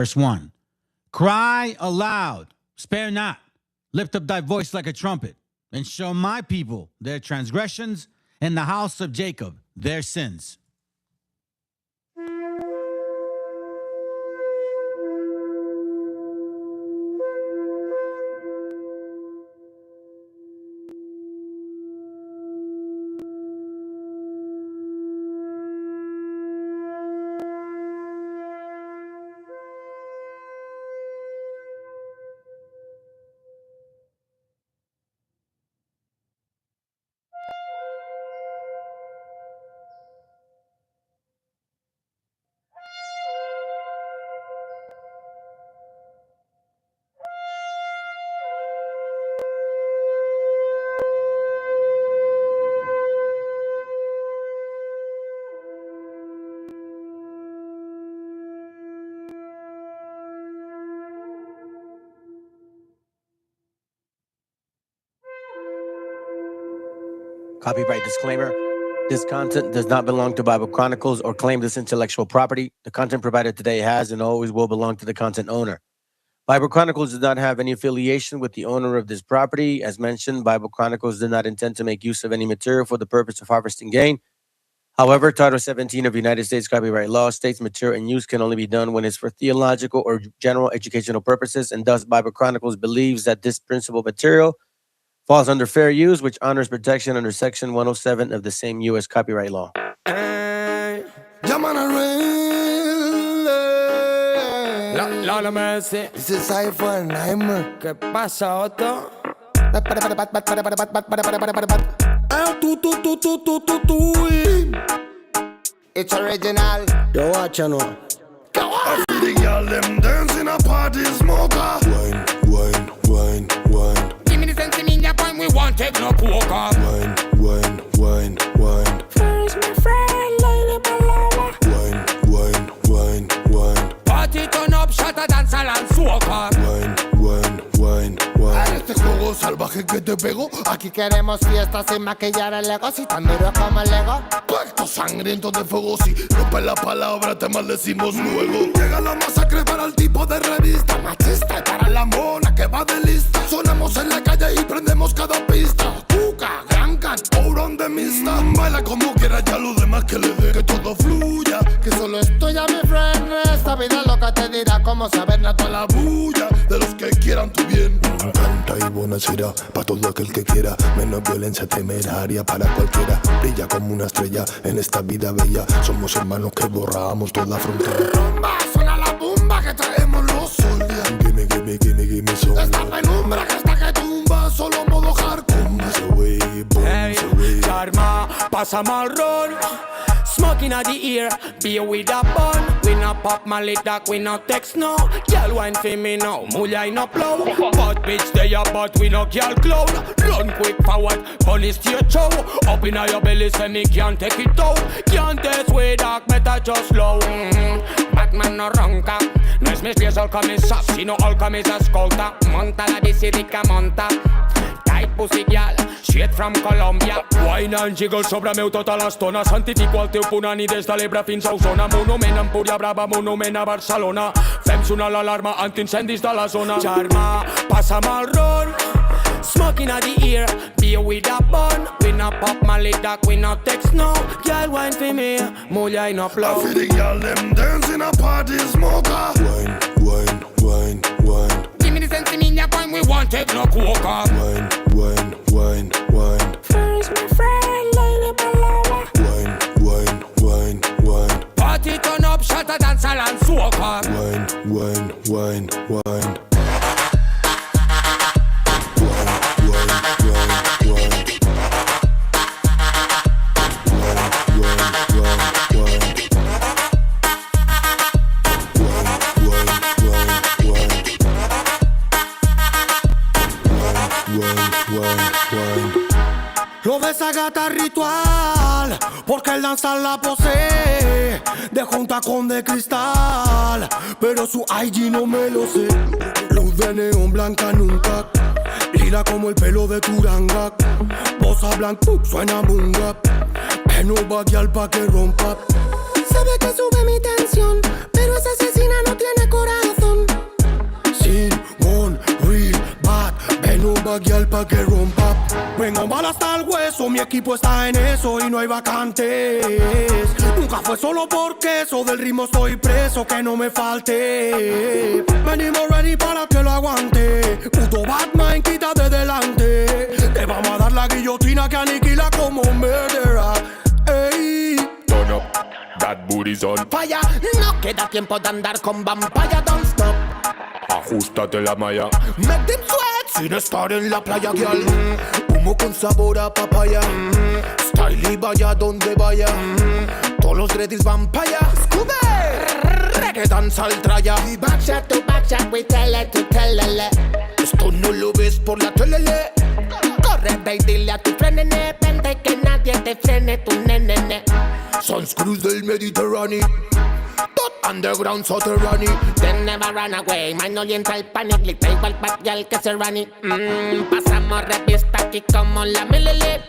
Verse 1. Cry aloud, spare not, lift up thy voice like a trumpet, and show my people their transgressions, and the house of Jacob their sins. Copyright disclaimer. This content does not belong to Bible Chronicles or claim this intellectual property. The content provided today has and always will belong to the content owner. Bible Chronicles does not have any affiliation with the owner of this property. As mentioned, Bible Chronicles did not intend to make use of any material for the purpose of harvesting gain. However, Title 17 of United States copyright law states material in use can only be done when it's for theological or general educational purposes, and thus Bible Chronicles believes that this principal material falls under fair use, which honors protection under Section 107 of the same U.S. copyright law. Lord mercy. This is Cypher Naimer. ¿Qué pasa, Otto? It's original. Yo, watch no. I feel the girl them dancing a party smoker. Wine, wine, wine, wine. Give me the sense in your point, we won't take no poker. Wine, wine, wine, wine. First, my friend, lady Paloma. Wine, wine, wine, wine. Party turn up, shatter, dance, and soca. Wine, wine, wine, wine. Este juego salvaje que te pego. Aquí queremos fiesta sin maquillar el ego. Si tan duro como el ego. Pacto sangriento de fuego. Si rompe la palabra te maldecimos luego. Llega la masacre para el tipo de revista. Machista y para la mona que va de lista. Sonamos en la calle y prendemos cada pista. Cuca, gran can, ourón de mista. Baila como quiera, ya lo demás que le dé. Que todo fluya, que solo es tuya mi friend. Esta vida loca te dirá cómo saber toda la bulla de los que quieran tu bien. Canta y buena será para todo aquel que quiera. Menos violencia temeraria para cualquiera. Brilla como una estrella en esta vida bella. Somos hermanos que borramos toda frontera. Rumba, suena la bomba que traemos los soldiers. Gimme, gimme, gimme, gimme some. Esta penumbra que hasta que tumba, solo modo hardcore. Bombs away, Hey, bombs away. Charma, pasa mal run. Smoking at the ear, beer with a bun. We no pop my lid that we no text no. Girl wine for me now, mulya no plow. But bitch they a but we no girl clown. Run quick forward, bunny straight show. Up in your belly say me can't take it out. Can't test way dark, better just slow. Batman no ronca. No es mis pies al camisa, sino al camisa escolta. Monta la bici rica, monta. Tight pussy girl, straight from Colombia. Wine and jiggle sobre meu tota l'estona. Santifico el teu punani des de l'Ebre fins a Osona. Monument a Empúria Brava, monument a Barcelona. Fem sonar l'alarma antiincendis de la zona. Charma, passa'm el ron. Smoking at the ear, beer with a bun. We no pop my lid that we no text no. Girl wine for me, mulla I no I flow. feel the girl them dancing a party smoker. Wine, wine, wine, wine. Give me the sense in your point, we won't take no coca. Wine, wine, wine, wine. First my friend, lady Paloma. Wine, wine, wine, wine. Party turn up, shatter, dance, and soca. Wine, wine, wine, wine. Lo de esa gata ritual, porque el danzar la posee. De junta con de cristal, pero su IG no me lo sé. Luz de neón blanca nunca, lila como el pelo de Turanga. Bossa blanca, suena bunga. En un baguial pa' que rompa. Sabe que sube mi tensión, pero esa asesina no tiene corazón. nueva guial pa' que rompa. Vengo mal hasta el hueso, mi equipo está en eso y no hay vacantes. Nunca fue solo porque eso del ritmo estoy preso, que no me falte. Venimos ready para que lo aguante. Puto Batman, quita de delante. Te vamos a dar la guillotina que aniquila como un murderer. Ey. Turn up, that booty's on Falla, no queda tiempo de andar con vampaya, don't stop. Ajustate la malla. Make them sweat sin estar en la playa, girl. Humo con sabor a papaya. Style y vaya donde vaya. Todos los dreadies van pa' allá. Scooby, reggaeton saltraya. Y backshot to backshot, we tele to telele. Esto no lo ves por la tele. Corre, ve y dile a tu frenene. Vente que nadie te frene, tu nenene. Sunscrews del Mediterráneo. Tot underground soterrani. Them never run away, man no le entra el panic. Le da igual pa' ya el que se rani. Pasamos revista aquí como la milili.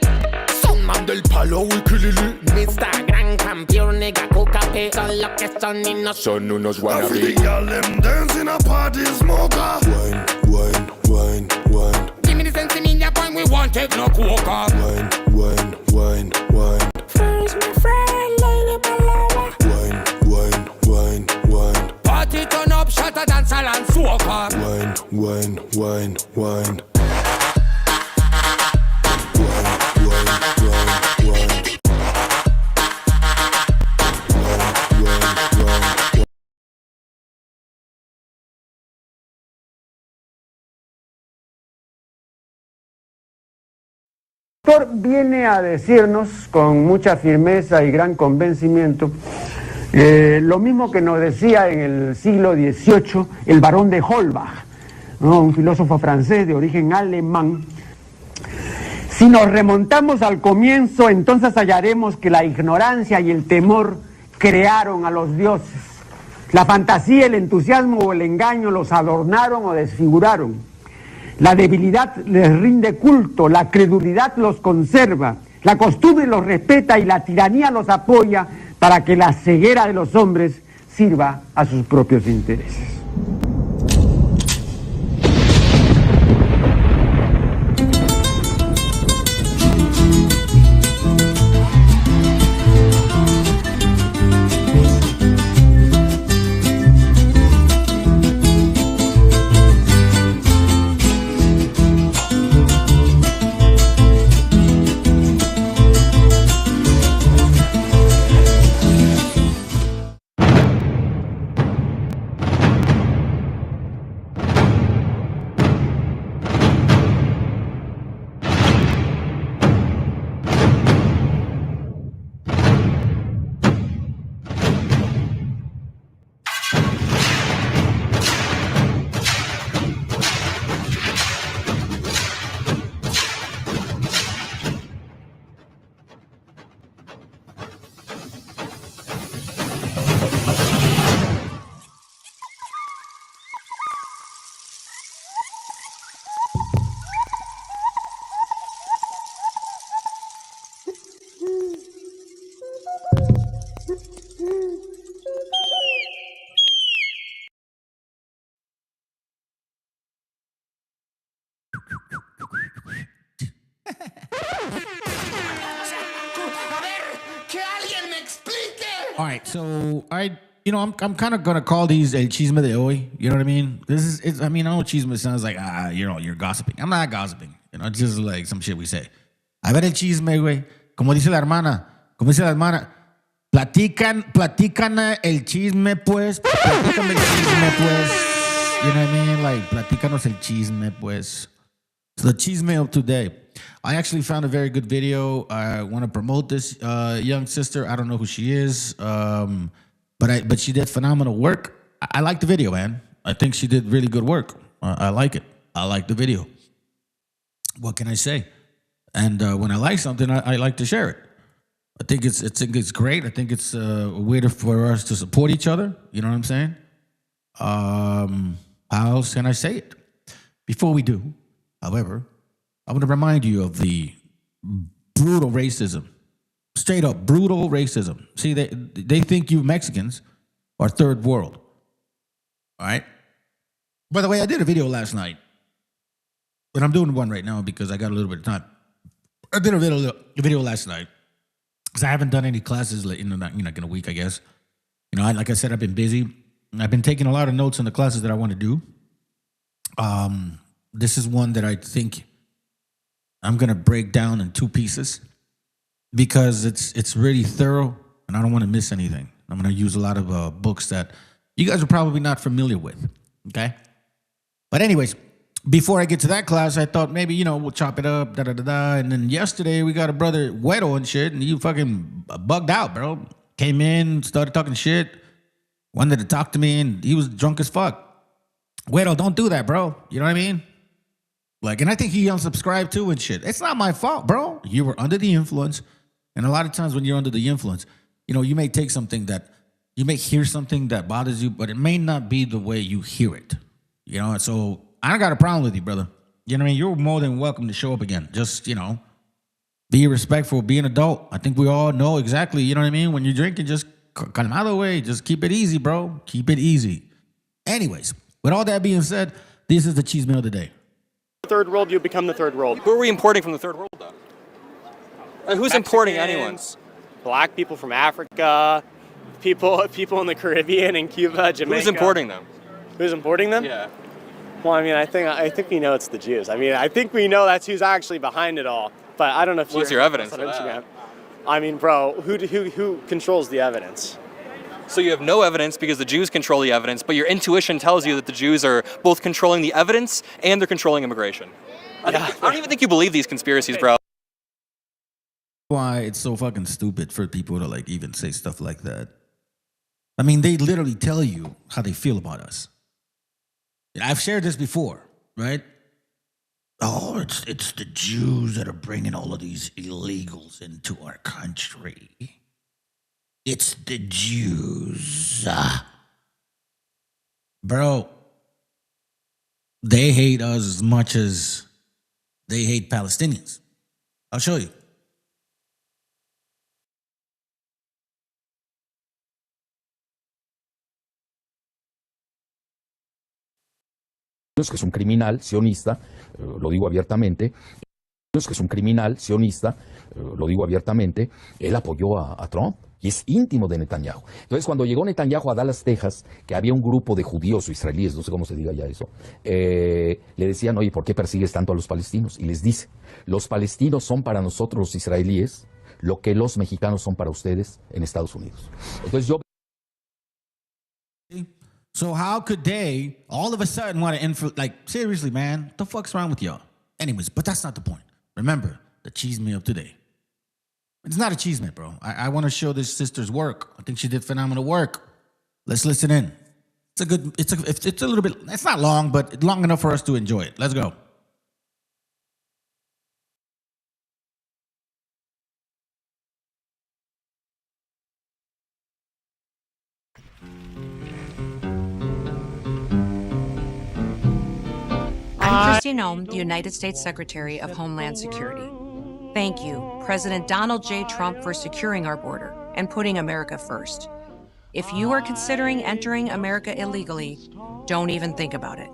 Soundman del palo y kilili. Mr. Gran Campeón, nigga, cucape. Son lo que son y no son. Son unos I feel wannabe. the girl them dance in a party smoker. Wine, wine, wine, wine, Give me the sense in your point, we want take no coca. wine, wine, wine, wine, First my friend, lady palava. wine, wine, wine, wine, Party turn up, shut a dance and soca. wine, wine, wine, wine. El autor viene a decirnos con mucha firmeza y gran convencimiento lo mismo que nos decía en el siglo XVIII el barón de Holbach, ¿no? Un filósofo francés de origen alemán. Si nos remontamos al comienzo, entonces hallaremos que la ignorancia y el temor crearon a los dioses. La fantasía, el entusiasmo o el engaño los adornaron o desfiguraron. La debilidad les rinde culto, la credulidad los conserva, la costumbre los respeta y la tiranía los apoya para que la ceguera de los hombres sirva a sus propios intereses. All right, so I'm kind of gonna call these el chisme de hoy. You know what I mean? I know chisme sounds like you're gossiping. I'm not gossiping. It's just like some shit we say. A ver el chisme, güey. Como dice la hermana, platican el chisme, pues. Platícame el chisme, pues. You know what I mean? Like, platícanos el chisme, pues. So the chisme of today. I actually found a very good video. I want to promote this young sister. I don't know who she is, but she did phenomenal work. I like the video, man. I think she did really good work. I like it. I like the video. What can I say? And when I like something, I like to share it. I think it's great. I think it's a way for us to support each other. You know what I'm saying? How else can I say it? Before we do, however, I want to remind you of the brutal racism. Straight up brutal racism. See, they think you Mexicans are third world. All right? By the way, I did a video last night But I'm doing one right now because I got a little bit of time. I did a video last night because I haven't done any classes in a week, I guess. Like I said, I've been busy. I've been taking a lot of notes on the classes that I want to do. This is one that I think I'm going to break down in 2 pieces because it's really thorough and I don't want to miss anything. I'm going to use a lot of books that you guys are probably not familiar with, okay? But anyways, before I get to that class, I thought maybe, we'll chop it up, da-da-da-da. And then yesterday we got a brother, Wedo and shit, and he fucking bugged out, bro. Came in, started talking shit, wanted to talk to me, and he was drunk as fuck. Wedo, don't do that, bro. You know what I mean? And I think he unsubscribed too and shit. It's not my fault, bro. You were under the influence. And a lot of times when you're under the influence, you may take something you may hear something that bothers you, but it may not be the way you hear it. So I don't got a problem with you, brother. You know what I mean? You're more than welcome to show up again. Just, be respectful, be an adult. I think we all know exactly, you know what I mean? When you're drinking, just come out of the way. Just keep it easy, bro. Keep it easy. Anyways, with all that being said, this is the CHISME of the day. Third world, you become the third world. Who are we importing from the third world, though? And who's importing anyone? Black people from Africa, people in the Caribbean and Cuba, Jamaica. Who's importing them? Who's importing them? Yeah. Well, I think we know it's the Jews. I think we know that's who's actually behind it all. But I don't know if what's your evidence for that? Bro, who controls the evidence? So you have no evidence because the Jews control the evidence, but your intuition tells you that the Jews are both controlling the evidence and they're controlling immigration. I don't even think you believe these conspiracies, bro. Why it's so fucking stupid for people to even say stuff like that. They literally tell you how they feel about us. I've shared this before, right? Oh, it's the Jews that are bringing all of these illegals into our country. It's the Jews. Bro, they hate us as much as they hate Palestinians. I'll show you. Que es un criminal sionista, lo digo abiertamente, que es un criminal sionista, lo digo abiertamente, él apoyó a Trump y es íntimo de Netanyahu. Entonces, cuando llegó Netanyahu a Dallas, Texas, que había un grupo de judíos o israelíes, no sé cómo se diga ya eso, le decían, oye, ¿por qué persigues tanto a los palestinos? Y les dice, los palestinos son para nosotros los israelíes lo que los mexicanos son para ustedes en Estados Unidos. Entonces yo... So how could they all of a sudden want to seriously, man, what the fuck's wrong with y'all? Anyways, but that's not the point. Remember, the CHISME of today. It's not a CHISME, bro. I want to show this sister's work. I think she did phenomenal work. Let's listen in. It's a little bit, it's not long, but long enough for us to enjoy it. Let's go. I'm Christy Nome, the United States Secretary of Homeland Security. Thank you, President Donald J. Trump, for securing our border and putting America first. If you are considering entering America illegally, don't even think about it.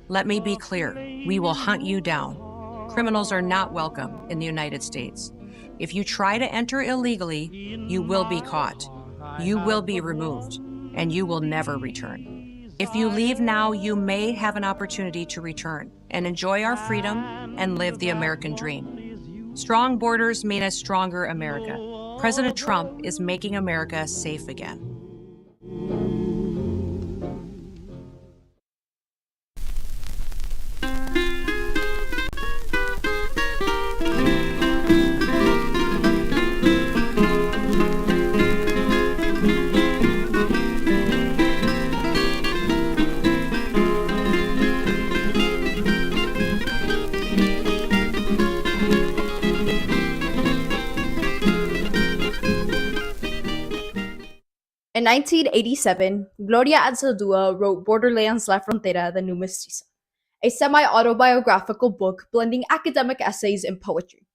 Let me be clear, we will hunt you down. Criminals are not welcome in the United States. If you try to enter illegally, you will be caught. You will be removed, and you will never return. If you leave now, you may have an opportunity to return and enjoy our freedom and live the American dream. Strong borders mean a stronger America. President Trump is making America safe again. In 1987, Gloria Anzaldúa wrote Borderlands La Frontera de Nu Mestiza, a semi-autobiographical book blending academic essays and poetry.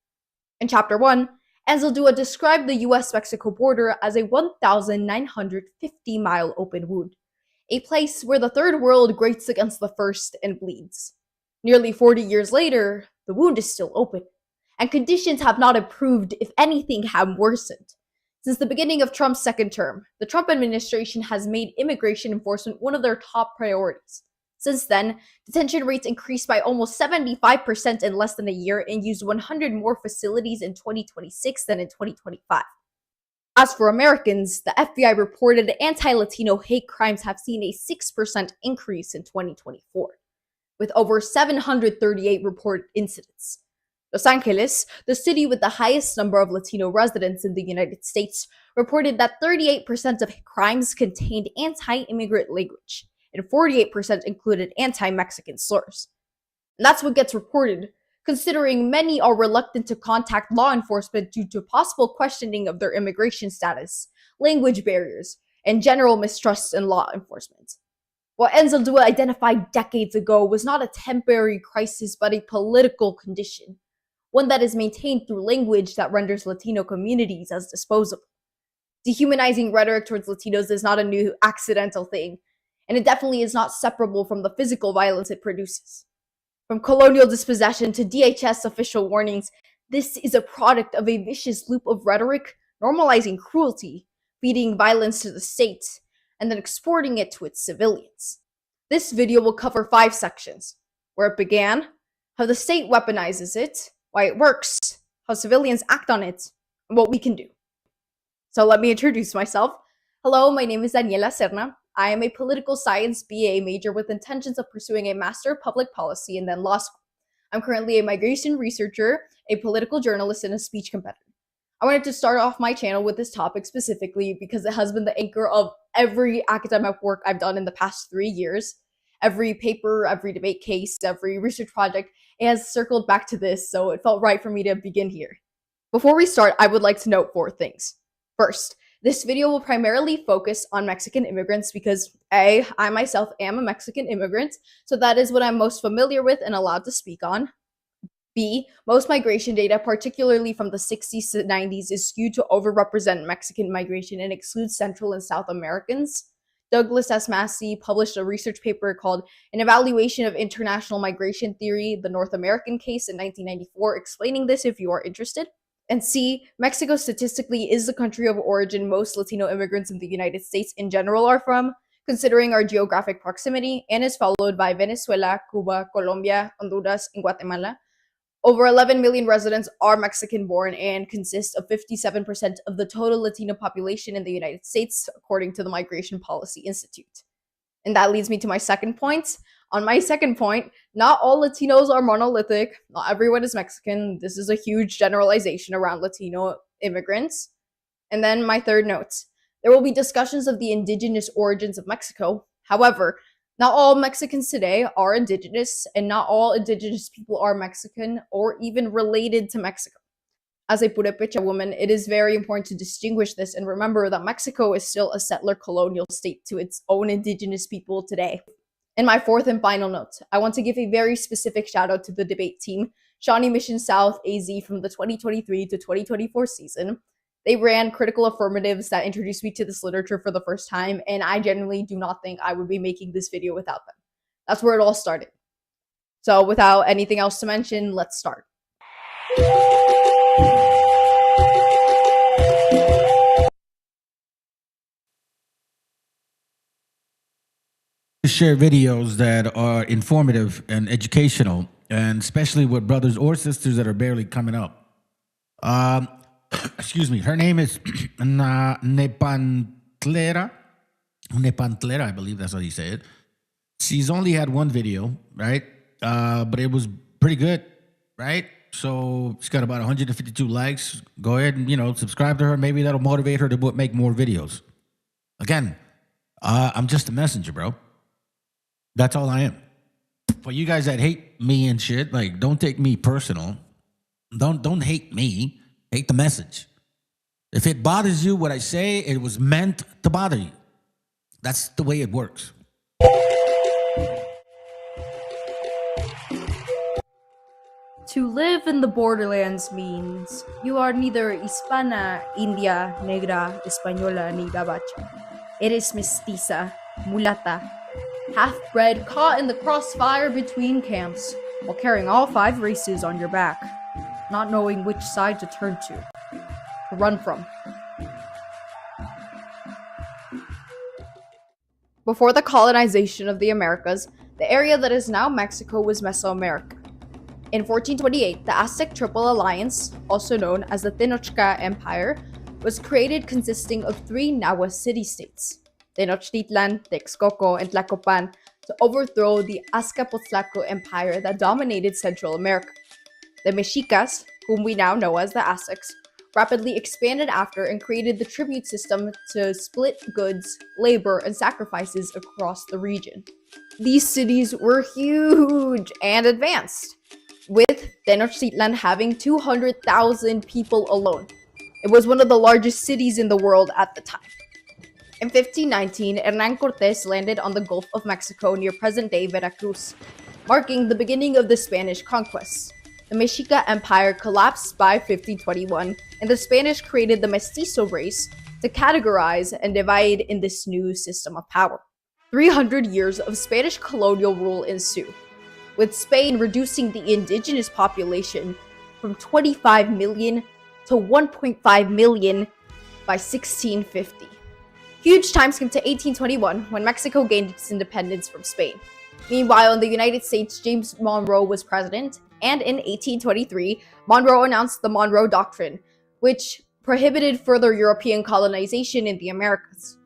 In Chapter 1, Anzaldúa described the US-Mexico border as a 1,950-mile open wound, a place where the third world grates against the first and bleeds. Nearly 40 years later, the wound is still open, and conditions have not improved, if anything, have worsened. Since the beginning of Trump's second term, the Trump administration has made immigration enforcement one of their top priorities. Since then, detention rates increased by almost 75% in less than a year and used 100 more facilities in 2026 than in 2025. As for Americans, the FBI reported anti-Latino hate crimes have seen a 6% increase in 2024, with over 738 reported incidents. Los Angeles, the city with the highest number of Latino residents in the United States, reported that 38% of crimes contained anti-immigrant language, and 48% included anti-Mexican slurs. And that's what gets reported, considering many are reluctant to contact law enforcement due to possible questioning of their immigration status, language barriers, and general mistrust in law enforcement. What Enzaldúa identified decades ago was not a temporary crisis but a political condition, one that is maintained through language that renders Latino communities as disposable. Dehumanizing rhetoric towards Latinos is not a new accidental thing, and it definitely is not separable from the physical violence it produces. From colonial dispossession to DHS official warnings, this is a product of a vicious loop of rhetoric, normalizing cruelty, feeding violence to the state, and then exporting it to its civilians. This video will cover 5 sections: where it began, how the state weaponizes it, why it works, how civilians act on it, and what we can do. So let me introduce myself. Hello, my name is Daniela Serna. I am a political science BA major with intentions of pursuing a Master of Public Policy and then law school. I'm currently a migration researcher, a political journalist, and a speech competitor. I wanted to start off my channel with this topic specifically because it has been the anchor of every academic work I've done in the past 3 years. Every paper, every debate case, every research project, it has circled back to this, so it felt right for me to begin here. Before we start, I would like to note 4 things. First, this video will primarily focus on Mexican immigrants because A, I myself am a Mexican immigrant, so that is what I'm most familiar with and allowed to speak on. B, most migration data, particularly from the 60s to 90s, is skewed to overrepresent Mexican migration and excludes Central and South Americans. Douglas S. Massey published a research paper called An Evaluation of International Migration Theory, the North American Case in 1994, explaining this if you are interested. And C, Mexico statistically is the country of origin most Latino immigrants in the United States in general are from, considering our geographic proximity, and is followed by Venezuela, Cuba, Colombia, Honduras, and Guatemala. Over 11 million residents are Mexican-born and consist of 57% of the total Latino population in the United States, according to the Migration Policy Institute. And that leads me to my second point. On my second point, not all Latinos are monolithic. Not everyone is Mexican. This is a huge generalization around Latino immigrants. And then my third note. There will be discussions of the indigenous origins of Mexico. However, not all Mexicans today are indigenous, and not all indigenous people are Mexican or even related to Mexico. As a Purepecha woman, it is very important to distinguish this and remember that Mexico is still a settler colonial state to its own indigenous people today. In my fourth and final note, I want to give a very specific shout out to the debate team, Shawnee Mission South AZ from the 2023 to 2024 season. They ran critical affirmatives that introduced me to this literature for the first time, and I genuinely do not think I would be making this video without them. That's where it all started. So without anything else to mention, let's start. Share videos that are informative and educational, and especially with brothers or sisters that are barely coming up. Excuse me, her name is Nepantlera, I believe that's how you say it. She's only had one video, right? But it was pretty good, right? So she's got about 152 likes. Go ahead and, subscribe to her. Maybe that'll motivate her to make more videos. Again, I'm just a messenger, bro. That's all I am. For you guys that hate me and shit, don't take me personal. Don't hate me. Hate the message. If it bothers you what I say, it was meant to bother you. That's the way it works. To live in the borderlands means you are neither hispana, india, negra, española, ni gabacha. Eres mestiza, mulata, half-bred, caught in the crossfire between camps, while carrying all 5 races on your back, not knowing which side to turn to run from. Before the colonization of the Americas, the area that is now Mexico was Mesoamerica. In 1428, the Aztec Triple Alliance, also known as the Tenochca Empire, was created consisting of 3 Nahua city-states, Tenochtitlan, Texcoco, and Tlacopan, to overthrow the Azcapotzalco Empire that dominated Central America. The Mexicas, whom we now know as the Aztecs, rapidly expanded after and created the tribute system to split goods, labor, and sacrifices across the region. These cities were huge and advanced, with Tenochtitlan having 200,000 people alone. It was one of the largest cities in the world at the time. In 1519, Hernán Cortés landed on the Gulf of Mexico near present-day Veracruz, marking the beginning of the Spanish conquest. The Mexica Empire collapsed by 1521, and the Spanish created the Mestizo race to categorize and divide in this new system of power. 300 years of Spanish colonial rule ensue, with Spain reducing the indigenous population from 25 million to 1.5 million by 1650. Huge times come to 1821, when Mexico gained its independence from Spain. Meanwhile, in the United States, James Monroe was president, and in 1823, Monroe announced the Monroe Doctrine, which prohibited further European colonization in the Americas.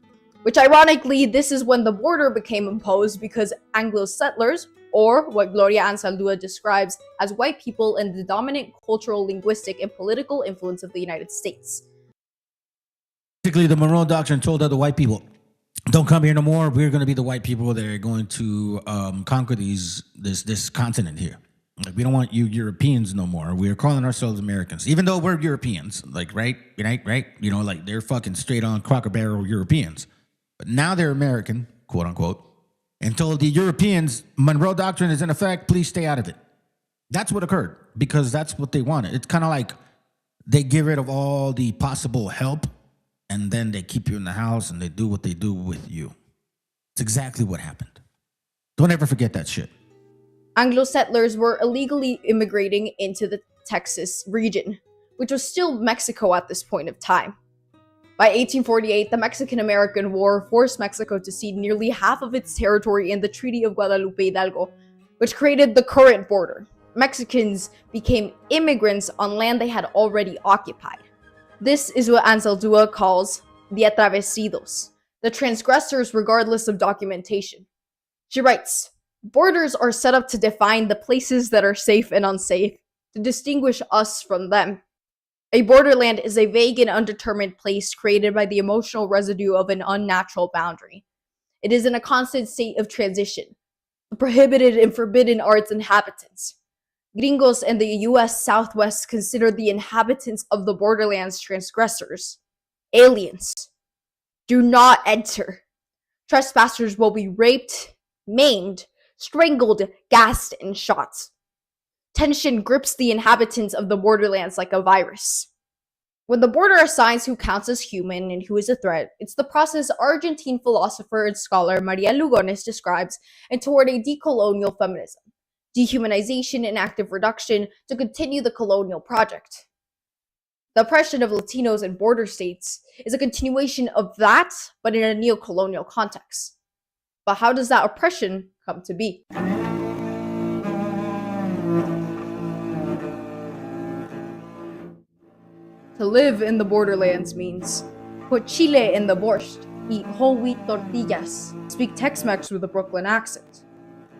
Which ironically, this is when the border became imposed because Anglo settlers, or what Gloria Anzaldúa describes as white people and the dominant cultural, linguistic, and political influence of the United States. Basically, the Monroe Doctrine told other white people, don't come here no more. We're going to be the white people that are going to conquer this continent here. Like, we don't want you Europeans no more. We're calling ourselves Americans, even though we're Europeans. Like, right? You know, like they're fucking straight on Cracker Barrel Europeans. But now they're American, quote unquote, and told the Europeans, Monroe Doctrine is in effect, please stay out of it. That's what occurred, because that's what they wanted. It's kind of like they get rid of all the possible help, and then they keep you in the house and they do what they do with you. It's exactly what happened. Don't ever forget that shit. Anglo settlers were illegally immigrating into the Texas region, which was still Mexico at this point of time. By 1848, the Mexican-American War forced Mexico to cede nearly half of its territory in the Treaty of Guadalupe Hidalgo, which created the current border. Mexicans became immigrants on land they had already occupied. This is what Anzaldúa calls the atravesidos, the transgressors regardless of documentation. She writes, borders are set up to define the places that are safe and unsafe, to distinguish us from them. A borderland is a vague and undetermined place created by the emotional residue of an unnatural boundary. It is in a constant state of transition. The prohibited and forbidden are its inhabitants. Gringos and the US Southwest consider the inhabitants of the borderlands transgressors, aliens. Do not enter. Trespassers will be raped, maimed, strangled, gassed, and shot. Tension grips the inhabitants of the borderlands like a virus. When the border assigns who counts as human and who is a threat, it's the process Argentine philosopher and scholar Maria Lugones describes and toward a decolonial feminism, dehumanization and active reduction to continue the colonial project. The oppression of Latinos in border states is a continuation of that, but in a neo-colonial context. But how does that oppression come to be? To live in the borderlands means put chile in the borscht, eat whole wheat tortillas, speak Tex-Mex with a Brooklyn accent,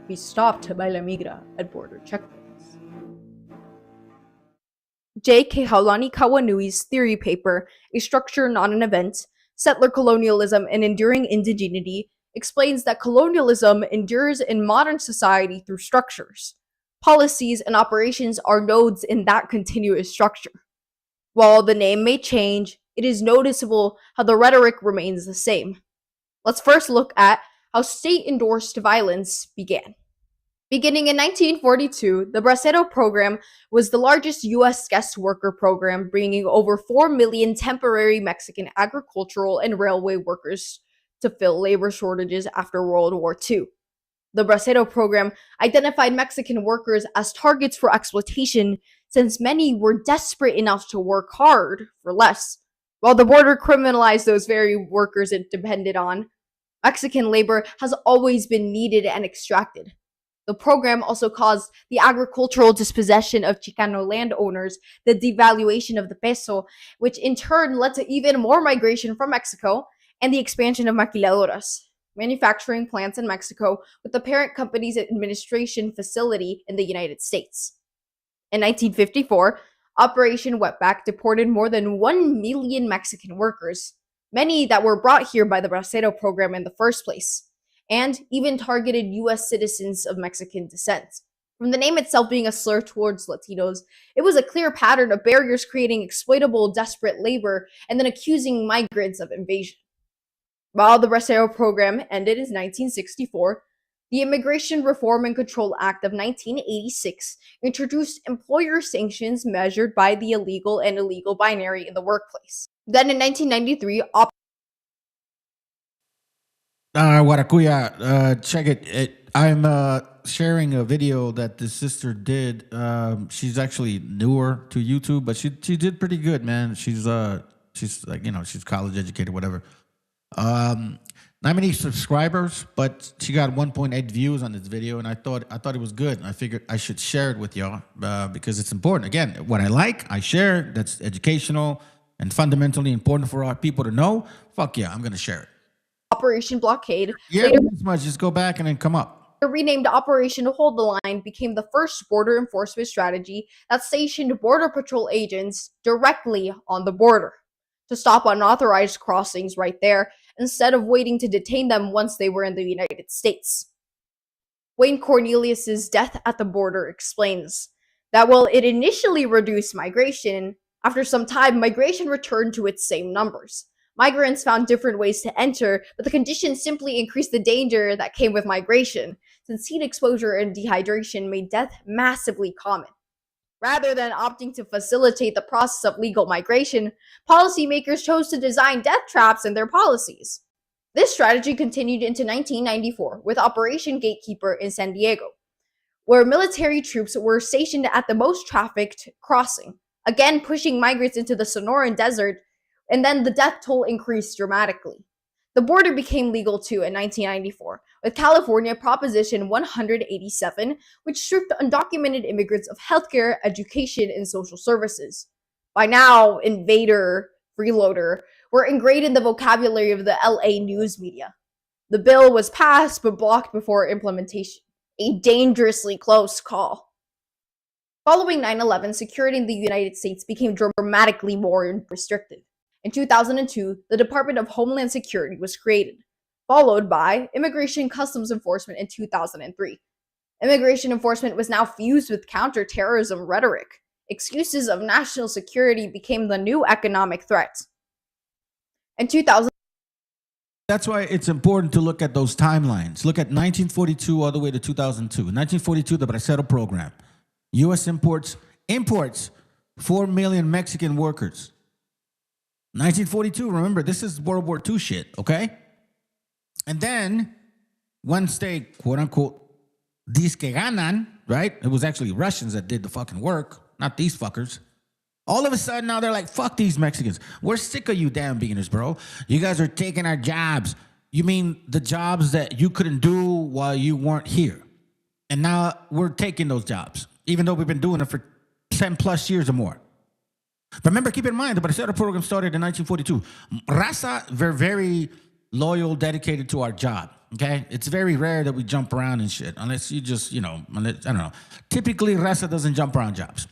be stopped by La Migra at border checkpoints. J.K. Haulani Kawanui's theory paper, A Structure Not an Event, Settler Colonialism and Enduring Indigeneity, explains that colonialism endures in modern society through structures. Policies and operations are nodes in that continuous structure. While the name may change, it is noticeable how the rhetoric remains the same. Let's first look at how state-endorsed violence began. Beginning in 1942, the Bracero program was the largest U.S. guest worker program, bringing over 4 million temporary Mexican agricultural and railway workers to fill labor shortages after World War II. The Bracero program identified Mexican workers as targets for exploitation since many were desperate enough to work hard for less, while the border criminalized those very workers it depended on. Mexican labor has always been needed and extracted. The program also caused the agricultural dispossession of Chicano landowners, the devaluation of the peso, which in turn led to even more migration from Mexico, and the expansion of maquiladoras, manufacturing plants in Mexico with the parent company's administration facility in the United States. In 1954, Operation Wetback deported more than 1 million Mexican workers, many that were brought here by the Bracero program in the first place, and even targeted U.S. citizens of Mexican descent. From the name itself being a slur towards Latinos, it was a clear pattern of barriers creating exploitable, desperate labor and then accusing migrants of invasion. While the Bracero program ended in 1964, the Immigration Reform and Control Act of 1986 introduced employer sanctions measured by the illegal and illegal binary in the workplace. Then in 1993, Warakuya, check it. I'm sharing a video that this sister did. She's actually newer to YouTube, but she did pretty good, man. She's like, you know, she's college educated, whatever. Not many subscribers, but she got 1.8 views on this video, and I thought it was good. I figured I should share it with y'all because it's important. Again, what I like, I share. That's educational and fundamentally important for our people to know. Fuck yeah, I'm gonna share it. Operation Blockade, Yeah, as much. Just go back and then come up. Renamed Operation Hold the Line, became the first border enforcement strategy that stationed Border Patrol agents directly on the border to stop unauthorized crossings right there, instead of waiting to detain them once they were in the United States. Wayne Cornelius's Death at the Border explains that while it initially reduced migration, after some time, migration returned to its same numbers. Migrants found different ways to enter, but the conditions simply increased the danger that came with migration, since heat exposure and dehydration made death massively common. Rather than opting to facilitate the process of legal migration, policymakers chose to design death traps in their policies. This strategy continued into 1994 with Operation Gatekeeper in San Diego, where military troops were stationed at the most trafficked crossing, again pushing migrants into the Sonoran Desert, and then the death toll increased dramatically. The border became legal too in 1994, with California Proposition 187, which stripped undocumented immigrants of healthcare, education, and social services. By now, invader, freeloader were ingrained in the vocabulary of the LA news media. The bill was passed but blocked before implementation. A dangerously close call. Following 9/11, security in the United States became dramatically more restrictive. In 2002, the Department of Homeland Security was created, followed by Immigration and Customs Enforcement in 2003. Immigration enforcement was now fused with counterterrorism rhetoric. Excuses of national security became the new economic threat. In 2000, that's why it's important to look at those timelines. Look at 1942 all the way to 2002. 1942, the Bracero program. U.S. imports 4 million Mexican workers. 1942, remember, this is World War II shit, okay? And then, once they, quote-unquote, disque ganan, right? It was actually Russians that did the fucking work, not these fuckers. All of a sudden, now they're like, fuck these Mexicans. We're sick of you damn beginners, bro. You guys are taking our jobs. You mean the jobs that you couldn't do while you weren't here. And now we're taking those jobs, even though we've been doing it for 10 plus years or more. Remember, keep in mind, the Bracero program started in 1942. Raza, we're very loyal, dedicated to our job, okay? It's very rare that we jump around and shit, unless you just, you know, I don't know. Typically, Raza doesn't jump around jobs.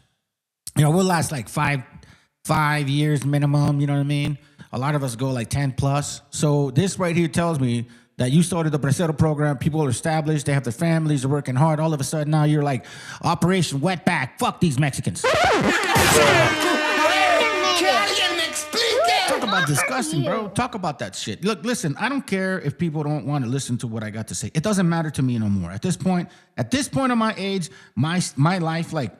You know, we'll last like five years minimum, you know what I mean? A lot of us go like 10 plus. So this right here tells me that you started the Bracero program, people are established, they have their families, they're working hard. All of a sudden now you're like, Operation Wetback, fuck these Mexicans. Talk about disgusting, bro. Talk about that shit. Look, listen, I don't care if people don't want to listen to what I got to say. It doesn't matter to me no more. At this point of my age, my life, like,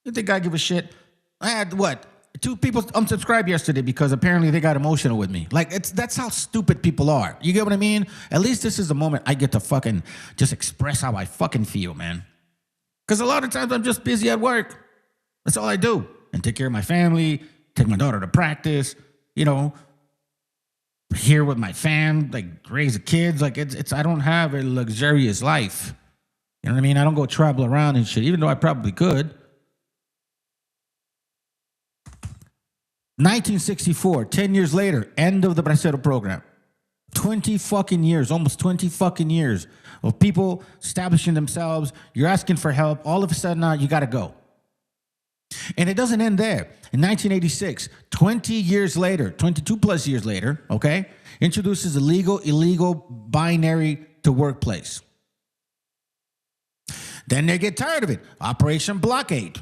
you think I give a shit? I had what? 2 people unsubscribed yesterday because apparently they got emotional with me. Like, that's how stupid people are. You get what I mean? At least this is the moment I get to fucking just express how I fucking feel, man. Because a lot of times I'm just busy at work. That's all I do. And take care of my family, take my daughter to practice, you know, here with my fam, like raise the kids. Like it's I don't have a luxurious life. You know what I mean? I don't go travel around and shit, even though I probably could. 1964, 10 years later, end of the Bracero program. 20 fucking years, almost 20 fucking years of people establishing themselves. You're asking for help. All of a sudden now you got to go. And it doesn't end there. In 1986, 20 years later, 22 plus years later, okay, introduces illegal binary to workplace. Then they get tired of it. Operation Blockade.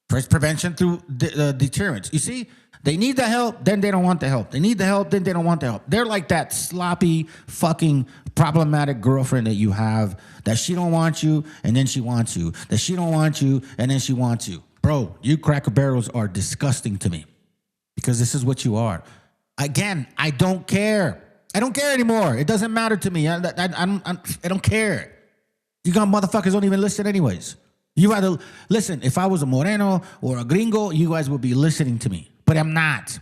First prevention through deterrence. You see, they need the help, then they don't want the help. They need the help, then they don't want the help. They're like that sloppy, fucking problematic girlfriend that you have, that she don't want you, and then she wants you. That she don't want you, and then she wants you. Bro, you Cracker Barrels are disgusting to me because this is what you are. Again, I don't care. I don't care anymore. It doesn't matter to me. I don't care. You got motherfuckers don't even listen anyways. You either listen, if I was a Moreno or a Gringo, you guys would be listening to me, but I'm not.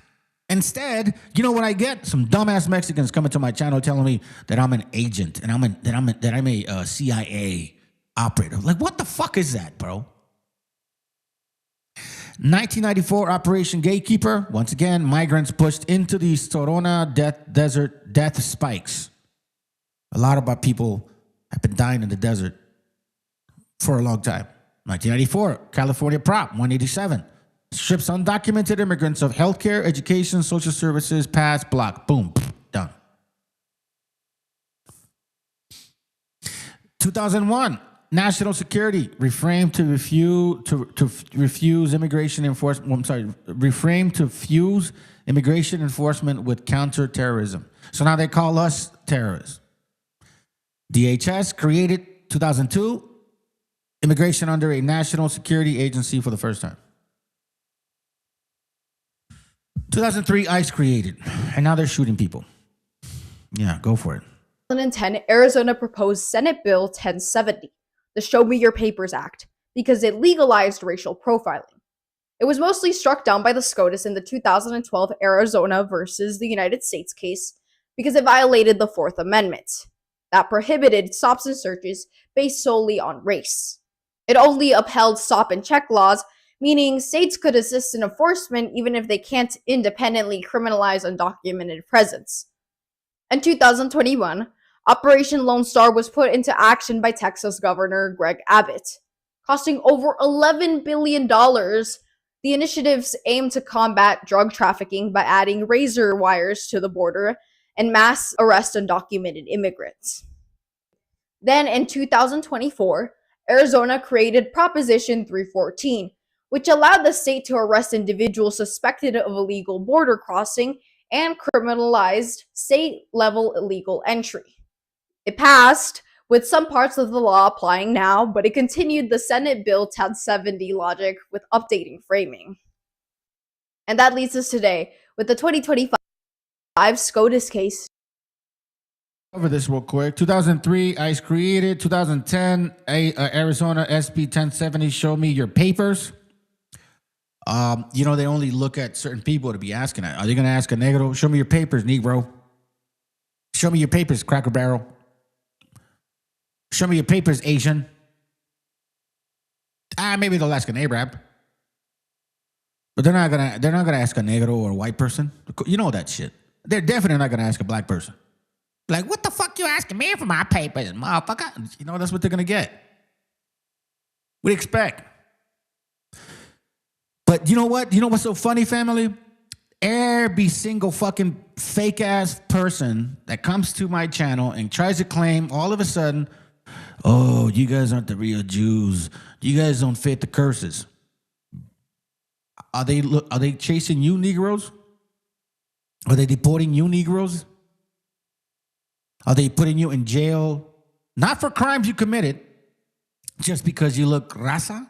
Instead, you know what I get? Some dumbass Mexicans coming to my channel telling me that I'm an agent and that I'm a CIA operator. Like, what the fuck is that, bro? 1994 Operation Gatekeeper. Once again, migrants pushed into the Sorona desert death spikes. A lot of our people have been dying in the desert for a long time. 1994 California Prop 187. Strips undocumented immigrants of healthcare, education, social services, pass, block. Boom, done. 2001. National security reframed to refuse immigration enforcement. I'm sorry, reframed to fuse immigration enforcement with counterterrorism. So now they call us terrorists. DHS created 2002 immigration under a national security agency for the first time. 2003 ICE created, and now they're shooting people. Yeah, go for it. 2010, Arizona proposed Senate Bill 1070. The Show Me Your Papers Act, because it legalized racial profiling. It was mostly struck down by the SCOTUS in the 2012 Arizona versus the United States case because it violated the Fourth Amendment that prohibited stops and searches based solely on race. It only upheld stop and check laws, meaning states could assist in enforcement even if they can't independently criminalize undocumented presence. In 2021, Operation Lone Star was put into action by Texas Governor Greg Abbott, costing over $11 billion. The initiatives aim to combat drug trafficking by adding razor wires to the border and mass arrest undocumented immigrants. Then in 2024, Arizona created Proposition 314, which allowed the state to arrest individuals suspected of illegal border crossing and criminalized state-level illegal entry. It passed, with some parts of the law applying now, but it continued the Senate Bill 1070 logic with updating framing. And that leads us today with the 2025 SCOTUS case. Over this real quick. 2003, ICE created. 2010, Arizona SB 1070, Show Me Your Papers. You know, they only look at certain people to be asking it. Are they going to ask a negro? Show me your papers, Negro. Show me your papers, Cracker Barrel. Show me your papers, Asian. Maybe they'll ask an Arab. But they're not gonna ask a negro or a white person. You know that shit. They're definitely not gonna ask a black person. Like, what the fuck you asking me for my papers, motherfucker? You know, that's what they're gonna get. What do you expect? But you know what? You know what's so funny, family? Every single fucking fake ass person that comes to my channel and tries to claim all of a sudden, oh, you guys aren't the real Jews. You guys don't fit the curses. Are they chasing you, Negroes? Are they deporting you, Negroes? Are they putting you in jail? Not for crimes you committed, just because you look raza?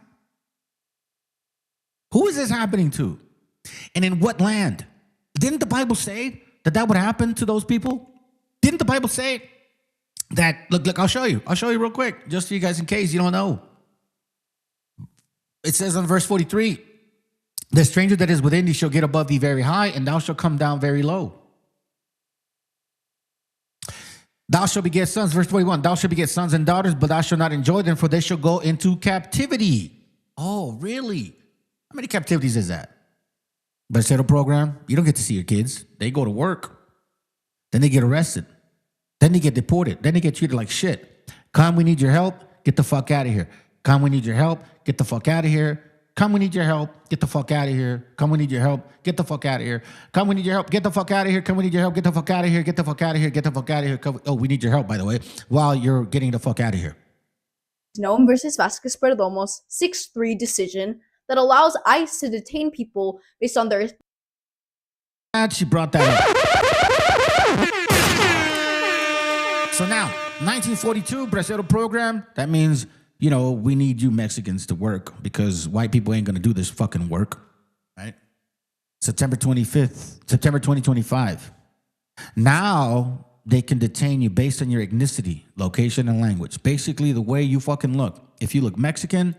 Who is this happening to? And in what land? Didn't the Bible say that that would happen to those people? Didn't the Bible say that, look, I'll show you real quick, just for you guys in case you don't know. It says on verse 43, the stranger that is within thee shall get above thee very high, and thou shalt come down very low. Thou shalt beget sons, verse 41, thou shalt beget sons and daughters, but thou shalt not enjoy them, for they shall go into captivity. Oh, really? How many captivities is that? Bracero program, you don't get to see your kids. They go to work. Then they get arrested. Then they get deported. Then they get treated like shit. Come, we need your help. Get the fuck out of here. Come, we need your help. Get the fuck out of here. Come, we need your help. Get the fuck out of here. Come, we need your help. Get the fuck out of here. Come, we need your help. Get the fuck out of here. Come, we need your help. Get the fuck out of here. Get the fuck out of here. Get the fuck out of here. Oh, we need your help, by the way, while you're getting the fuck out of here. Noam versus Vasquez Perdomo's 6-3 decision that allows ICE to detain people based on their... She brought that up. So now, 1942, Bracero program, that means, you know, we need you Mexicans to work because white people ain't going to do this fucking work, right? September 2025. Now they can detain you based on your ethnicity, location, and language. Basically, the way you fucking look. If you look Mexican,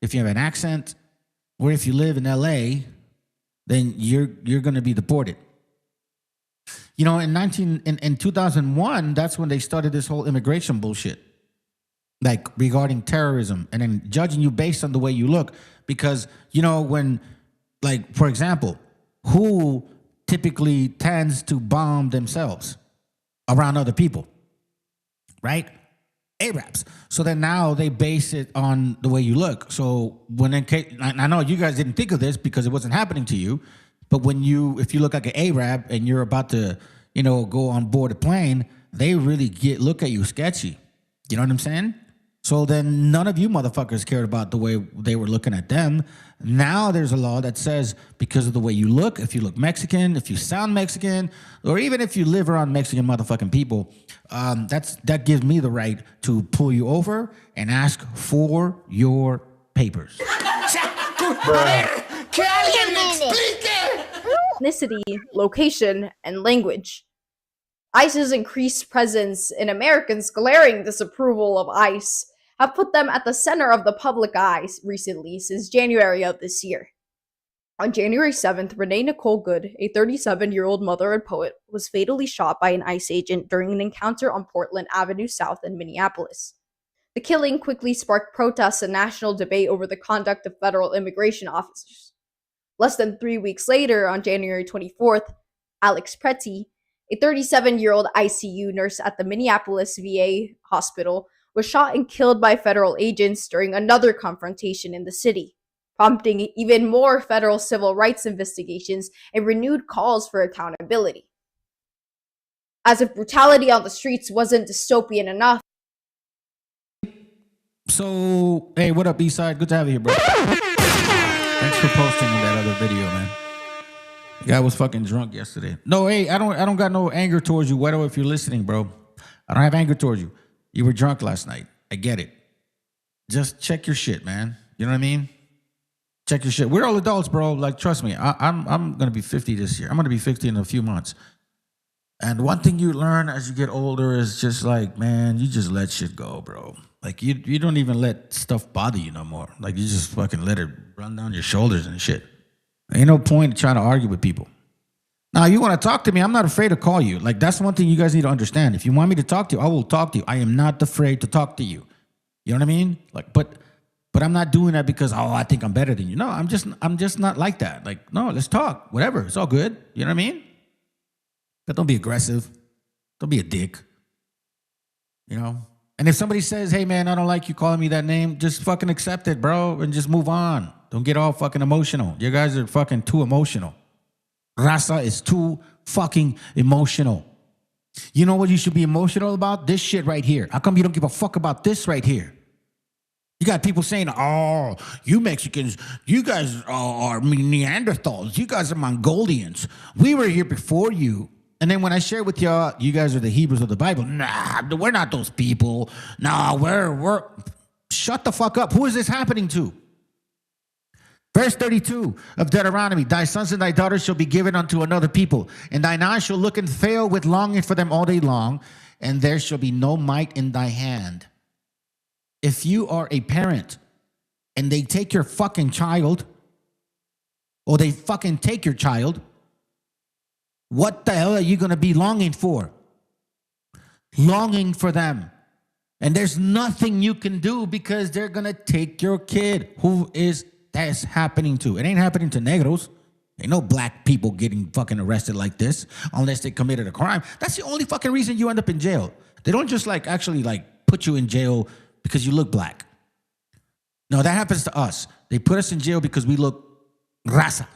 if you have an accent, or if you live in LA, then you're going to be deported. You know, in 2001, that's when they started this whole immigration bullshit, like regarding terrorism, and then judging you based on the way you look. Because, you know, when, like, for example, who typically tends to bomb themselves around other people, right? Arabs. So then now they base it on the way you look. So when I know you guys didn't think of this because it wasn't happening to you, but if you look like an Arab and you're about to, you know, go on board a plane, they really look at you sketchy. You know what I'm saying? So then none of you motherfuckers cared about the way they were looking at them. Now there's a law that says because of the way you look, if you look Mexican, if you sound Mexican, or even if you live around Mexican motherfucking people, that gives me the right to pull you over and ask for your papers. Ethnicity, location, and language. ICE's increased presence in Americans' glaring disapproval of ICE have put them at the center of the public eye recently since January of this year. On January 7th, Renee Nicole Good, a 37-year-old mother and poet, was fatally shot by an ICE agent during an encounter on Portland Avenue South in Minneapolis. The killing quickly sparked protests and national debate over the conduct of federal immigration officers. Less than 3 weeks later, on January 24th, Alex Pretty, a 37-year-old ICU nurse at the Minneapolis VA hospital, was shot and killed by federal agents during another confrontation in the city, prompting even more federal civil rights investigations and renewed calls for accountability. As if brutality on the streets wasn't dystopian enough. So, hey, what up, B-Side? Good to have you here, bro. Thanks for posting that other video, man. The guy was fucking drunk yesterday. No, hey, I don't got no anger towards you, Wedo, if you're listening, bro. I don't have anger towards you. You were drunk last night. I get it. Just check your shit, man. You know what I mean? Check your shit. We're all adults, bro. Like, trust me. I'm gonna be 50 this year. I'm gonna be 50 in a few months. And one thing you learn as you get older is just like, man, you just let shit go, bro. Like, you don't even let stuff bother you no more. Like, you just fucking let it run down your shoulders and shit. Ain't no point in trying to argue with people. Now, you want to talk to me, I'm not afraid to call you. Like, that's one thing you guys need to understand. If you want me to talk to you, I will talk to you. I am not afraid to talk to you. You know what I mean? Like, but I'm not doing that because, oh, I think I'm better than you. No, I'm just not like that. Like, no, let's talk. Whatever. It's all good. You know what I mean? But don't be aggressive. Don't be a dick. You know? And if somebody says, hey, man, I don't like you calling me that name, just fucking accept it, bro, and just move on. Don't get all fucking emotional. You guys are fucking too emotional. Raza is too fucking emotional. You know what you should be emotional about? This shit right here. How come you don't give a fuck about this right here? You got people saying, oh, you Mexicans, you guys are Neanderthals. You guys are Mongolians. We were here before you. And then when I share with y'all, you guys are the Hebrews of the Bible. Nah, we're not those people. Nah, we're... Shut the fuck up. Who is this happening to? Verse 32 of Deuteronomy, thy sons and thy daughters shall be given unto another people, and thine eyes shall look and fail with longing for them all day long, and there shall be no might in thy hand. If you are a parent and they take your fucking child, or they fucking take your child, what the hell are you going to be longing for? Longing for them. And there's nothing you can do because they're going to take your kid. Who is that's happening to? It ain't happening to negros. Ain't no black people getting fucking arrested like this unless they committed a crime. That's the only fucking reason you end up in jail. They don't just actually put you in jail because you look black. No, that happens to us. They put us in jail because we look raza.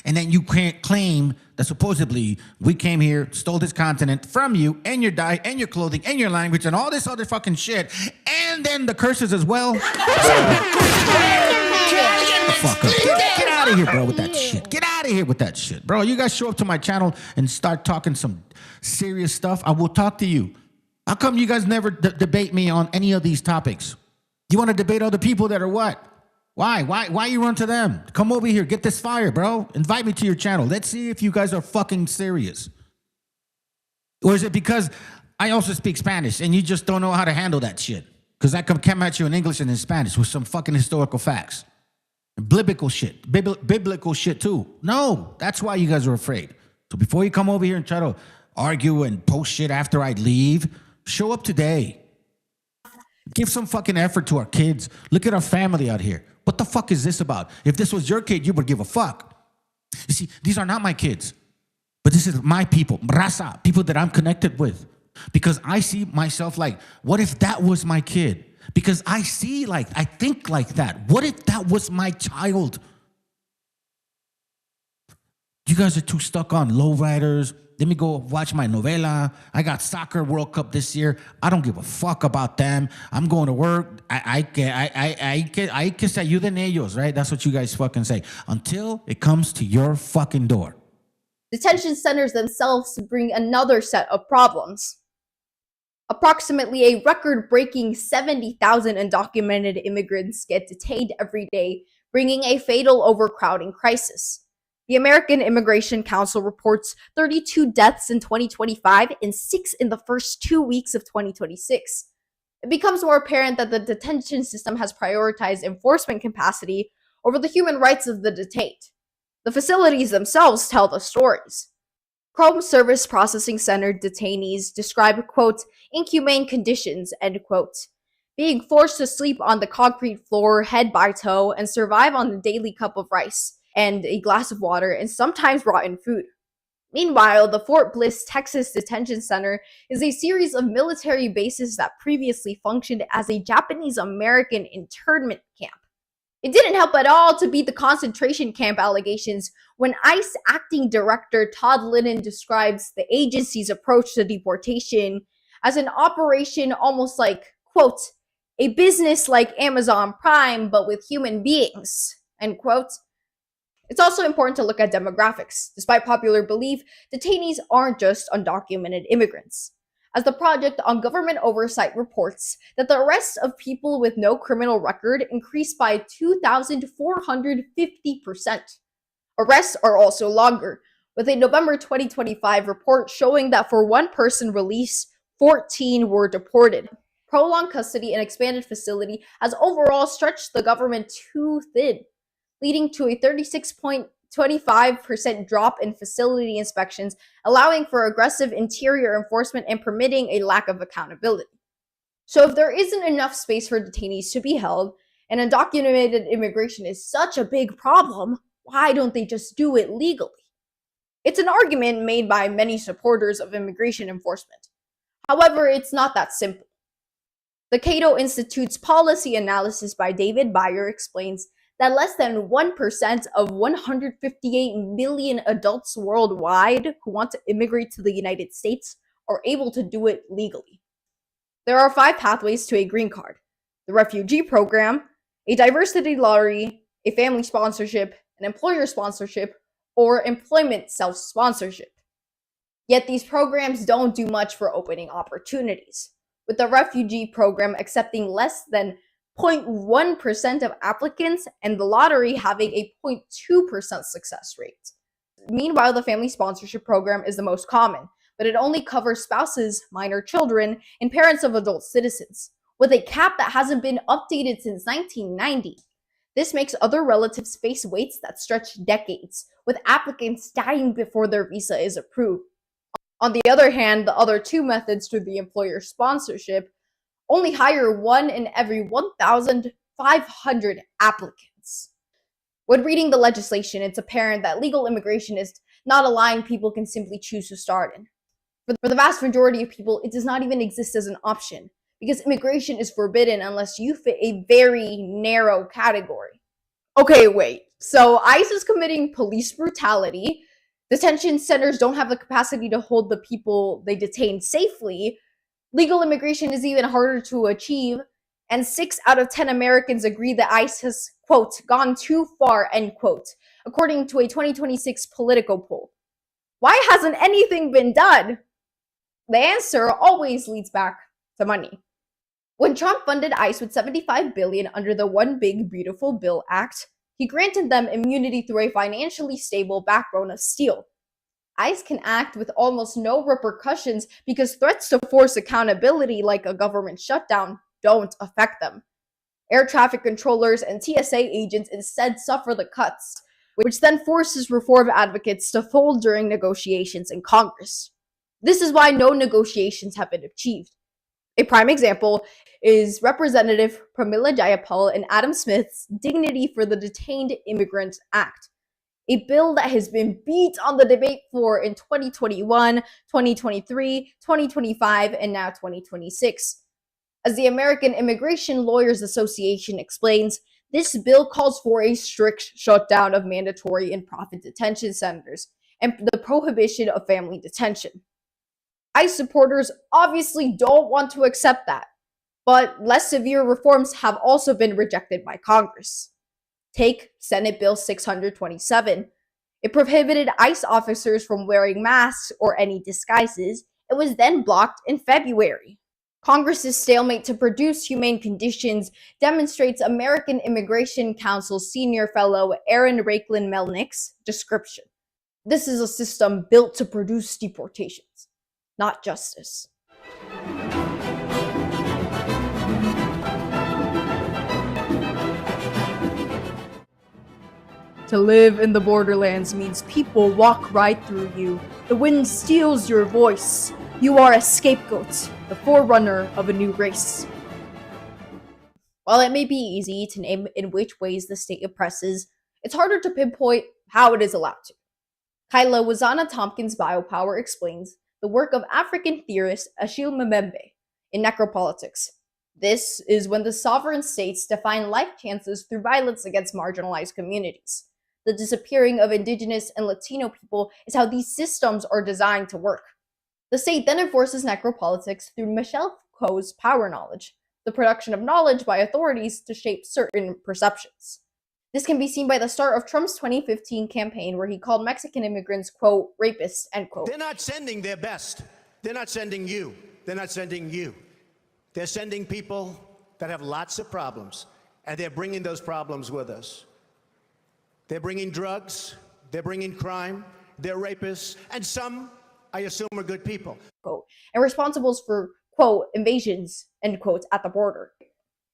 And then you can't claim that supposedly we came here, stole this continent from you, and your diet, and your clothing, and your language, and all this other fucking shit, and then the curses as well. Fuck up. Get out of here, bro, with that shit. Get out of here with that shit. Bro, you guys show up to my channel and start talking some serious stuff, I will talk to you. How come you guys never debate me on any of these topics? You want to debate other people that are what? Why you run to them? Come over here, get this fire, bro. Invite me to your channel. Let's see if you guys are fucking serious. Or is it because I also speak Spanish and you just don't know how to handle that shit? Because I come at you in English and in Spanish with some fucking historical facts. Biblical shit. Biblical shit too. No, that's why you guys are afraid. So before you come over here and try to argue and post shit after I leave, show up today. Give some fucking effort to our kids. Look at our family out here. What the fuck is this about? If this was your kid, you would give a fuck. You see, these are not my kids, but this is my people, raza, people that I'm connected with. Because I see myself what if that was my kid? Because I think like that. What if that was my child? You guys are too stuck on lowriders. Let me go watch my novela. I got soccer World Cup this year. I don't give a fuck about them. I'm going to work. I que se ayuden ellos, right? That's what you guys fucking say. Until it comes to your fucking door. Detention centers themselves bring another set of problems. Approximately a record-breaking 70,000 undocumented immigrants get detained every day, bringing a fatal overcrowding crisis. The American Immigration Council reports 32 deaths in 2025 and 6 in the first 2 weeks of 2026. It becomes more apparent that the detention system has prioritized enforcement capacity over the human rights of the detained. The facilities themselves tell the stories. Chrome Service Processing Center detainees describe, quote, inhumane conditions, end quote, being forced to sleep on the concrete floor head by toe and survive on a daily cup of rice and a glass of water, and sometimes rotten food. Meanwhile, the Fort Bliss, Texas Detention Center is a series of military bases that previously functioned as a Japanese-American internment camp. It didn't help at all to beat the concentration camp allegations when ICE Acting Director Todd Linnen describes the agency's approach to deportation as an operation almost like, quote, a business like Amazon Prime but with human beings, end quote. It's also important to look at demographics. Despite popular belief, detainees aren't just undocumented immigrants, as the Project on Government Oversight reports that the arrests of people with no criminal record increased by 2,450%. Arrests are also longer, with a November 2025 report showing that for one person released, 14 were deported. Prolonged custody and expanded facility has overall stretched the government too thin, leading to a 36.25% drop in facility inspections, allowing for aggressive interior enforcement and permitting a lack of accountability. So if there isn't enough space for detainees to be held, and undocumented immigration is such a big problem, why don't they just do it legally? It's an argument made by many supporters of immigration enforcement. However, it's not that simple. The Cato Institute's policy analysis by David Beyer explains that less than 1% of 158 million adults worldwide who want to immigrate to the United States are able to do it legally. There are 5 pathways to a green card: the refugee program, a diversity lottery, a family sponsorship, an employer sponsorship, or employment self-sponsorship. Yet these programs don't do much for opening opportunities, with the refugee program accepting less than 0.1% of applicants, and the lottery having a 0.2% success rate. Meanwhile, the family sponsorship program is the most common, but it only covers spouses, minor children, and parents of adult citizens, with a cap that hasn't been updated since 1990. This makes other relatives face waits that stretch decades, with applicants dying before their visa is approved. On the other hand, the other two methods through the employer sponsorship only hire 1 in every 1,500 applicants. When reading the legislation, it's apparent that legal immigration is not a line people can simply choose to start in. For the vast majority of people, it does not even exist as an option, because immigration is forbidden unless you fit a very narrow category. Okay, wait. So ICE is committing police brutality, detention centers don't have the capacity to hold the people they detain safely, legal immigration is even harder to achieve, and 6 out of 10 Americans agree that ICE has, quote, gone too far, end quote, according to a 2026 Politico poll. Why hasn't anything been done? The answer always leads back to money. When Trump funded ICE with $75 billion under the One Big Beautiful Bill Act, he granted them immunity through a financially stable backbone of steel. ICE can act with almost no repercussions because threats to force accountability like a government shutdown don't affect them. Air traffic controllers and TSA agents instead suffer the cuts, which then forces reform advocates to fold during negotiations in Congress. This is why no negotiations have been achieved. A prime example is Representative Pramila Jayapal and Adam Smith's Dignity for the Detained Immigrants Act, a bill that has been beat on the debate floor in 2021, 2023, 2025, and now 2026. As the American Immigration Lawyers Association explains, this bill calls for a strict shutdown of mandatory and profit detention centers and the prohibition of family detention. ICE supporters obviously don't want to accept that, but less severe reforms have also been rejected by Congress. Take Senate Bill 627. It prohibited ICE officers from wearing masks or any disguises. It was then blocked in February. Congress's stalemate to produce humane conditions demonstrates American Immigration Council's senior fellow Aaron Raiklin Melnick's description. This is a system built to produce deportations, not justice. To live in the borderlands means people walk right through you. The wind steals your voice. You are a scapegoat, the forerunner of a new race. While it may be easy to name in which ways the state oppresses, it's harder to pinpoint how it is allowed to. Kyla Wazana Tompkins Biopower explains the work of African theorist Achille Mbembe in Necropolitics. This is when the sovereign states define life chances through violence against marginalized communities. The disappearing of Indigenous and Latino people is how these systems are designed to work. The state then enforces necropolitics through Michel Foucault's power knowledge, the production of knowledge by authorities to shape certain perceptions. This can be seen by the start of Trump's 2015 campaign where he called Mexican immigrants, quote, rapists, end quote. They're not sending their best. They're not sending you. They're not sending you. They're sending people that have lots of problems, and they're bringing those problems with us. They're bringing drugs, they're bringing crime, they're rapists, and some, I assume, are good people. Quote, and responsible for, quote, invasions, end quote, at the border.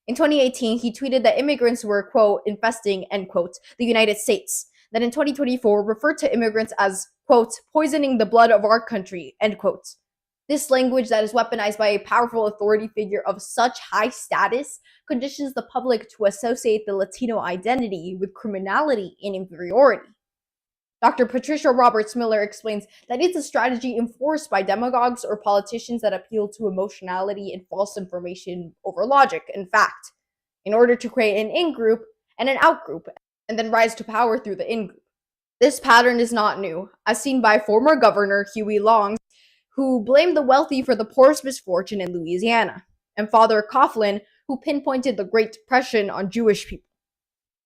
In 2018, he tweeted that immigrants were, quote, infesting, end quote, the United States. Then in 2024, referred to immigrants as, quote, poisoning the blood of our country, end quote. This language that is weaponized by a powerful authority figure of such high status conditions the public to associate the Latino identity with criminality and inferiority. Dr. Patricia Roberts Miller explains that it's a strategy enforced by demagogues or politicians that appeal to emotionality and false information over logic and fact, in order to create an in-group and an out-group, and then rise to power through the in-group. This pattern is not new, as seen by former Governor Huey Long, who blamed the wealthy for the poor's misfortune in Louisiana, and Father Coughlin, who pinpointed the Great Depression on Jewish people.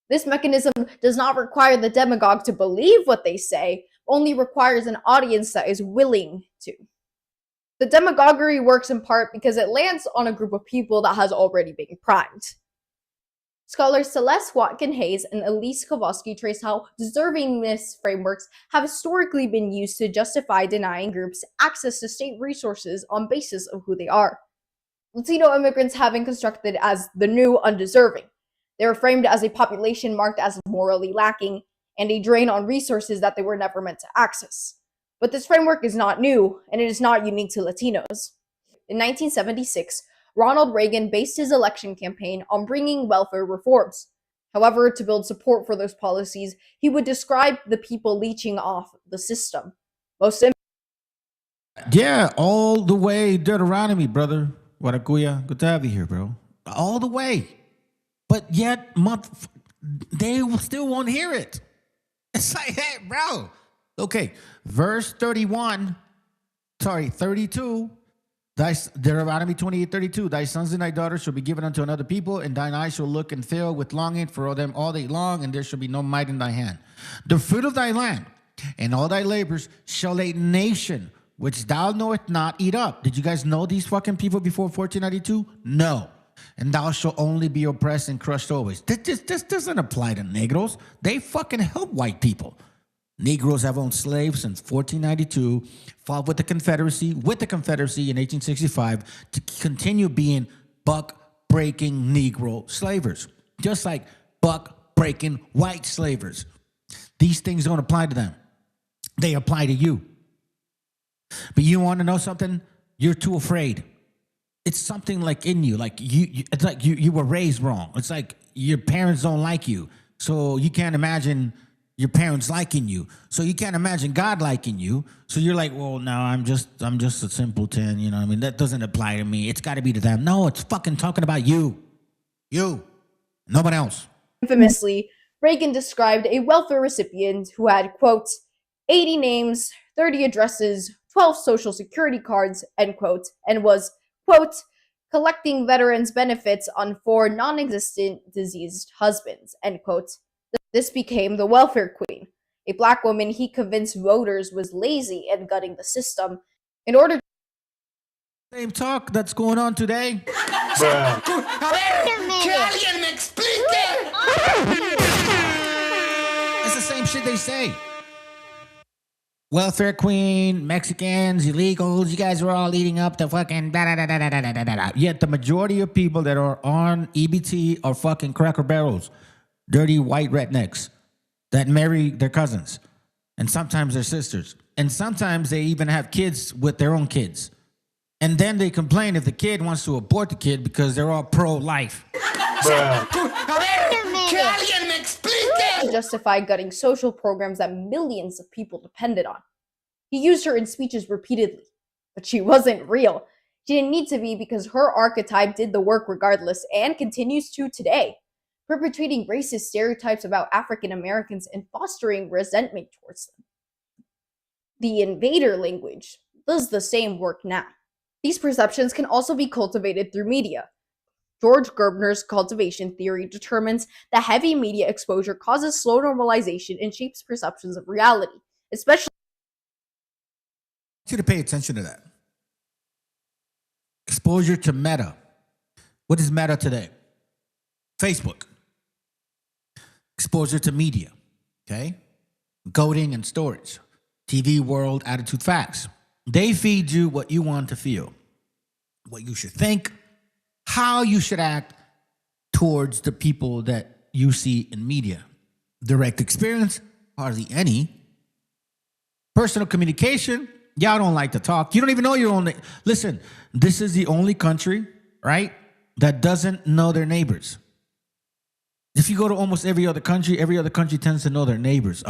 This mechanism does not require the demagogue to believe what they say, only requires an audience that is willing to. The demagoguery works in part because it lands on a group of people that has already been primed. Scholars Celeste Watkin-Hayes and Elise Kowalski trace how deservingness frameworks have historically been used to justify denying groups access to state resources on basis of who they are. Latino immigrants have been constructed as the new undeserving. They were framed as a population marked as morally lacking and a drain on resources that they were never meant to access. But this framework is not new, and it is not unique to Latinos. In 1976, Ronald Reagan based his election campaign on bringing welfare reforms. However, to build support for those policies, he would describe the people leeching off the system. Yeah, all the way Deuteronomy, brother. Warakuya, good to have you here, bro. All the way. But yet, they still won't hear it. It's like, hey, bro. Okay, verse 32. Deuteronomy 28:32. Thy sons and thy daughters shall be given unto another people, and thine eyes shall look and fill with longing for them all day long, and there shall be no might in thy hand. The fruit of thy land and all thy labors shall a nation which thou knowest not eat up. Did you guys know these fucking people before 1492? No. And thou shalt only be oppressed and crushed always. This doesn't apply to Negroes. They fucking help white people. Negroes have owned slaves since 1492, fought with the Confederacy in 1865 to continue being buck-breaking Negro slavers, just like buck-breaking white slavers. These things don't apply to them. They apply to you. But you want to know something? You're too afraid. It's something like in you, like it's like you were raised wrong. It's like your parents don't like you, so you can't imagine your parents liking you. So you can't imagine God liking you. So you're like, well, no, I'm just a simpleton. You know what I mean? That doesn't apply to me. It's got to be to them. No, it's fucking talking about you. You. No one else. Infamously, Reagan described a welfare recipient who had, quote, 80 names, 30 addresses, 12 social security cards, end quote, and was, quote, collecting veterans' benefits on 4 non-existent diseased husbands, end quote. This became the welfare queen, a black woman he convinced voters was lazy and gutting the system in order to... Same talk that's going on today. Que alguien me explique. It's the same shit they say. Welfare queen, Mexicans, illegals, you guys are all eating up the fucking da-da-da-da-da-da-da-da. Yet the majority of people that are on EBT are fucking Cracker Barrels, dirty white rednecks that marry their cousins and sometimes their sisters. And sometimes they even have kids with their own kids. And then they complain if the kid wants to abort the kid because they're all pro-life. To justify gutting social programs that millions of people depended on. He used her in speeches repeatedly, but she wasn't real. She didn't need to be because her archetype did the work regardless and continues to today, perpetrating racist stereotypes about African Americans and fostering resentment towards them. The invader language does the same work now. These perceptions can also be cultivated through media. George Gerbner's cultivation theory determines that heavy media exposure causes slow normalization and shapes perceptions of reality, especially... I want you to pay attention to that. Exposure to meta. What is meta today? Facebook. Exposure to media, okay? Coding and storage. TV world, attitude, facts. They feed you what you want to feel, what you should think, how you should act towards the people that you see in media. Direct experience, hardly any. Personal communication, y'all don't like to talk. You don't even know your own. Listen, this is the only country, right, that doesn't know their neighbors. If you go to almost every other country tends to know their neighbors.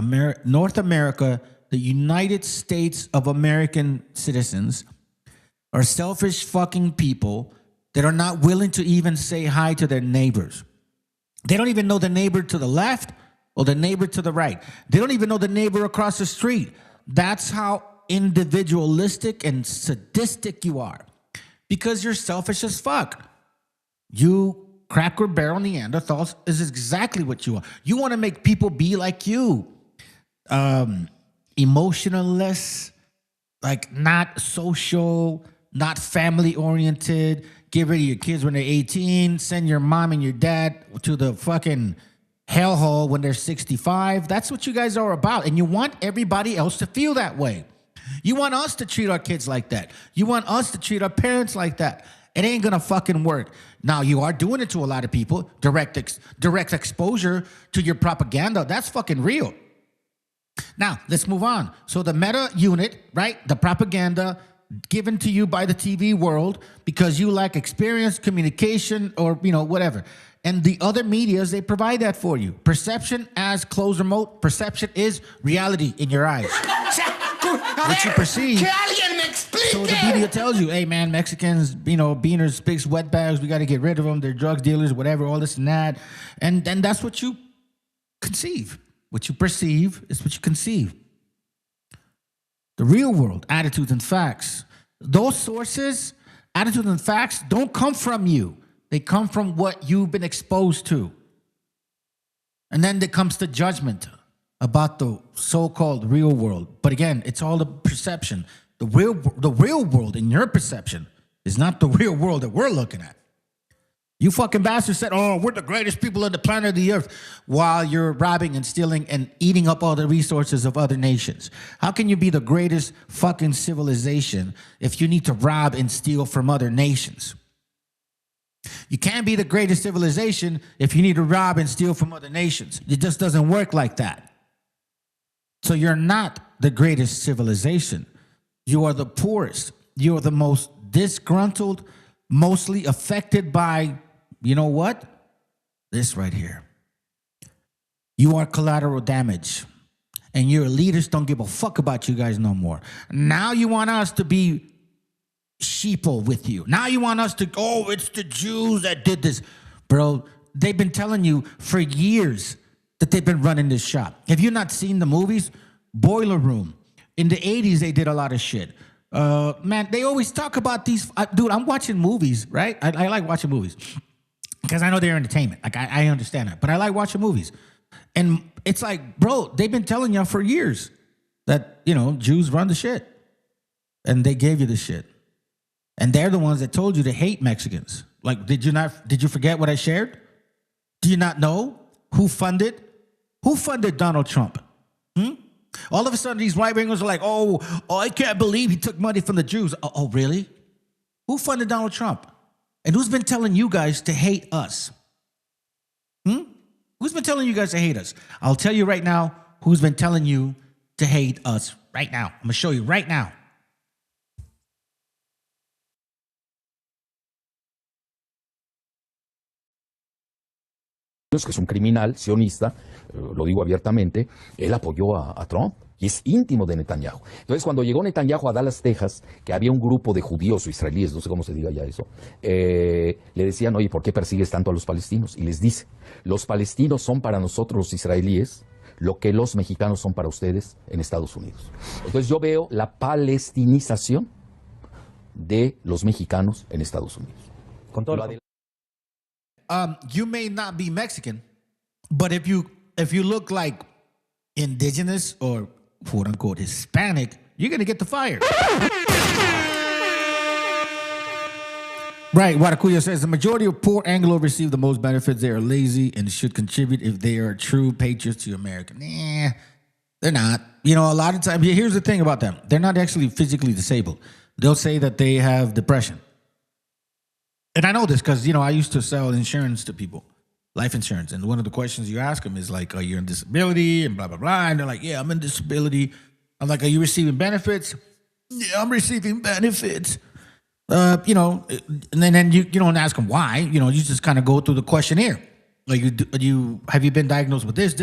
North America, the United States of American citizens, are selfish fucking people that are not willing to even say hi to their neighbors. They don't even know the neighbor to the left or the neighbor to the right. They don't even know the neighbor across the street. That's how individualistic and sadistic you are, because you're selfish as fuck. You Cracker Barrel Neanderthals is exactly what you are. You want to make people be like you. Emotionless, like not social, not family oriented. get rid of your kids when they're 18, send your mom and your dad to the fucking hellhole when they're 65. That's what you guys are about. And you want everybody else to feel that way. You want us to treat our kids like that. You want us to treat our parents like that. It ain't gonna fucking work. Now, you are doing it to a lot of people. Direct exposure to your propaganda. That's fucking real. Now, let's move on. So the meta unit, right? The propaganda given to you by the TV world because you lack experience, communication, or, whatever. And the other medias, they provide that for you. Perception as closed remote. Perception is reality in your eyes. What you perceive. So the media tells you, hey, man, Mexicans, beaners, pigs, wetbags, we got to get rid of them. They're drug dealers, whatever, all this and that. And then that's what you conceive. What you perceive is what you conceive. The real world, attitudes and facts. Those sources, attitudes and facts, don't come from you. They come from what you've been exposed to. And then there comes the judgment about the so-called real world. But again, it's all the perception. The real world in your perception is not the real world that we're looking at. You fucking bastards said, oh, we're the greatest people on the planet of the earth, while you're robbing and stealing and eating up all the resources of other nations. How can you be the greatest fucking civilization if you need to rob and steal from other nations? You can't be the greatest civilization if you need to rob and steal from other nations. It just doesn't work like that. So you're not the greatest civilization. You are the poorest. You are the most disgruntled, mostly affected by, you know what? This right here. You are collateral damage. And your leaders don't give a fuck about you guys no more. Now you want us to be sheeple with you. Now you want us to, oh, it's the Jews that did this. Bro, they've been telling you for years that they've been running this shop. Have you not seen the movies? Boiler Room. In the 80s, they did a lot of shit. Man, they always talk about these. Dude, I'm watching movies, right? I like watching movies because I know they're entertainment. Like, I understand that. But I like watching movies. And it's like, bro, they've been telling y'all for years that, Jews run the shit. And they gave you the shit. And they're the ones that told you to hate Mexicans. Like, did you forget what I shared? Do you not know who funded Donald Trump? All of a sudden, these right-wingers are like, oh, I can't believe he took money from the Jews. Oh, really? Who funded Donald Trump? And who's been telling you guys to hate us? Who's been telling you guys to hate us? I'll tell you right now who's been telling you to hate us right now. I'm going to show you right now. Que es un criminal sionista, lo digo abiertamente, él apoyó a Trump y es íntimo de Netanyahu. Entonces, cuando llegó Netanyahu a Dallas, Texas, que había un grupo de judíos o israelíes, no sé cómo se diga ya eso, le decían, oye, ¿por qué persigues tanto a los palestinos? Y les dice, los palestinos son para nosotros los israelíes lo que los mexicanos son para ustedes en Estados Unidos. Entonces, yo veo la palestinización de los mexicanos en Estados Unidos. Con todo you may not be Mexican, but if you look like indigenous or quote unquote Hispanic, you're gonna get the fire. Right, Guaracuya says the majority of poor Anglo receive the most benefits. They are lazy and should contribute if they are true patriots to America. Nah, they're not. A lot of times, here's the thing about them. They're not actually physically disabled. They'll say that they have depression. And I know this because, I used to sell insurance to people, life insurance. And one of the questions you ask them is like, are you on disability? And blah, blah, blah. And they're like, yeah, I'm in disability. I'm like, are you receiving benefits? Yeah, I'm receiving benefits. And then you don't ask them why. You just kind of go through the questionnaire. Like, have you been diagnosed with this?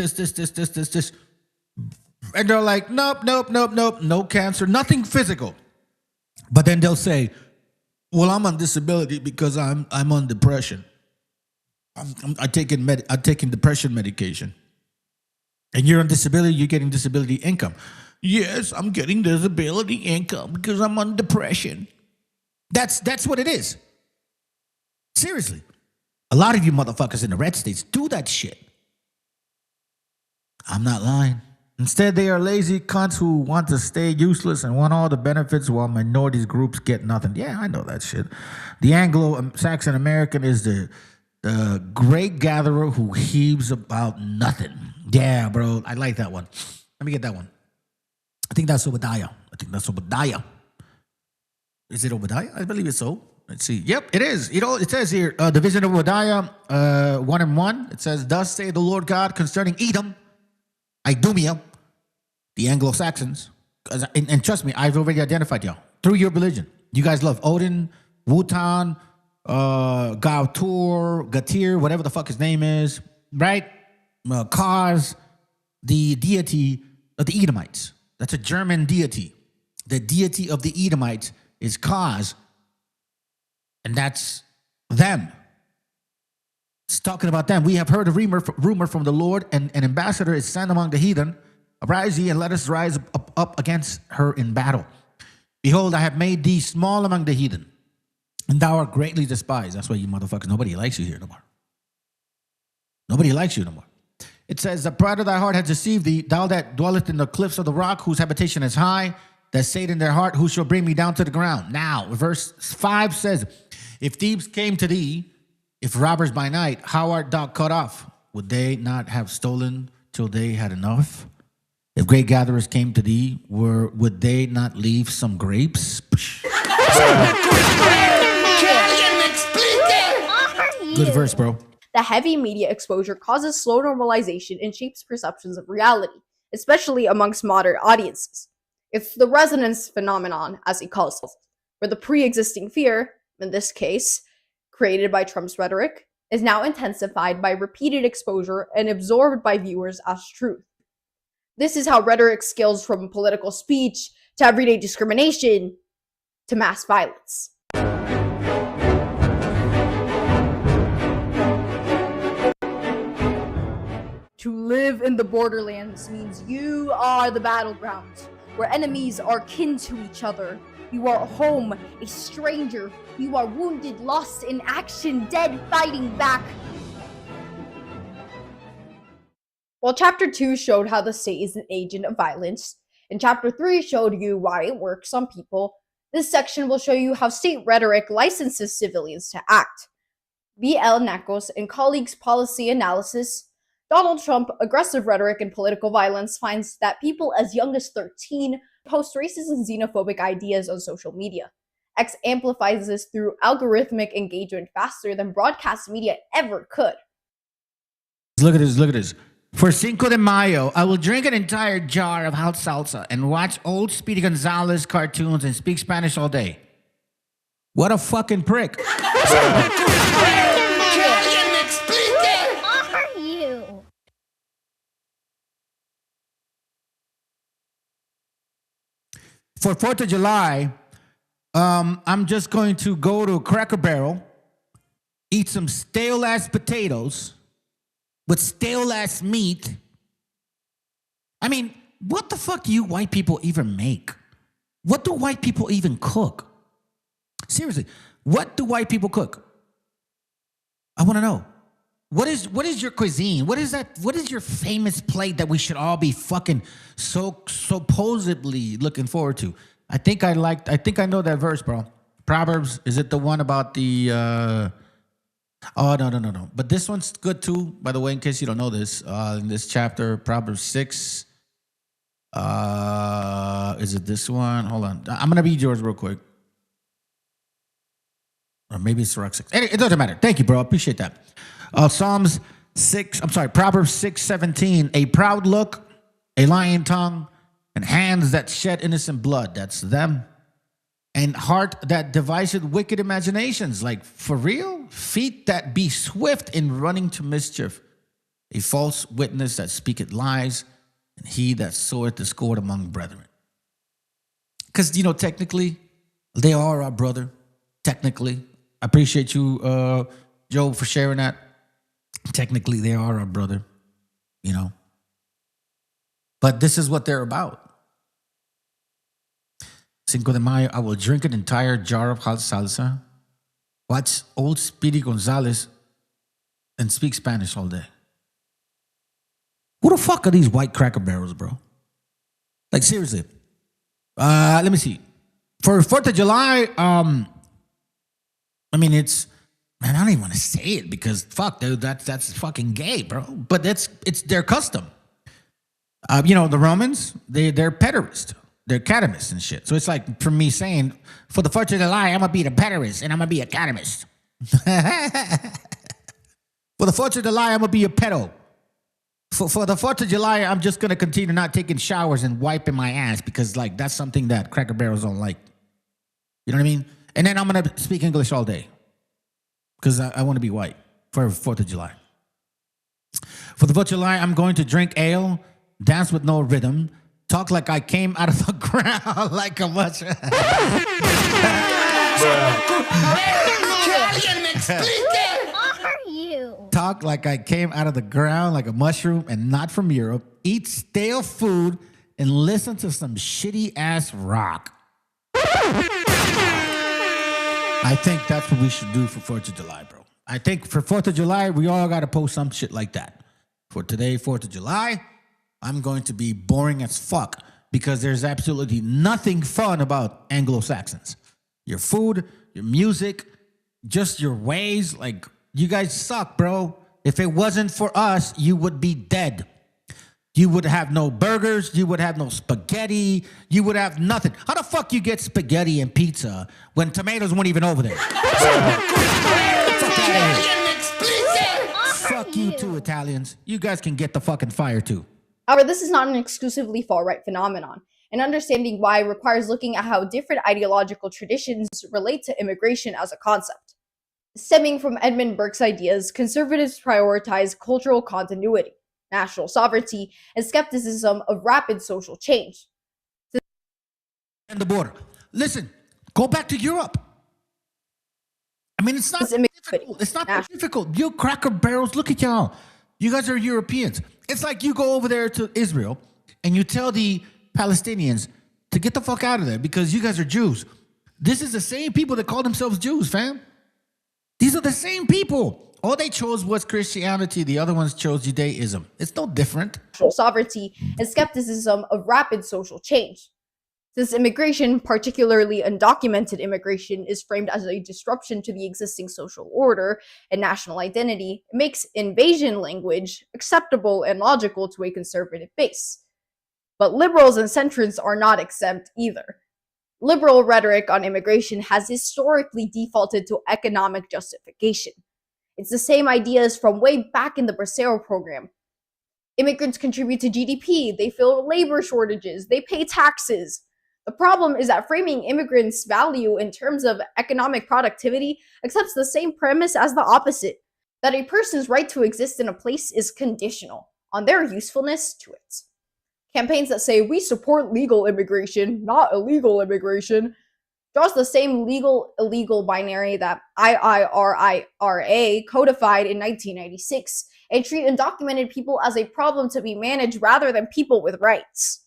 And they're like, nope, no cancer, nothing physical. But then they'll say, well, I'm on disability because I'm on depression. I'm taking depression medication. And you're on disability, you're getting disability income. Yes, I'm getting disability income because I'm on depression. That's what it is. Seriously. A lot of you motherfuckers in the red states do that shit. I'm not lying. Instead, they are lazy cunts who want to stay useless and want all the benefits while minorities groups get nothing. Yeah, I know that shit. The Anglo-Saxon American is the great gatherer who heaves about nothing. Yeah, bro. I like that one. Let me get that one. I think that's Obadiah. Is it Obadiah? I believe it's so. Let's see. Yep, it is. You know, it says here, the vision of Obadiah 1:1. It says, thus say the Lord God concerning Edom, Idumea, the Anglo-Saxons. And trust me, I've already identified y'all through your religion. You guys love Odin, Wotan, Gautur, Gatir, whatever the fuck his name is, right? Kaz, the deity of the Edomites. That's a German deity. The deity of the Edomites is Kaz, and that's them. It's talking about them. We have heard a rumor from the Lord, and an ambassador is sent among the heathen. Arise ye, and let us rise up against her in battle. Behold, I have made thee small among the heathen, and thou art greatly despised. That's why you motherfuckers, nobody likes you here no more. Nobody likes you no more. It says, the pride of thy heart hath deceived thee, thou that dwellest in the cliffs of the rock, whose habitation is high, that say in their heart, who shall bring me down to the ground? Now, verse 5 says, if thieves came to thee, if robbers by night, how art thou cut off? Would they not have stolen till they had enough? If great gatherers came to thee, would they not leave some grapes? Good verse, bro. The heavy media exposure causes slow normalization and shapes perceptions of reality, especially amongst modern audiences. It's the resonance phenomenon, as he calls it, where the pre-existing fear, in this case, created by Trump's rhetoric, is now intensified by repeated exposure and absorbed by viewers as truth. This is how rhetoric scales from political speech to everyday discrimination to mass violence. To live in the borderlands means you are the battleground, where enemies are kin to each other. You are home, a stranger. You are wounded, lost in action, dead, fighting back. While Chapter 2 showed how the state is an agent of violence, and Chapter 3 showed you why it works on people, this section will show you how state rhetoric licenses civilians to act. B.L. Nakos and colleagues' policy analysis, Donald Trump, aggressive rhetoric and political violence, finds that people as young as 13 post racist and xenophobic ideas on social media. X amplifies this through algorithmic engagement faster than broadcast media ever could. Look at this. For Cinco de Mayo, I will drink an entire jar of hot salsa and watch old Speedy Gonzalez cartoons and speak Spanish all day. What a fucking prick. For 4th of July, I'm just going to go to Cracker Barrel, eat some stale-ass potatoes with stale-ass meat. I mean, what the fuck do you white people even make? What do white people even cook? Seriously, what do white people cook? I want to know. What is your cuisine? What is that? What is your famous plate that we should all be fucking so supposedly looking forward to? I think I know that verse, bro. Proverbs, is it the one about the oh no. But this one's good too, by the way, in case you don't know this. In this chapter, Proverbs 6. Is it this one? Hold on. I'm gonna read yours real quick. Or maybe it's Sirach 6. It doesn't matter. Thank you, bro. I appreciate that. Proverbs 6:17. A proud look, a lying tongue, and hands that shed innocent blood. That's them. And heart that deviseth wicked imaginations. Like, for real? Feet that be swift in running to mischief. A false witness that speaketh lies, and he that soweth discord among brethren. Because, technically, they are our brother. Technically. I appreciate you, Joe, for sharing that. Technically, they are our brother, But this is what they're about. Cinco de Mayo, I will drink an entire jar of hot salsa, watch old Speedy Gonzalez, and speak Spanish all day. Who the fuck are these white Cracker Barrels, bro? Like seriously. Let me see. For 4th of July, I mean, it's, man, I don't even want to say it because fuck, dude, that's fucking gay, bro. But it's their custom. You know, the Romans, they're pederast. They're catamists and shit. So it's like for me saying, for the 4th of July, I'm gonna be the pederast and I'm gonna be a catamist. For the 4th of July, I'm gonna be a pedo. For the 4th of July, I'm just gonna continue not taking showers and wiping my ass because like that's something that Cracker Barrels don't like. You know what I mean? And then I'm gonna speak English all day because I want to be white for 4th of July. For the 4th of July, I'm going to drink ale, dance with no rhythm, talk like I came out of the ground like a mushroom. Talk like I came out of the ground like a mushroom and not from Europe. Eat stale food and listen to some shitty ass rock. I think that's what we should do for 4th of July, bro. I think for 4th of July, we all got to post some shit like that. For today, 4th of July, I'm going to be boring as fuck because there's absolutely nothing fun about Anglo-Saxons. Your food, your music, just your ways, like, you guys suck, bro. If it wasn't for us, you would be dead. You would have no burgers. You would have no spaghetti. You would have nothing. How the fuck you get spaghetti and pizza when tomatoes weren't even over there? Fuck you too, Italians. You guys can get the fucking fire too. However, this is not an exclusively far-right phenomenon, and understanding why requires looking at how different ideological traditions relate to immigration as a concept. Stemming from Edmund Burke's ideas, conservatives prioritize cultural continuity, national sovereignty, and skepticism of rapid social change. And the border. Listen, go back to Europe. I mean, it's not difficult. It's not that difficult. You Cracker Barrels, look at y'all. You guys are Europeans. It's like you go over there to Israel and you tell the Palestinians to get the fuck out of there because you guys are Jews. This is the same people that call themselves Jews, fam. These are the same people. All they chose was Christianity. The other ones chose Judaism. It's no different. Sovereignty and skepticism of rapid social change. Since immigration, particularly undocumented immigration, is framed as a disruption to the existing social order and national identity, it makes invasion language acceptable and logical to a conservative base. But liberals and centrists are not exempt either. Liberal rhetoric on immigration has historically defaulted to economic justification. It's the same ideas from way back in the Bracero program. Immigrants contribute to GDP, they fill labor shortages, they pay taxes. The problem is that framing immigrants' value in terms of economic productivity accepts the same premise as the opposite, that a person's right to exist in a place is conditional on their usefulness to it. Campaigns that say we support legal immigration, not illegal immigration, draws the same legal-illegal binary that IIRIRA codified in 1996 and treat undocumented people as a problem to be managed rather than people with rights.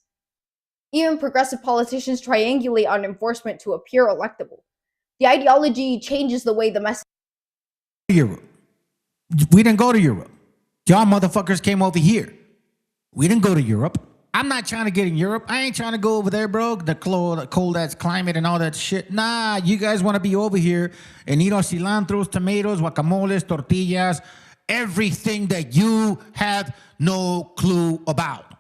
Even progressive politicians triangulate on enforcement to appear electable. The ideology changes the way the message. Europe. We didn't go to Europe. Y'all motherfuckers came over here. We didn't go to Europe. I'm not trying to get in Europe. I ain't trying to go over there, bro. The cold ass climate and all that shit. Nah, you guys want to be over here and eat our cilantros, tomatoes, guacamoles, tortillas, everything that you have no clue about.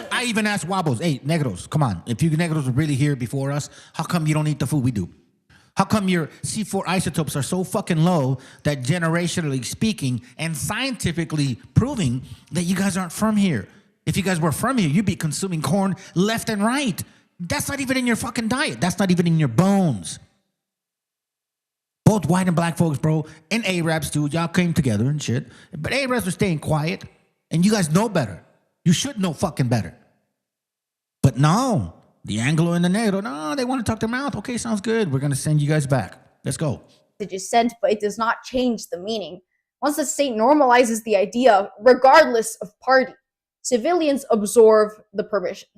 I even asked Wobbles, hey, negros, come on. If you negros were really here before us, how come you don't eat the food we do? How come your C4 isotopes are so fucking low that generationally speaking and scientifically proving that you guys aren't from here? If you guys were from here, you'd be consuming corn left and right. That's not even in your fucking diet. That's not even in your bones. Both white and black folks, bro, and Arabs too. Y'all came together and shit. But Arabs are staying quiet, and you guys know better. You should know fucking better. But no. The Anglo and the Negro, no, they want to talk their mouth. Okay, sounds good. We're going to send you guys back. Let's go. It is sent, but it does not change the meaning. Once the state normalizes the idea, regardless of party, civilians absorb the permission.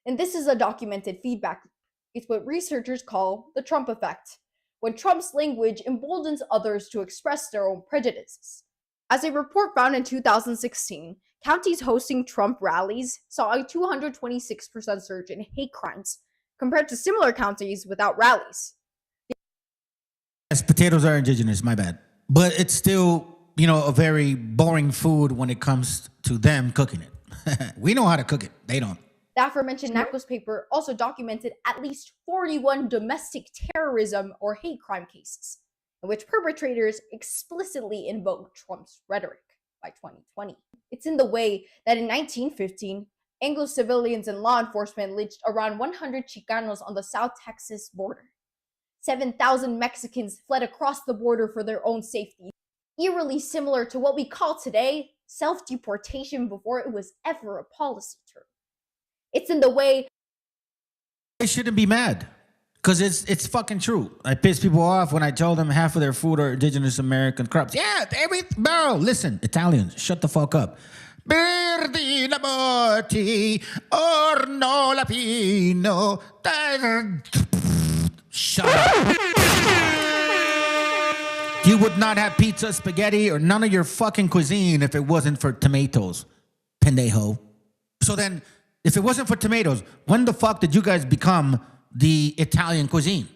And this is a documented feedback. It's what researchers call the Trump effect, when Trump's language emboldens others to express their own prejudices. As a report found in 2016, counties hosting Trump rallies saw a 226% surge in hate crimes compared to similar counties without rallies. Yes, potatoes are indigenous, my bad. But it's still, a very boring food when it comes to them cooking it. We know how to cook it. They don't. The aforementioned NACO's paper also documented at least 41 domestic terrorism or hate crime cases, in which perpetrators explicitly invoked Trump's rhetoric by 2020. It's in the way that in 1915, Anglo civilians and law enforcement lynched around 100 Chicanos on the South Texas border. 7,000 Mexicans fled across the border for their own safety, eerily similar to what we call today self-deportation before it was ever a policy term. It's in the way they shouldn't be mad, because it's fucking true. I piss people off when I tell them half of their food are indigenous American crops. Yeah, bro, listen, Italians, shut the fuck up. Perdi la morti, or no la pino. Shut up. You would not have pizza, spaghetti, or none of your fucking cuisine if it wasn't for tomatoes, pendejo. So then, if it wasn't for tomatoes, when the fuck did you guys become the Italian cuisine?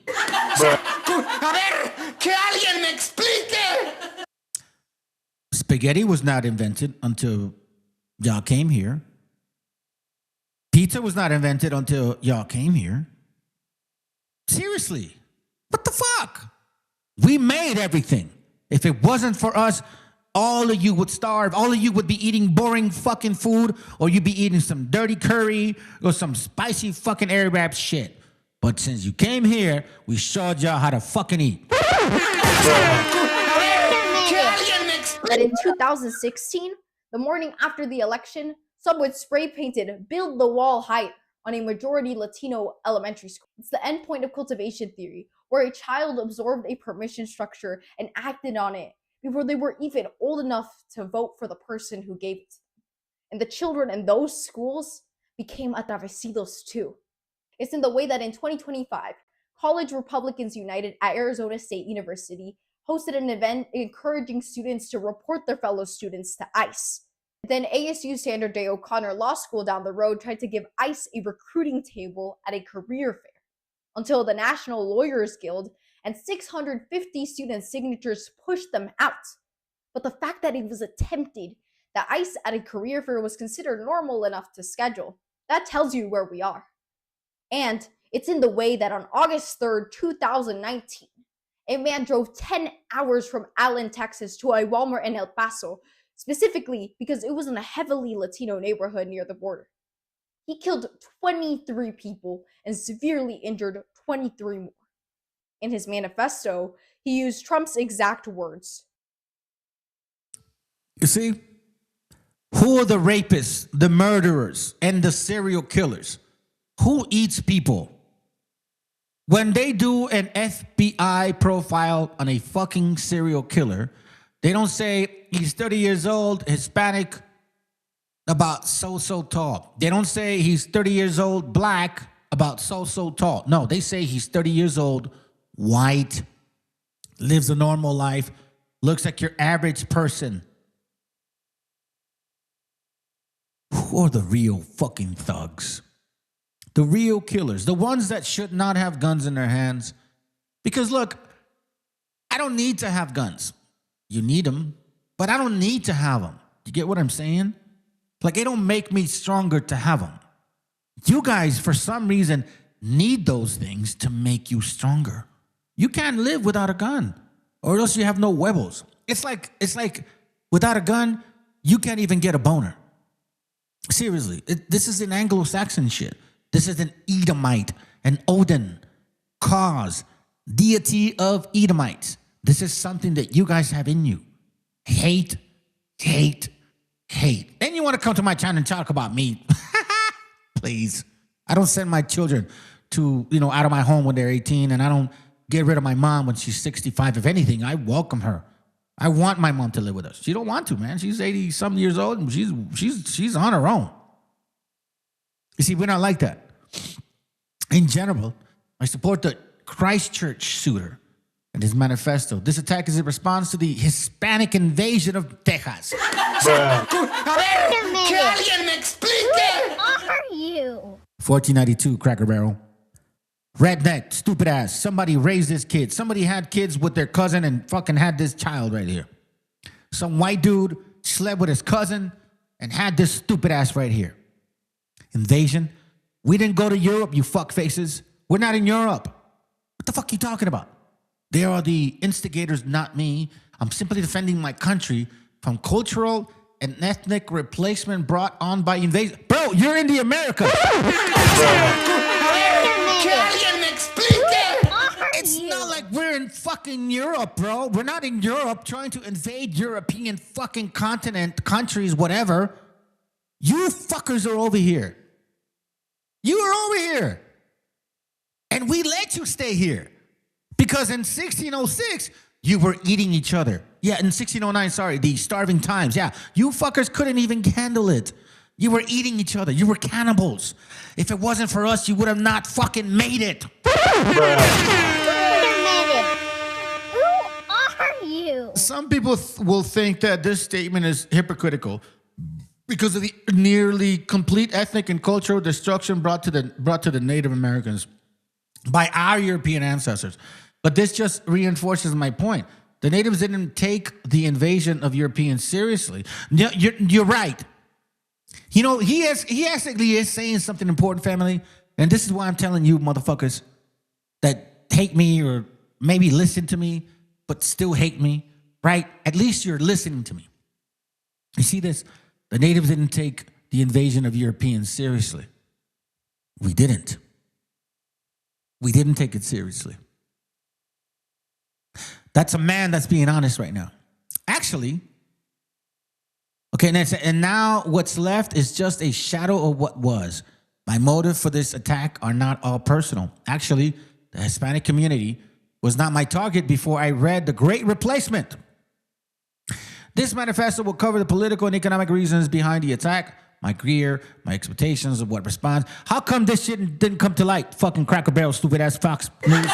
Spaghetti was not invented until y'all came here. Pizza was not invented until y'all came here. Seriously, what the fuck? We made everything. If it wasn't for us, all of you would starve. All of you would be eating boring fucking food, or you'd be eating some dirty curry or some spicy fucking Arab shit. But since you came here, we showed y'all how to fucking eat. But in 2016, the morning after the election, some would spray painted "Build the Wall Higher" on a majority Latino elementary school. It's the endpoint of cultivation theory, where a child absorbed a permission structure and acted on it before they were even old enough to vote for the person who gave it to them. And the children in those schools became atravesidos too. It's in the way that in 2025, College Republicans United at Arizona State University hosted an event encouraging students to report their fellow students to ICE. Then ASU Sandra Day O'Connor Law School down the road tried to give ICE a recruiting table at a career fair, until the National Lawyers Guild and 650 students' signatures pushed them out. But the fact that it was attempted, that ICE at a career fair was considered normal enough to schedule, that tells you where we are. And it's in the way that on August 3rd, 2019, a man drove 10 hours from Allen, Texas to a Walmart in El Paso, specifically because it was in a heavily Latino neighborhood near the border. He killed 23 people and severely injured 23 more. In his manifesto, he used Trump's exact words. You see, who are the rapists, the murderers, and the serial killers? Who eats people? When they do an FBI profile on a fucking serial killer, they don't say he's 30 years old, Hispanic, about so tall. They don't say he's 30 years old, black, about so tall. No, they say he's 30 years old, white, lives a normal life, looks like your average person. Who are the real fucking thugs? The real killers, the ones that should not have guns in their hands. Because look, I don't need to have guns. You need them, but I don't need to have them. You get what I'm saying? Like, it don't make me stronger to have them. You guys, for some reason, need those things to make you stronger. You can't live without a gun, or else you have no huevos. It's like without a gun, you can't even get a boner. Seriously, this is an Anglo-Saxon shit. This is an Edomite, an Odin, cause, deity of Edomites. This is something that you guys have in you. Hate, hate, hate. Then you want to come to my channel and talk about me. Please. I don't send my children to, out of my home when they're 18, and I don't get rid of my mom when she's 65. If anything, I welcome her. I want my mom to live with us. She don't want to, man. She's 80-some years old, and she's on her own. You see, we're not like that. In general, I support the Christchurch shooter. in his manifesto. This attack is a response to the Hispanic invasion of Texas. Que alguien me explique. Who are you? 1492, Cracker Barrel. Redneck, stupid ass. Somebody raised this kid. Somebody had kids with their cousin and fucking had this child right here. Some white dude slept with his cousin and had this stupid ass right here. Invasion. We didn't go to Europe, you fuck faces. We're not in Europe. What the fuck are you talking about? They are the instigators, not me. I'm simply defending my country from cultural and ethnic replacement brought on by invasion. Bro, you're in the America. It's not like we're in fucking Europe, bro. We're not in Europe trying to invade European fucking continent, countries, whatever. You fuckers are over here. You are over here. And we let you stay here. Because in 1606, you were eating each other. Yeah, in 1609, sorry, the starving times. Yeah, you fuckers couldn't even handle it. You were eating each other. You were cannibals. If it wasn't for us, you would have not fucking made it. You. Some people will think that this statement is hypocritical because of the nearly complete ethnic and cultural destruction brought to the Native Americans by our European ancestors. But this just reinforces my point. The natives didn't take the invasion of Europeans seriously. You're right. You know, he actually is saying something important, family. And this is why I'm telling you, motherfuckers, that hate me or maybe listen to me, but still hate me, right? At least you're listening to me. You see this? The natives didn't take the invasion of Europeans seriously. We didn't. We didn't take it seriously. That's a man that's being honest right now. Actually, okay, and now what's left is just a shadow of what was. My motive for this attack are not all personal. Actually, the Hispanic community was not my target before I read The Great Replacement. This manifesto will cover the political and economic reasons behind the attack, my career, my expectations of what responds. How come this shit didn't come to light? Fucking Cracker Barrel, stupid ass Fox News.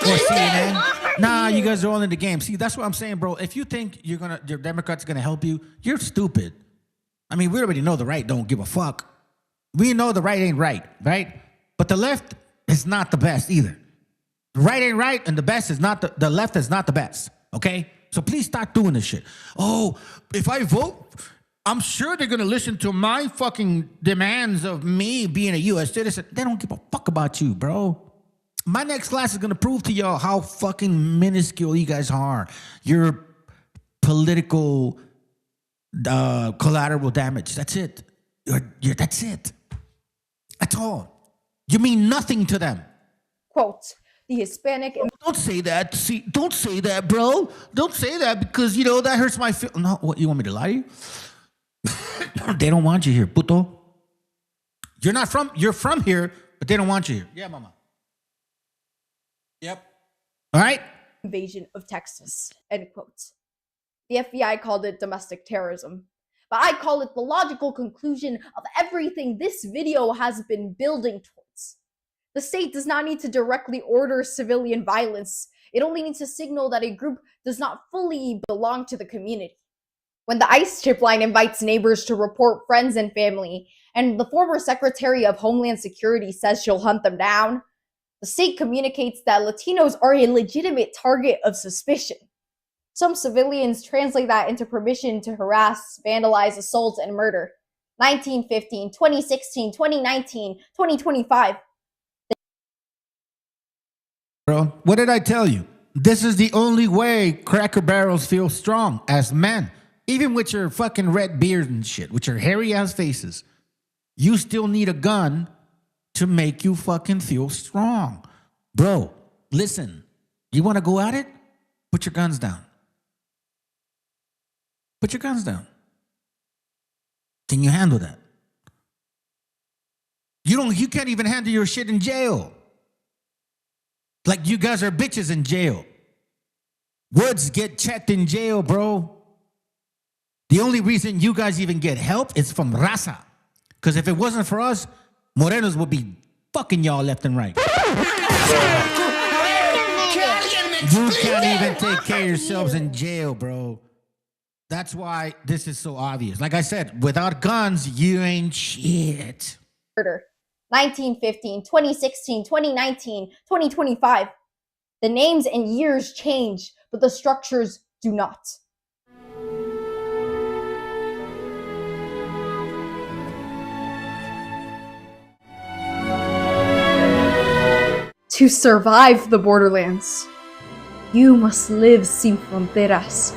Or CNN. Nah, you guys are all in the game. See, that's what I'm saying, bro. If you think your Democrats are gonna help you, you're stupid. I mean, we already know the right don't give a fuck. We know the right ain't right? But the left is not the best either. The right ain't right, and the best is not the left is not the best. Okay? So please stop doing this shit. Oh, if I vote, I'm sure they're gonna listen to my fucking demands of me being a U.S. citizen. They don't give a fuck about you, bro. My next class is gonna prove to y'all how fucking minuscule you guys are. Your political collateral damage. That's it. That's it. That's all. You mean nothing to them. Quote, the Hispanic... Don't say that. See, don't say that, bro. Don't say that because, that hurts my feelings. No, what, you want me to lie to you? They don't want you here, puto. You're from here, but they don't want you here. Yeah, mama. Yep. All right? Invasion of Texas, end quote. The FBI called it domestic terrorism, but I call it the logical conclusion of everything this video has been building towards. The state does not need to directly order civilian violence. It only needs to signal that a group does not fully belong to the community. When the ICE chip line invites neighbors to report friends and family, and the former Secretary of Homeland Security says she'll hunt them down, the state communicates that Latinos are a legitimate target of suspicion. Some civilians translate that into permission to harass, vandalize, assault, and murder. 1915, 2016, 2019, 2025. Bro, what did I tell you? This is the only way Cracker Barrels feel strong as men. Even with your fucking red beards and shit, with your hairy ass faces, you still need a gun to make you fucking feel strong. Bro, listen, you want to go at it? Put your guns down. Put your guns down. Can you handle that? You can't even handle your shit in jail. Like you guys are bitches in jail. Woods get checked in jail, bro. The only reason you guys even get help is from Raza. Because if it wasn't for us, Morenos would be fucking y'all left and right. You can't even take care of yourselves in jail, bro. That's why this is so obvious. Like I said, without guns, you ain't shit. 1915, 2016, 2019, 2025. The names and years change, but the structures do not. To survive the borderlands, you must live sin fronteras.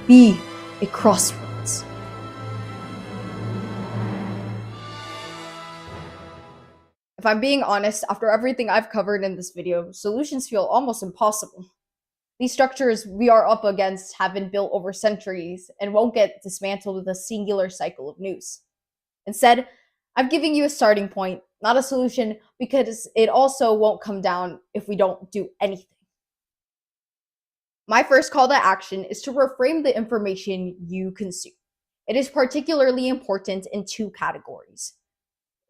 Be a crossroads. If I'm being honest, after everything I've covered in this video, solutions feel almost impossible. These structures we are up against have been built over centuries and won't get dismantled with a singular cycle of news. Instead, I'm giving you a starting point, not a solution, because it also won't come down if we don't do anything. My first call to action is to reframe the information you consume. It is particularly important in two categories: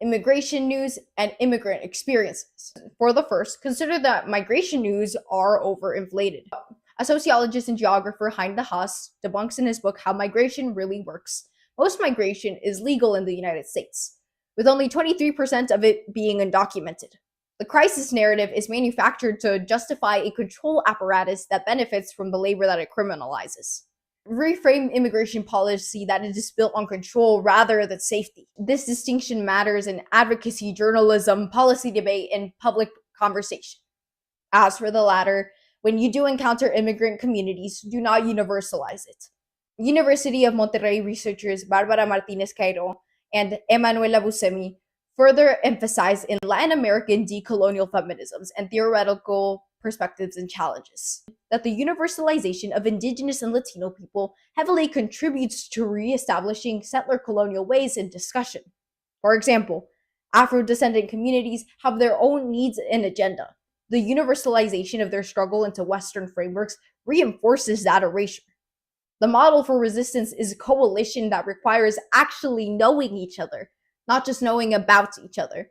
immigration news and immigrant experiences. For the first, consider that migration news are overinflated. A sociologist and geographer, Hein de Haas, debunks in his book How Migration Really Works. Most migration is legal in the United States, with only 23% of it being undocumented. The crisis narrative is manufactured to justify a control apparatus that benefits from the labor that it criminalizes. Reframe immigration policy that it is built on control rather than safety. This distinction matters in advocacy, journalism, policy debate, and public conversation. As for the latter, when you do encounter immigrant communities, do not universalize it. University of Monterrey researchers Barbara Martinez Cairo and Emanuela Buscemi further emphasize in Latin American decolonial feminisms and theoretical perspectives and challenges that the universalization of Indigenous and Latino people heavily contributes to reestablishing settler colonial ways in discussion. For example, Afro-descendant communities have their own needs and agenda. The universalization of their struggle into Western frameworks reinforces that erasure. The model for resistance is a coalition that requires actually knowing each other, not just knowing about each other.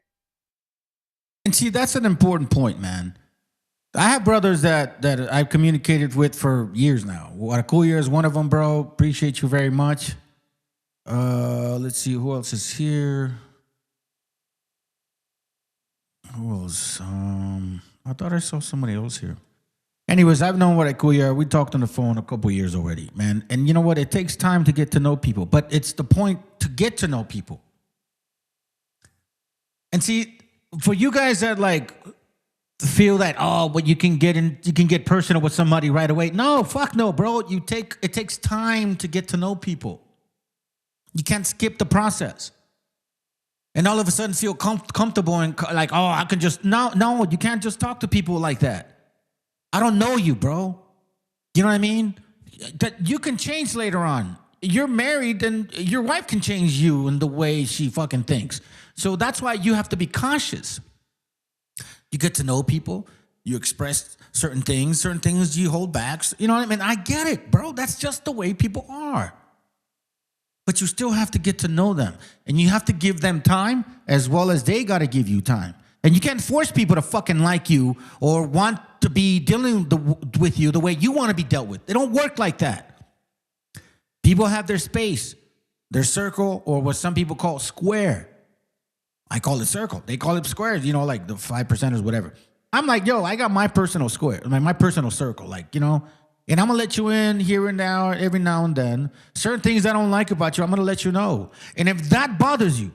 And see, that's an important point, man. I have brothers that I've communicated with for years now. Waracuya is one of them, bro. Appreciate you very much. Let's see, who else is here? Who else? I thought I saw somebody else here. Anyways, I've known Waracuya. We talked on the phone a couple years already, man. And you know what? It takes time to get to know people, but it's the point to get to know people. And see, for you guys that like feel that, oh, but you can get personal with somebody right away. No, fuck no, bro. It takes time to get to know people. You can't skip the process. And all of a sudden feel comfortable and like, oh, I can just, no, you can't just talk to people like that. I don't know you, bro. You know what I mean? That you can change later on. You're married and your wife can change you in the way she fucking thinks. So that's why you have to be cautious. You get to know people. You express certain things you hold back. You know what I mean? I get it, bro. That's just the way people are. But you still have to get to know them. And you have to give them time as well as they got to give you time. And you can't force people to fucking like you or want to be dealing with you the way you want to be dealt with. They don't work like that. People have their space, their circle, or what some people call square. I call it circle. They call it squares, you know, like the 5%ers, whatever. I'm like, yo, I got my personal square, my personal circle, like, you know, and I'm going to let you in here and now, every now and then. Certain things I don't like about you, I'm going to let you know. And if that bothers you,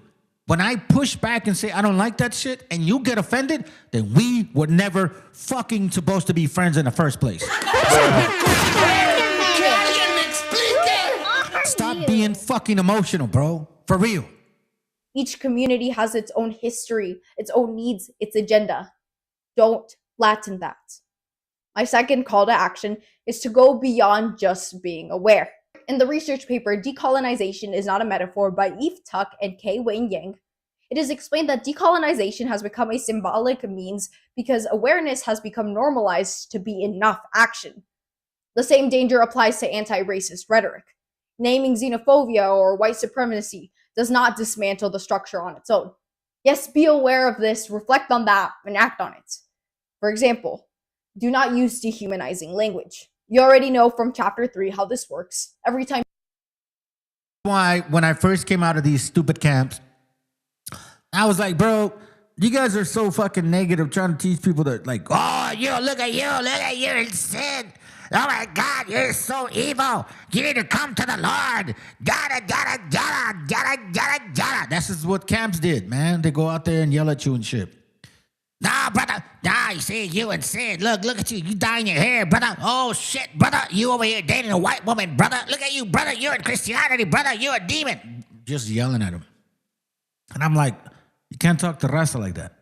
when I push back and say I don't like that shit and you get offended, then we were never fucking supposed to be friends in the first place. Stop being fucking emotional, bro. For real. Each community has its own history, its own needs, its agenda. Don't flatten that. My second call to action is to go beyond just being aware. In the research paper, Decolonization is Not a Metaphor by Eve Tuck and K. Wayne Yang, it is explained that decolonization has become a symbolic means because awareness has become normalized to be enough action. The same danger applies to anti-racist rhetoric. Naming xenophobia or white supremacy does not dismantle the structure on its own. Yes, be aware of this, reflect on that, and act on it. For example, Do not use dehumanizing language. You already know from chapter 3 how this works. Every time Why, when I first came out of these stupid camps, I was like, bro, you guys are so fucking negative trying to teach people that, like, oh, look at you in sin. Oh my God, you're so evil. You need to come to the Lord. Yada, yada, yada, yada, yada, yada. This is what camps did, man. They go out there and yell at you and shit. Nah, brother. Nah, you see, you and sin. Look at you. You dyeing your hair, brother. Oh, shit, brother. You over here dating a white woman, brother. Look at you, brother. You're in Christianity, brother. You're a demon. Just yelling at him. And I'm like, you can't talk to Rasta like that.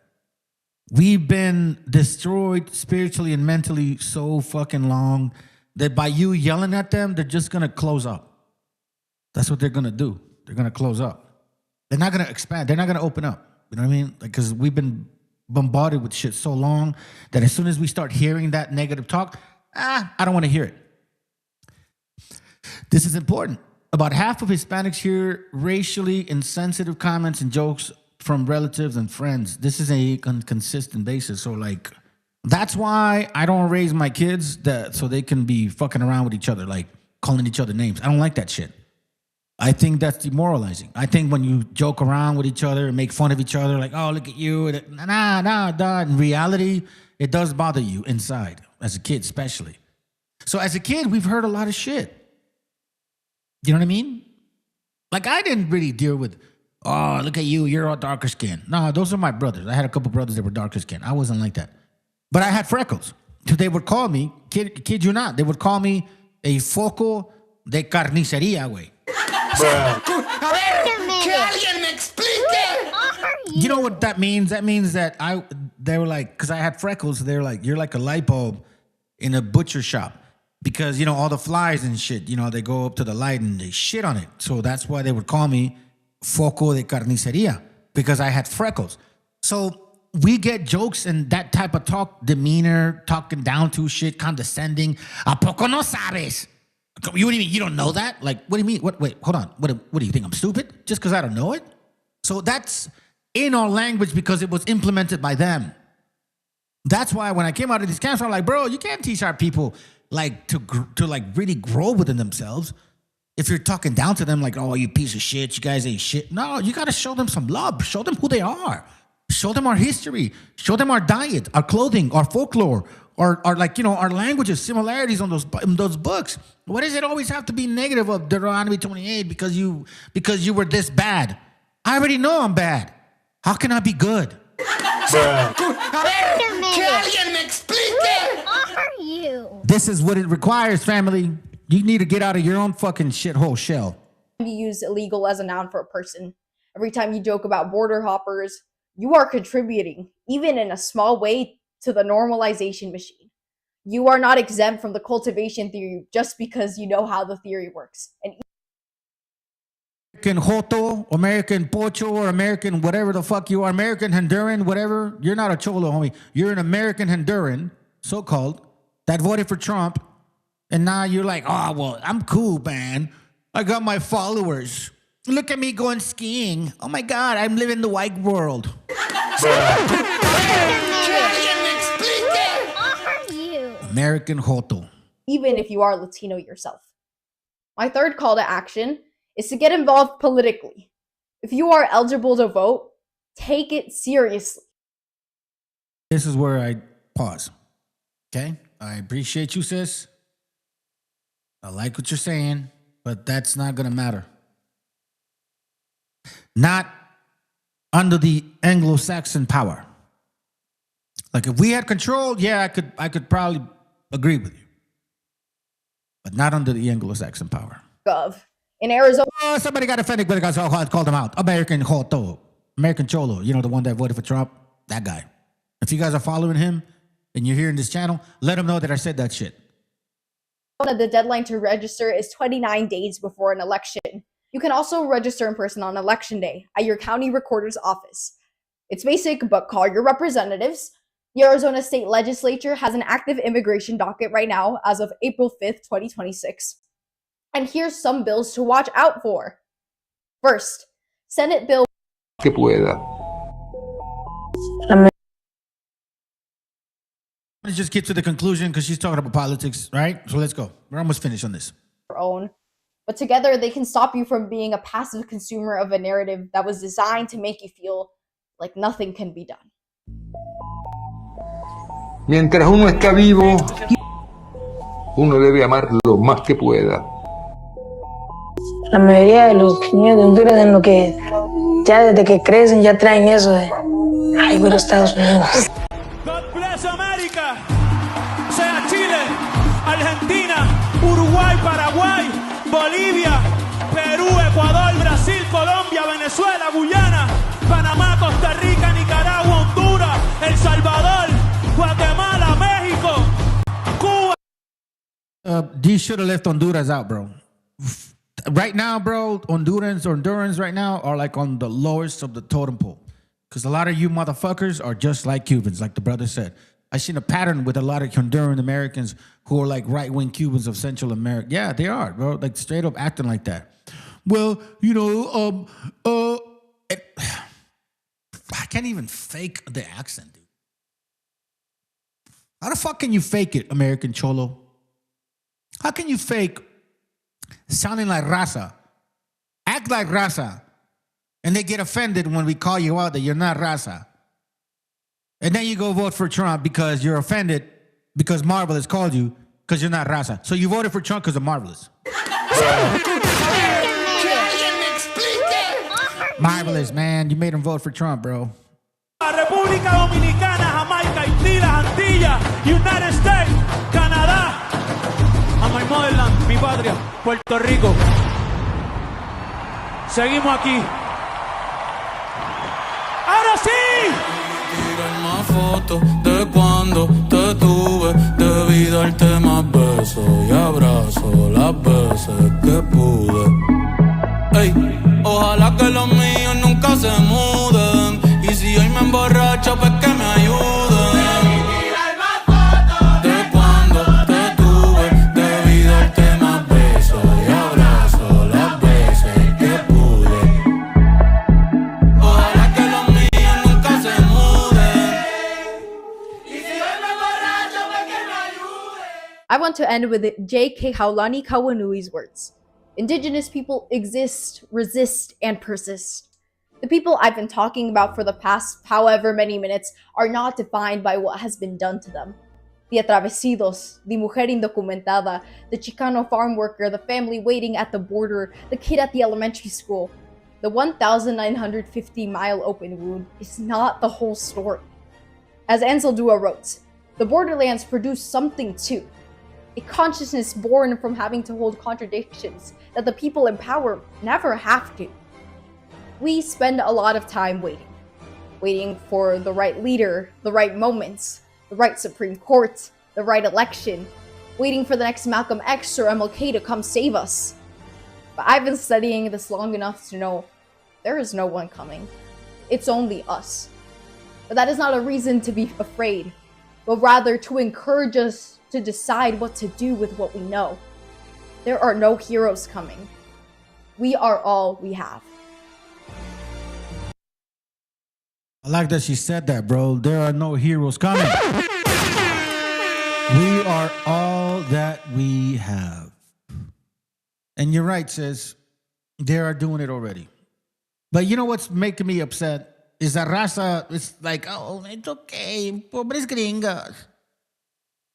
We've been destroyed spiritually and mentally so fucking long that by you yelling at them, they're just going to close up. That's what they're going to do. They're going to close up. They're not going to expand. They're not going to open up. You know what I mean? Because we've been bombarded with shit so long that as soon as we start hearing that negative talk, I don't want to hear it. This is important. About half of Hispanics hear racially insensitive comments and jokes from relatives and friends. This is a consistent basis. So, like, that's why I don't raise my kids so they can be fucking around with each other, like calling each other names. I don't like that shit. I think that's demoralizing. I think when you joke around with each other and make fun of each other, like, oh, look at you. Nah. In reality, it does bother you inside, as a kid especially. So as a kid, we've heard a lot of shit. You know what I mean? Like, I didn't really deal with, oh, look at you, you're all darker skin. No, those are my brothers. I had a couple brothers that were darker skin. I wasn't like that. But I had freckles. So they would call me, kid you not, they would call me a foco de carnicería, güey. You know what that means? That means that they were like, because I had freckles, they were like, you're like a light bulb in a butcher shop. Because, you know, all the flies and shit, you know, they go up to the light and they shit on it. So that's why they would call me foco de carnicería, because I had freckles. So we get jokes and that type of talk, demeanor, talking down to shit, condescending. ¿A poco no sabes? What do you mean? You don't know that? Like, what do you mean? Wait, hold on. What do you think? I'm stupid? Just because I don't know it? So that's in our language because it was implemented by them. That's why when I came out of these camps, I'm like, bro, you can't teach our people like to like really grow within themselves. If you're talking down to them like, oh, you piece of shit, you guys ain't shit. No, you got to show them some love. Show them who they are. Show them our history. Show them our diet, our clothing, our folklore, our like, you know, our languages, similarities on those books. Why does it always have to be negative of Deuteronomy 28 because you were this bad? I already know I'm bad. How can I be good? This is what it requires, family. You need to get out of your own fucking shithole shell. You use illegal as a noun for a person. Every time you joke about border hoppers, you are contributing, even in a small way, to the normalization machine. You are not exempt from the cultivation theory just because you know how the theory works. And American Joto, American Pocho, or American whatever the fuck you are, American Honduran, whatever. You're not a Cholo, homie. You're an American Honduran, so-called, that voted for Trump. And now you're like, oh, well, I'm cool, man. I got my followers. Look at me going skiing. Oh, my God, I'm living the white world. American Joto. Even if you are Latino yourself. My third call to action is to get involved politically. If you are eligible to vote, take it seriously. This is where I pause. Okay? I appreciate you, sis. I like what you're saying, but that's not going to matter. Not under the Anglo-Saxon power. Like if we had control, yeah, I could probably agree with you. But not under the Anglo-Saxon power. In Arizona. Oh, somebody got offended because I called him out. American Joto. American Cholo. You know, the one that voted for Trump? That guy. If you guys are following him and you're hearing this channel, let him know that I said that shit. The deadline to register is 29 days before an election. You can also register in person on election day at your county recorder's office. It's basic, but call your representatives. The Arizona State Legislature has an active immigration docket right now as of April 5th, 2026. And here's some bills to watch out for. First, Senate Bill que pueda. Let's just get to the conclusion because she's talking about politics, right? So let's go. We're almost finished on this. Own. But together they can stop you from being a passive consumer of a narrative that was designed to make you feel like nothing can be done. Mientras uno está vivo, uno debe amar lo más que pueda. La mayoría de los niños de Honduras en lo que ya desde que crecen ya traen eso de ay, voy a los Estados Unidos. God bless America. Sea Chile, Argentina, Uruguay, Paraguay, Bolivia, Perú, Ecuador, Brasil, Colombia, Venezuela, Guyana, Panamá, Costa Rica, Nicaragua, Honduras, El Salvador, Guatemala, México, Cuba. These should have left Honduras out, bro. Right now, bro, Hondurans right now are like on the lowest of the totem pole. Because a lot of you motherfuckers are just like Cubans, like the brother said. I seen a pattern with a lot of Honduran Americans who are like right-wing Cubans of Central America. Yeah, they are, bro. Like straight up acting like that. Well, you know, I can't even fake the accent, dude. How the fuck can you fake it, American Cholo? How can you fake sounding like raza, act like raza, and they get offended when we call you out that you're not raza? And then you go vote for Trump because you're offended because Marvelous called you because you're not raza. So you voted for Trump because of Marvelous. Marvelous, man. You made him vote for Trump, bro. República Dominicana, Jamaica, Haití, las Antillas, United States, Canadá, a my motherland, mi patria, Puerto Rico. Seguimos aquí. ¡Ahora sí! Tirar más fotos de cuando te tuve, debí darte más besos y abrazos las veces que pude. Ey, ojalá que los míos nunca se muden. Y si hoy me emborracho, pues que me ayuden. Tirar más fotos de cuando te tuve, debí darte más besos y abrazos las veces que pude. Ojalá que los míos nunca se muden. Y si hoy me emborracho, pues que me ayuden. I want to end with J.K. Haulani Kawanui's words. Indigenous people exist, resist, and persist. The people I've been talking about for the past however many minutes are not defined by what has been done to them. The atravesidos, the mujer indocumentada, the Chicano farm worker, the family waiting at the border, the kid at the elementary school. The 1,950-mile open wound is not the whole story. As Ansel Dua wrote, the borderlands produce something too. A consciousness born from having to hold contradictions that the people in power never have to. We spend a lot of time waiting for the right leader, the right moments, the right Supreme Court, the right election, waiting for the next Malcolm X or MLK to come save us. But I've been studying this long enough to know there is no one coming. It's only us. But that is not a reason to be afraid, but rather to encourage us to decide what to do with what we know. There are no heroes coming. We are all we have. I like that she said that, bro. There are no heroes coming. We are all that we have. And you're right, sis. They are doing it already. But you know what's making me upset is that raza, it's like, oh, it's okay. Pobres gringos.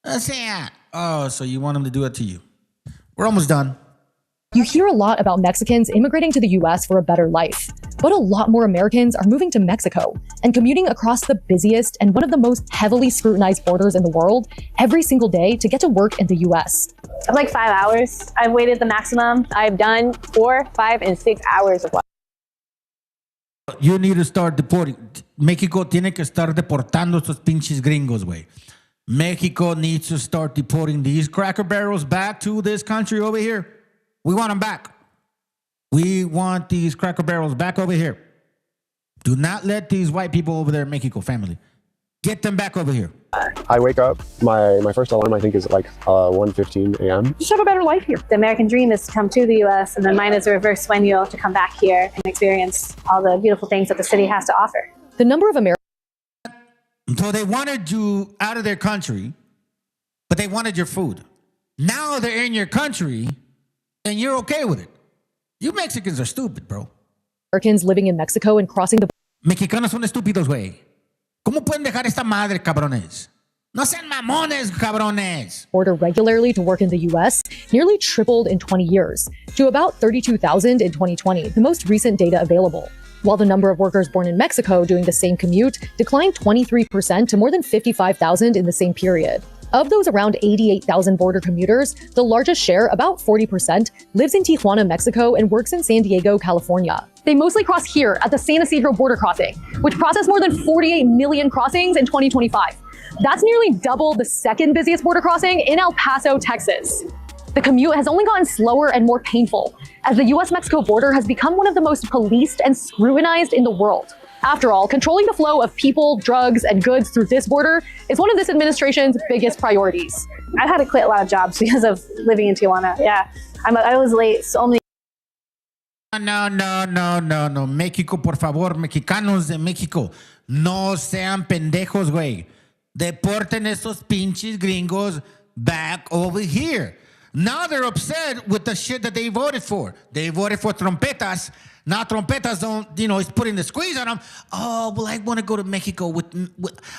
O sea, oh, so you want them to do it to you. We're almost done. You hear a lot about Mexicans immigrating to the US for a better life, but a lot more Americans are moving to Mexico and commuting across the busiest and one of the most heavily scrutinized borders in the world every single day to get to work in the US. Like 5 hours. I've waited the maximum. I've done 4, 5, and 6 hours of work. You need to start deporting. México tiene que estar deportando estos pinches gringos, güey. Mexico needs to start deporting these cracker barrels back to this country over here. We want them back. We want these cracker barrels back over here. Do not let these white people over there in Mexico, family. Get them back over here. I wake up, my first alarm I think is like 1:15 a.m. Just have a better life here. The American dream is to come to the US, and then mine is a reverse sueño to come back here and experience all the beautiful things that the city has to offer. The number of Americans. So they wanted you out of their country they wanted your food. Now they're in your country and you're okay with it. You Mexicans are stupid, bro. Americans living in Mexico and crossing the Mexicanos son estúpidos, güey. ¿Cómo pueden dejar esta madre, cabrones? No sean mamones, cabrones. border regularly to work in the US nearly tripled in 20 years to about 32,000 in 2020, the most recent data available. While the number of workers born in Mexico doing the same commute declined 23% to more than 55,000 in the same period. Of those around 88,000 border commuters, the largest share, about 40%, lives in Tijuana, Mexico and works in San Diego, California. They mostly cross here at the San Isidro border crossing, which processed more than 48 million crossings in 2025. That's nearly double the second busiest border crossing in El Paso, Texas. The commute has only gotten slower and more painful, as the US-Mexico border has become one of the most policed and scrutinized in the world. After all, controlling the flow of people, drugs, and goods through this border is one of this administration's biggest priorities. I've had to quit a lot of jobs because of living in Tijuana. Yeah, I was late so many. No. México, por favor, mexicanos de México, no sean pendejos, güey. Deporten esos pinches gringos back over here. Now they're upset with the shit that they voted for. They voted for trompetas. Now trompetas don't, it's putting the squeeze on them. Oh, well, I want to go to Mexico with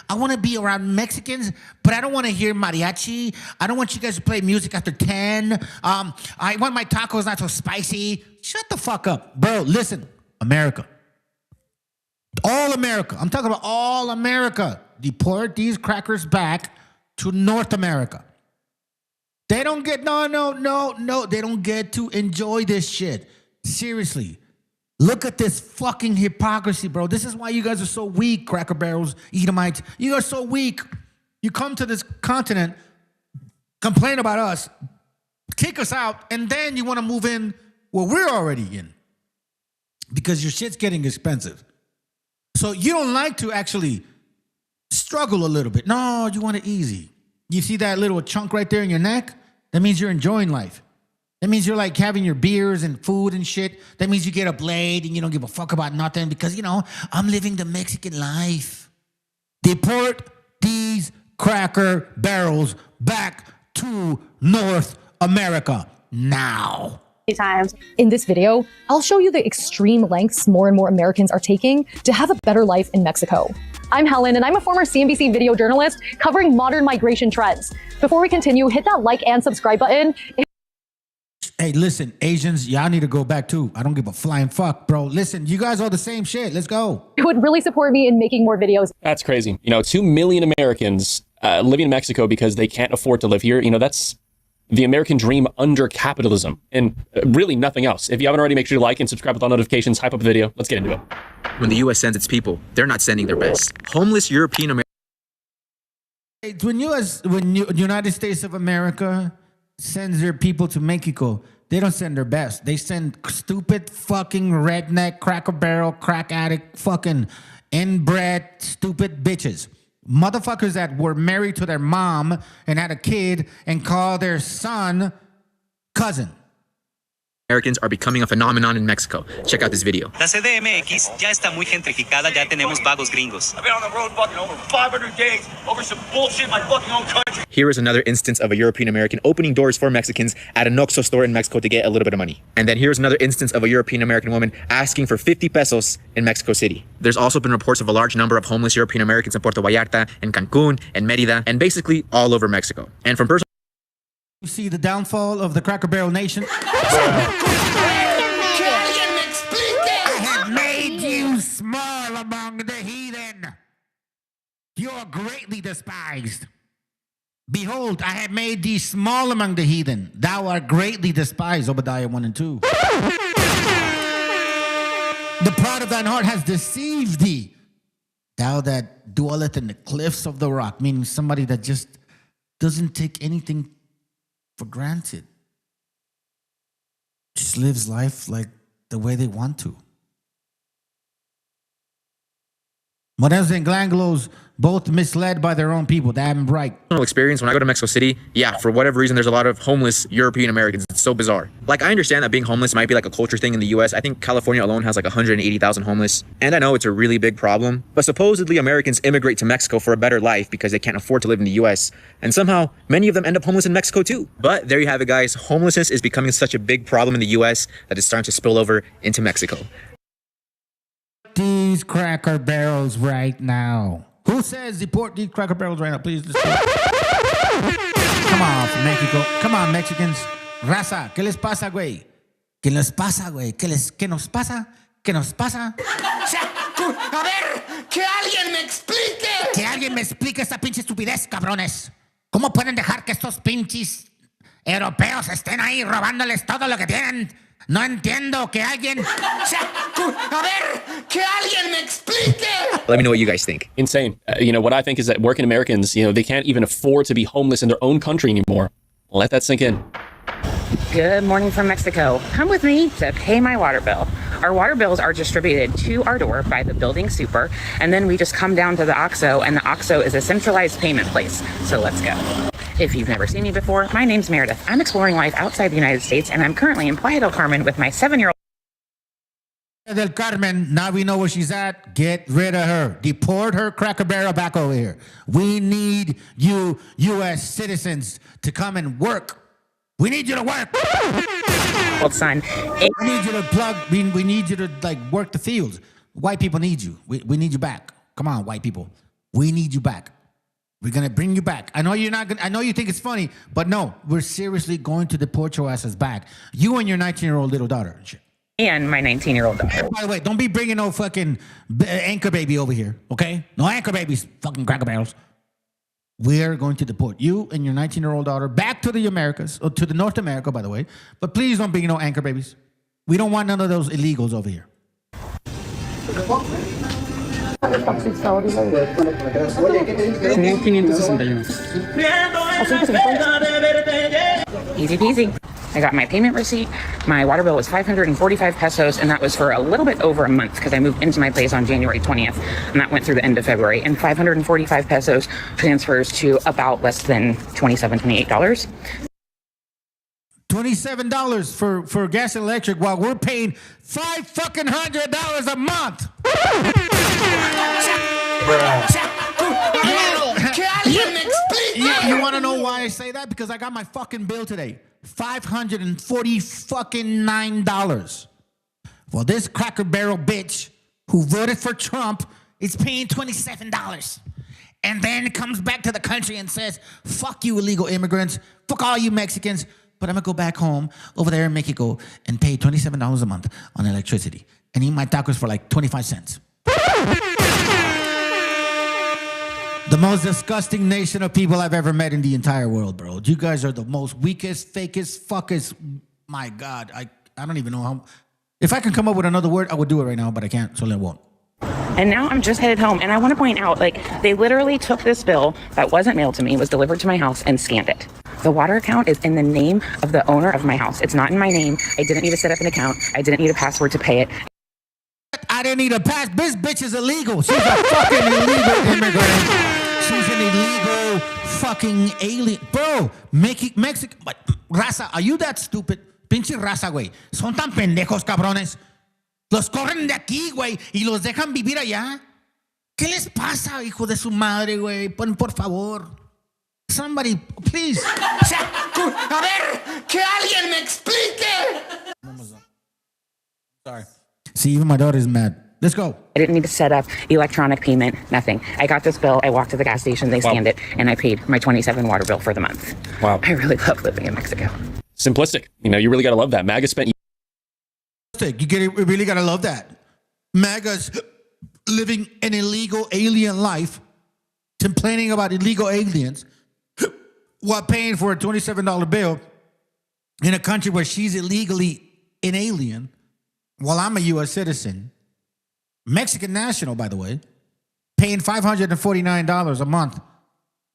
I want to be around Mexicans, but I don't want to hear mariachi. I don't want you guys to play music after 10. I want my tacos not so spicy. Shut the fuck up. Bro, listen, America. All America. I'm talking about all America. Deport these crackers back to North America. They don't get, no. They don't get to enjoy this shit. Seriously. Look at this fucking hypocrisy, bro. This is why you guys are so weak, Cracker Barrels, Edomites. You are so weak. You come to this continent, complain about us, kick us out, and then you want to move in where we're already in because your shit's getting expensive. So you don't like to actually struggle a little bit. No, you want it easy. You see that little chunk right there in your neck? That means you're enjoying life. That means you're like having your beers and food and shit. That means you get a blade and you don't give a fuck about nothing because, I'm living the Mexican life. Deport these Cracker Barrels back to North America now. Times. In this video, I'll show you the extreme lengths more and more Americans are taking to have a better life in Mexico. I'm Helen, and I'm a former CNBC video journalist covering modern migration trends. Before we continue, hit that like and subscribe button. Hey, listen, Asians, y'all need to go back too. I don't give a flying fuck, bro. Listen, you guys are the same shit. Let's go. It would really support me in making more videos. That's crazy. 2 million Americans living in Mexico because they can't afford to live here. That's the American dream under capitalism and really nothing else. If you haven't already, make sure to like and subscribe with all notifications. Hype up the video. Let's get into it. When the U.S. sends its people, they're not sending their best. Homeless European Americans. When United States of America sends their people to Mexico, they don't send their best. They send stupid fucking redneck, Cracker Barrel, crack addict, fucking inbred, stupid bitches. Motherfuckers that were married to their mom and had a kid and call their son cousin. Americans are becoming a phenomenon in Mexico. Check out this video. La CDMX ya está muy gentrificada, ya tenemos vagos gringos. I've been on the road fucking over 500 days over some bullshit in my fucking own country. Here is another instance of a European American opening doors for Mexicans at an Oxxo store in Mexico to get a little bit of money. And then here's another instance of a European American woman asking for 50 pesos in Mexico City. There's also been reports of a large number of homeless European Americans in Puerto Vallarta, and Cancun, and Mérida, and basically all over Mexico. And from personal... You see the downfall of the Cracker Barrel Nation? I have made you small among the heathen. You are greatly despised. Behold, I have made thee small among the heathen. Thou art greatly despised, Obadiah 1 and 2. The pride of thine heart has deceived thee. Thou that dwelleth in the cliffs of the rock, meaning somebody that just doesn't take anything for granted. Just lives life like the way they want to. Morenos and Glangelos both misled by their own people. Damn right. Experience when I go to Mexico City, yeah, for whatever reason, there's a lot of homeless European Americans. It's so bizarre. Like, I understand that being homeless might be like a culture thing in the US. I think California alone has like 180,000 homeless. And I know it's a really big problem, but supposedly Americans immigrate to Mexico for a better life because they can't afford to live in the US. And somehow many of them end up homeless in Mexico too. But there you have it, guys. Homelessness is becoming such a big problem in the US that it's starting to spill over into Mexico. These Cracker Barrels right now. Who says deport these Cracker Barrels right now? Please. Come on, Mexico. Come on, Mexicans. Raza, ¿qué les pasa, güey? ¿Qué les pasa, güey? ¿Qué nos pasa? ¿Qué nos pasa? A ver, que alguien me explique. Que alguien me explique esta pinche estupidez, cabrones. ¿Cómo pueden dejar que estos pinches europeos estén ahí robándoles todo lo que tienen? No entiendo que alguien... A ver, que alguien me explique. Let me know what you guys think. Insane. What I think is that working Americans, they can't even afford to be homeless in their own country anymore. Let that sink in. Good morning from Mexico. Come with me to pay my water bill. Our water bills are distributed to our door by the building super, and then we just come down to the OXXO, and the OXXO is a centralized payment place. So let's go. If you've never seen me before, my name's Meredith. I'm exploring life outside the United States, and I'm currently in Playa del Carmen with my 7-year-old. Del Carmen, now we know where she's at. Get rid of her. Deport her Cracker Barrel back over here. We need you, U.S. citizens, to come and work. We need you to work. Son. We need you to plug. We need you to work the fields. White people need you. We need you back. Come on, white people. We need you back. We're gonna bring you back. I know you're not gonna. I know you think it's funny, but no, we're seriously going to deport your asses back. You and your 19-year-old little daughter. And my 19-year-old daughter. By the way, don't be bringing no fucking anchor baby over here, okay? No anchor babies, fucking Cracker Barrels. We're going to deport you and your 19-year-old daughter back to the Americas, or to the North America, by the way. But please don't bring no anchor babies. We don't want none of those illegals over here. Easy peasy. I got my payment receipt. My water bill was 545 pesos, and that was for a little bit over a month because I moved into my place on January 20th, and that went through the end of February. And 545 pesos transfers to about less than $27, $28. $27 for gas and electric, while we're paying $500 a month. You want to know why I say that? Because I got my fucking bill today. $549. Well, this Cracker Barrel bitch who voted for Trump is paying $27. And then comes back to the country and says, fuck you illegal immigrants, fuck all you Mexicans, but I'm gonna go back home over there in Mexico and pay $27 a month on electricity and eat my tacos for like 25 cents. The most disgusting nation of people I've ever met in the entire world, bro. You guys are the most weakest, fakest, fuckest. My God, I don't even know how. If I can come up with another word, I would do it right now, but I can't, so I won't. And now I'm just headed home, and I want to point out, they literally took this bill that wasn't mailed to me, was delivered to my house, and scanned it. The water account is in the name of the owner of my house. It's not in my name. I didn't need to set up an account. I didn't need a password to pay it. I didn't need a pass. This bitch is illegal. She's a fucking illegal immigrant. She's an illegal fucking alien. Bro, Mexico. Raza, are you that stupid? Pinche raza, güey. Son tan pendejos, cabrones. Los corren de aquí, güey, y los dejan vivir allá. ¿Qué les pasa, hijo de su madre, güey? Por favor. Somebody, please. A ver, que alguien me explique. Sorry. See, even my daughter's mad. Let's go. I didn't need to set up electronic payment, nothing. I got this bill, I walked to the gas station, they scanned it, and I paid my 27 water bill for the month. Wow. I really love living in Mexico. Simplistic. You really got to love that. MAGA spent... You really got to love that. MAGA's living an illegal alien life, complaining about illegal aliens, while paying for a $27 bill in a country where she's illegally an alien, while I'm a U.S. citizen, Mexican national, by the way, paying $549 a month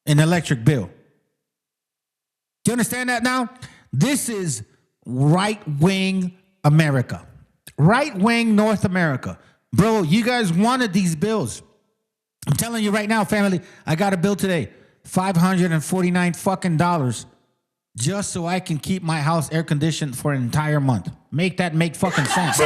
in electric bill. Do you understand that now? This is right-wing America. Right-wing North America. Bro, you guys wanted these bills. I'm telling you right now, family, I got a bill today, $549 fucking dollars, just so I can keep my house air conditioned for an entire month. Make that make fucking sense.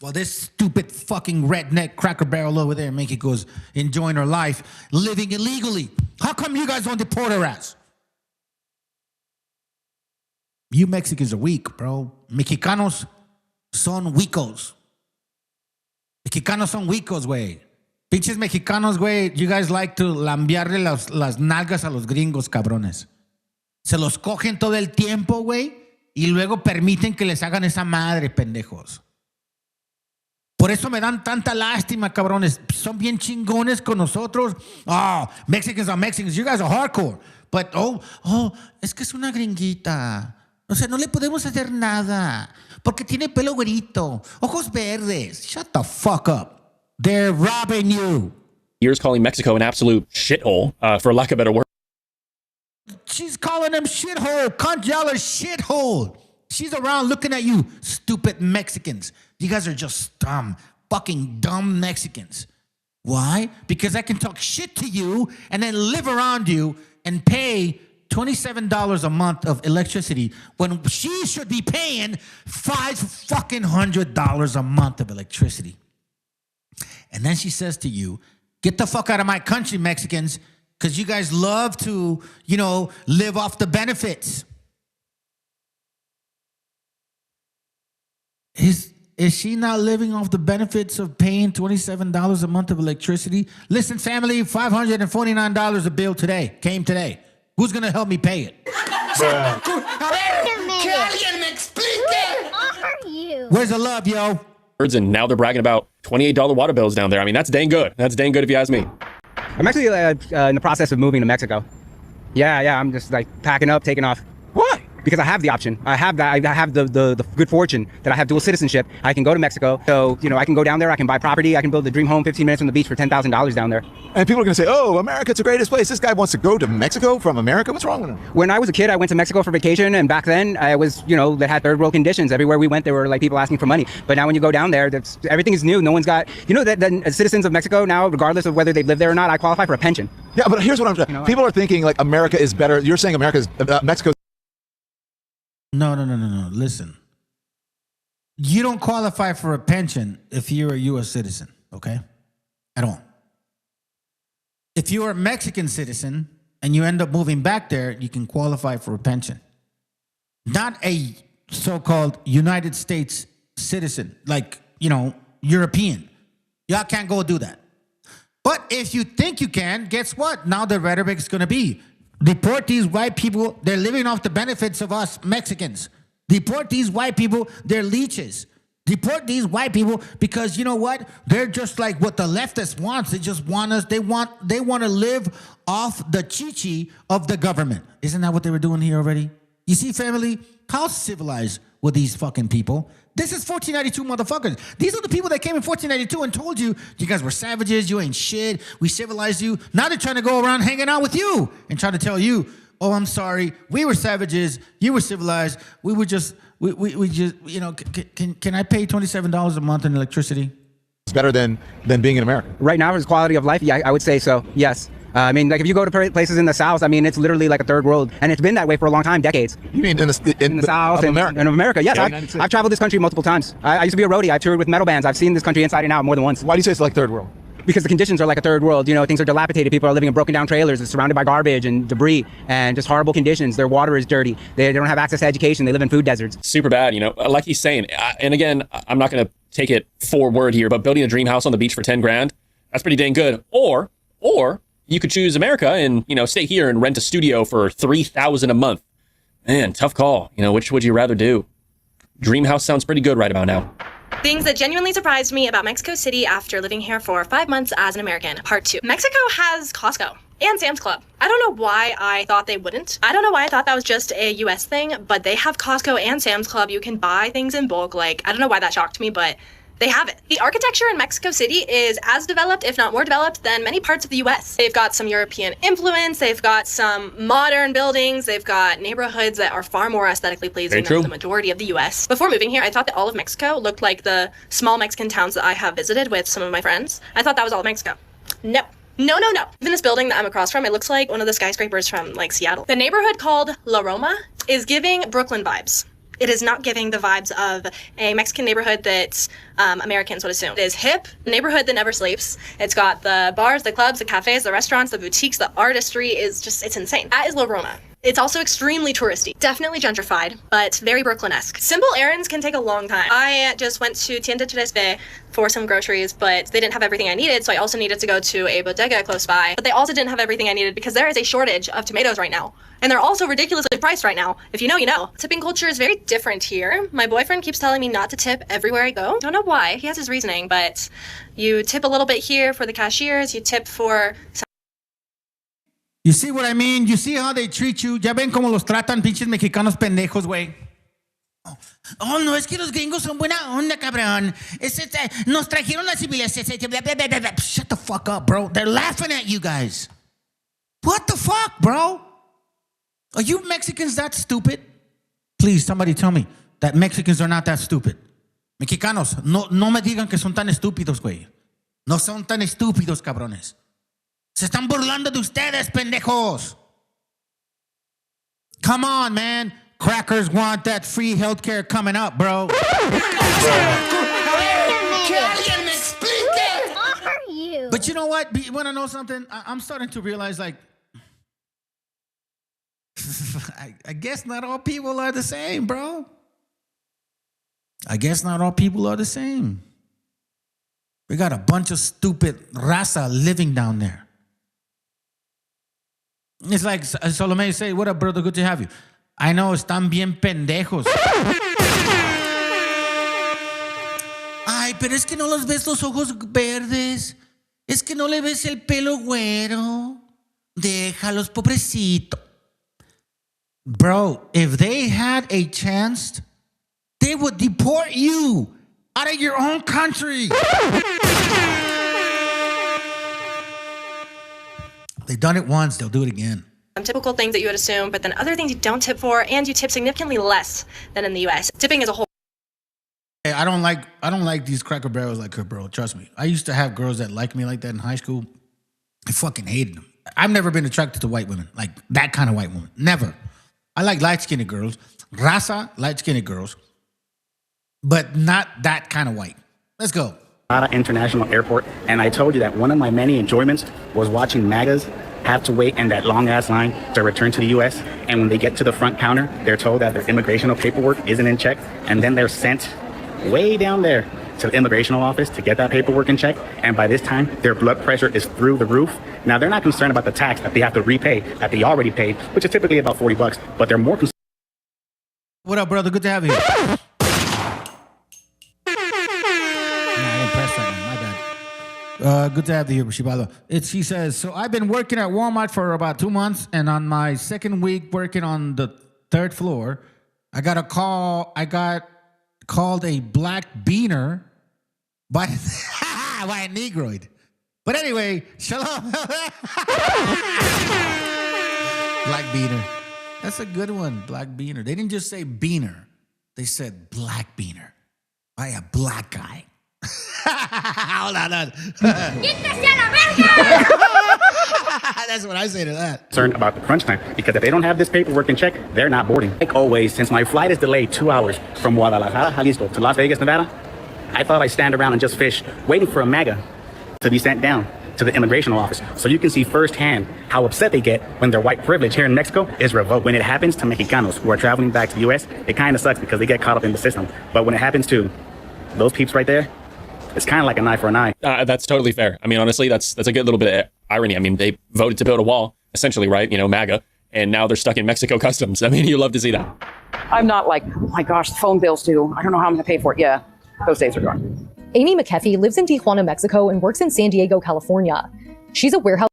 Well, this stupid fucking redneck Cracker Barrel over there, Mexico's enjoying her life, living illegally. How come you guys don't deport her ass? You Mexicans are weak, bro. Mexicanos son huicos. Mexicanos son huicos, güey. Pinches mexicanos, güey. You guys like to lambiarle las nalgas a los gringos, cabrones. Se los cogen todo el tiempo, güey, y luego permiten que les hagan esa madre, pendejos. Por eso me dan tanta lástima, cabrones. Son bien chingones con nosotros. Oh, Mexicans are Mexicans. You guys are hardcore. But, es que es una gringuita. O sea, no le podemos hacer nada. Porque tiene pelo güerito. Ojos verdes. Shut the fuck up. They're robbing you. Years calling Mexico an absolute shithole, for lack of a better word. She's calling them shithole. Cunt, y'all are shithole. She's around looking at you, stupid Mexicans. You guys are just dumb, fucking dumb Mexicans. Why? Because I can talk shit to you and then live around you and pay $27 a month of electricity when she should be paying $500 a month of electricity. And then she says to you, get the fuck out of my country, Mexicans, because you guys love to, live off the benefits. Is she not living off the benefits of paying $27 a month of electricity? Listen, family, $549 a bill today. Came today. Who's going to help me pay it? Where's the love, yo? And now they're bragging about $28 water bills down there. I mean, that's dang good. That's dang good if you ask me. I'm actually in the process of moving to Mexico. Yeah, I'm just like packing up, taking off. Why? Because I have the option. I have that. I have the good fortune that I have dual citizenship. I can go to Mexico. So, I can go down there. I can buy property. I can build the dream home 15 minutes from the beach for $10,000 down there. And people are going to say, oh, America's the greatest place. This guy wants to go to Mexico from America. What's wrong with him? When I was a kid, I went to Mexico for vacation. And back then, I was, they had third world conditions. Everywhere we went, there were like people asking for money. But now when you go down there, everything is new. No one's got, that citizens of Mexico now, regardless of whether they've lived there or not, I qualify for a pension. Yeah, but here's what I'm saying. People are thinking like America is better. You're saying Mexico. No. Listen. You don't qualify for a pension if you're a U.S. citizen, okay? At all. If you're a Mexican citizen and you end up moving back there, you can qualify for a pension. Not a so-called United States citizen, like, European. Y'all can't go do that. But if you think you can, guess what? Now the rhetoric's going to be, deport these white people. They're living off the benefits of us Mexicans. Deport these white people. They're leeches. Deport these white people because you know what? They're just like what the leftist wants. They just want us. They want to live off the chichi of the government. Isn't that what they were doing here already? You see, family, how civilized were these fucking people? This is 1492 motherfuckers. These are the people that came in 1492 and told you, you guys were savages, you ain't shit, we civilized you. Now they're trying to go around hanging out with you and trying to tell you, oh, I'm sorry, we were savages, you were civilized, we were just, we just, can I pay $27 a month in electricity? It's better than being in America. Right now, as quality of life, yeah, I would say so, yes. Like if you go to places in the South, it's literally like a third world. And it's been that way for a long time, decades. You mean in the South and America? In America, yes. Yeah, I've traveled this country multiple times. I used to be a roadie. I toured with metal bands. I've seen this country inside and out more than once. Why do you say it's like third world? Because the conditions are like a third world. Things are dilapidated. People are living in broken down trailers. They're surrounded by garbage and debris and just horrible conditions. Their water is dirty. They don't have access to education. They live in food deserts. Super bad, like he's saying. And again, I'm not going to take it forward here, but building a dream house on the beach for 10 grand, that's pretty dang good. Or you could choose America and, stay here and rent a studio for $3,000 a month. Man, tough call. Which would you rather do? Dream house sounds pretty good right about now. Things that genuinely surprised me about Mexico City after living here for 5 months as an American. Part 2. Mexico has Costco and Sam's Club. I don't know why I thought they wouldn't. I don't know why I thought that was just a US thing, but they have Costco and Sam's Club. You can buy things in bulk. I don't know why that shocked me, but They have it. The architecture in Mexico City is as developed, if not more developed, than many parts of the US. They've got some European influence, they've got some modern buildings, they've got neighborhoods that are far more aesthetically pleasing than the majority of the US. Before moving here, I thought that all of Mexico looked like the small Mexican towns that I have visited with some of my friends. I thought that was all of Mexico. No. No, no, no. Even this building that I'm across from, it looks like one of the skyscrapers from like Seattle. The neighborhood called La Roma is giving Brooklyn vibes. It is not giving the vibes of a Mexican neighborhood that Americans would assume. It is hip, neighborhood that never sleeps. It's got the bars, the clubs, the cafes, the restaurants, the boutiques, the artistry is just, it's insane. That is La Roma. It's also extremely touristy. Definitely gentrified, but very Brooklyn-esque. Simple errands can take a long time. I just went to Tienda CHRISME for some groceries, but they didn't have everything I needed, so I also needed to go to a bodega close by. But they also didn't have everything I needed because there is a shortage of tomatoes right now. And they're also ridiculously priced right now. If you know, you know. Tipping culture is very different here. My boyfriend keeps telling me not to tip everywhere I go. Don't know why. He has his reasoning, but you tip a little bit here for the cashiers, you tip for... You see what I mean? You see how they treat you? Ya ven cómo los tratan pinches mexicanos pendejos, güey. Oh, no, es que los gringos son buena onda, cabrón. Nos trajeron la civilización. Shut the fuck up, bro. They're laughing at you guys. What the fuck, bro? Are you Mexicans that stupid? Please, somebody tell me that Mexicans are not that stupid. Mexicanos, no me digan que son tan estúpidos, güey. No son tan estúpidos, cabrones. Se están burlando de ustedes, pendejos. Come on, man. Crackers want that free healthcare coming up, bro. But you know what? You want to know something? I'm starting to realize, like, I guess not all people are the same, bro. I guess not all people are the same. We got a bunch of stupid raza living down there. It's like Salome say, what up, brother? Good to have you. I know, están bien pendejos. Ay, pero es que no los ves los ojos verdes. Es que no le ves el pelo güero. Déjalos, pobrecito. Bro, if they had a chance, they would deport you out of your own country. They've done it once, they'll do it again. Some typical things that you would assume, but then other things you don't tip for, and you tip significantly less than in the US. Tipping as a whole. Hey, I don't like these cracker barrels like her, bro. Trust me. I used to have girls that liked me like that in high school. I fucking hated them. I've never been attracted to white women, like that kind of white woman. Never. I like light-skinned girls. Raza, light-skinned girls. But not that kind of white. Let's go. International Airport, and I told you that one of my many enjoyments was watching MAGAs have to wait in that long-ass line to return to the U.S., and when they get to the front counter, they're told that their immigration paperwork isn't in check, and then they're sent way down there to the immigration office to get that paperwork in check, and by this time, their blood pressure is through the roof. Now, they're not concerned about the tax that they have to repay, that they already paid, which is typically about $40, but they're more concerned. What up, brother? Good to have you. Good to have you here, Shibalo. She says, so I've been working at Walmart for about 2 months, and on my second week working on the 3rd floor, I got called a black beaner by a Negroid. But anyway, shalom. Black beaner. That's a good one, black beaner. They didn't just say beaner. They said black beaner by a black guy. Hold on. That's what I say to that. Concerned about the crunch time, because if they don't have this paperwork in check, they're not boarding. Like always, since my flight is delayed 2 hours from Guadalajara, Jalisco to Las Vegas, Nevada, I thought I'd stand around and just fish, waiting for a MAGA to be sent down to the immigration office, so you can see firsthand how upset they get when their white privilege here in Mexico is revoked. When it happens to Mexicanos who are traveling back to the U.S., it kind of sucks because they get caught up in the system. But when it happens to those peeps right there, it's kind of like an eye for an eye. That's totally fair. I mean, honestly, that's a good little bit of irony. I mean, they voted to build a wall, essentially, right? You know, MAGA, and now they're stuck in Mexico customs. I mean, you love to see that. I'm not like, oh my gosh, the phone bill's due. I don't know how I'm going to pay for it. Yeah, those days are gone. Amy McKeffey lives in Tijuana, Mexico, and works in San Diego, California. She's a warehouse.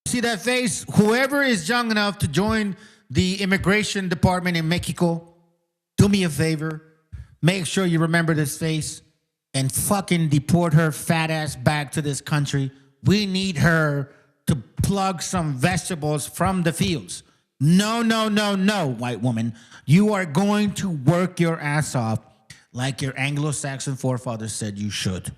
See that face? Whoever is young enough to join the immigration department in Mexico, do me a favor. Make sure you remember this face. and fucking deport her fat ass back to this country. We need her to plug some vegetables from the fields. No, no, no, no, white woman. You are going to work your ass off like your Anglo-Saxon forefathers said you should.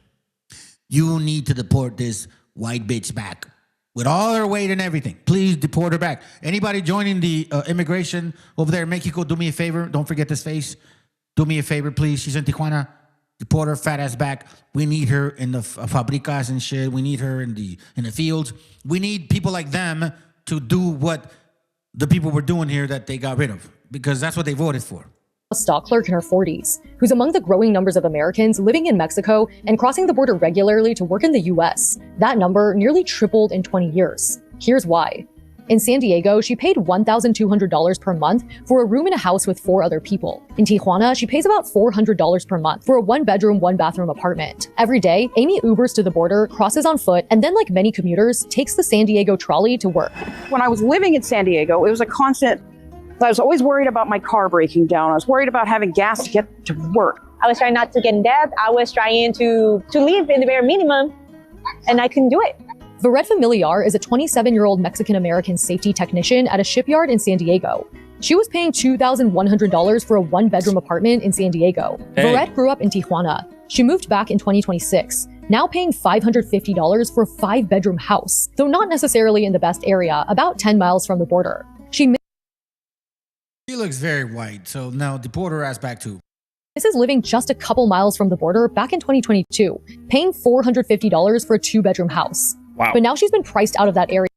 You need to deport this white bitch back with all her weight and everything. Please deport her back. Anybody joining the immigration over there in Mexico, do me a favor. Don't forget this face. Do me a favor, please. She's in Tijuana. Deport her fat ass back. We need her in the fabricas and shit. We need her in the fields. We need people like them to do what the people were doing here that they got rid of, because that's what they voted for. A stock clerk in her 40s, who's among the growing numbers of Americans living in Mexico and crossing the border regularly to work in the US. That number nearly tripled in 20 years. Here's why. In San Diego, she paid $1,200 per month for a room in a house with 4 other people. In Tijuana, she pays about $400 per month for a 1-bedroom, 1-bathroom apartment. Every day, Amy Ubers to the border, crosses on foot, and then, like many commuters, takes the San Diego trolley to work. When I was living in San Diego, it was a constant. I was always worried about my car breaking down. I was worried about having gas to get to work. I was trying not to get in debt. I was trying to live in the bare minimum, and I couldn't do it. Vered Familiar is a 27-year-old Mexican-American safety technician at a shipyard in San Diego. She was paying $2,100 for a 1-bedroom apartment in San Diego. Hey. Vered grew up in Tijuana. She moved back in 2026, now paying $550 for a 5-bedroom house, though not necessarily in the best area, about 10 miles from the border. She looks very white, so now deport her ass back too. This is living just a couple miles from the border back in 2022, paying $450 for a 2-bedroom house. Wow. But now she's been priced out of that area.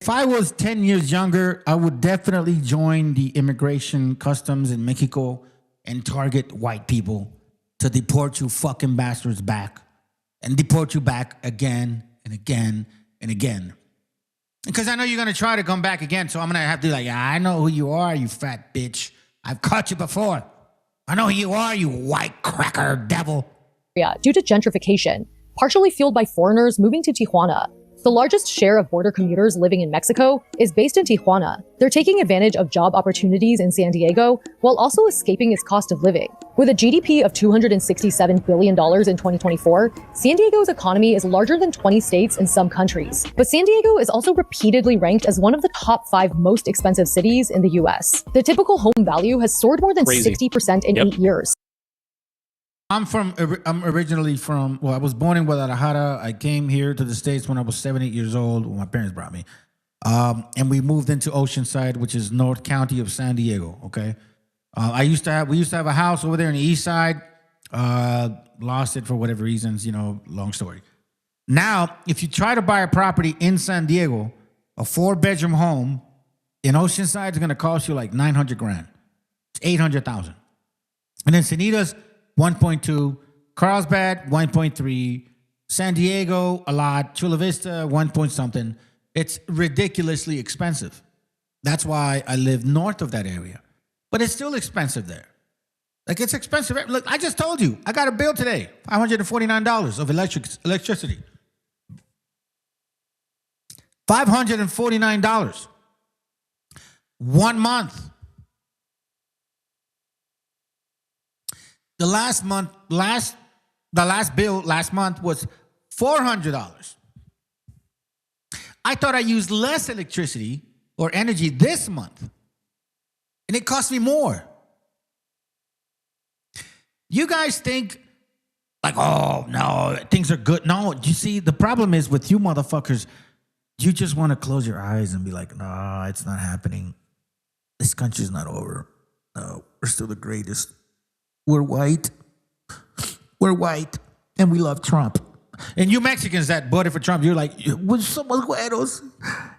If I was 10 years younger, I would definitely join the immigration customs in Mexico and target white people to deport you fucking bastards back and deport you back again and again and again. Because I know you're going to try to come back again, so I'm going to have to be like, I know who you are, you fat bitch. I've caught you before. I know who you are, you white cracker devil. Due to gentrification, partially fueled by foreigners moving to Tijuana. The largest share of border commuters living in Mexico is based in Tijuana. They're taking advantage of job opportunities in San Diego while also escaping its cost of living. With a GDP of $267 billion in 2024, San Diego's economy is larger than 20 states and some countries. But San Diego is also repeatedly ranked as one of the top 5 most expensive cities in the US. The typical home value has soared more than 60% in 8 years. I'm originally from, I was born in Guadalajara. I came here to the States when I was 7, 8 years old. Well, my parents brought me. And we moved into Oceanside, which is North County of San Diego, okay? We used to have a house over there in the east side. Lost it for whatever reasons, long story. Now, if you try to buy a property in San Diego, a 4-bedroom home in Oceanside is going to cost you like $900,000. It's $800,000. And then Sanitas, 1.2, Carlsbad, 1.3, San Diego, a lot, Chula Vista, 1 point something. It's ridiculously expensive. That's why I live north of that area. But it's still expensive there. Like, it's expensive. Look, I just told you, I got a bill today, $549 of electricity. $549. 1 month. The last bill last month was $400. I thought I used less electricity or energy this month, and it cost me more. You guys think like, oh no, things are good. No, you see, the problem is with you motherfuckers, you just want to close your eyes and be like, no, it's not happening. This country's not over. No, we're still the greatest. We're white. We're white. And we love Trump. And you Mexicans that voted for Trump, you're like, somos güeros.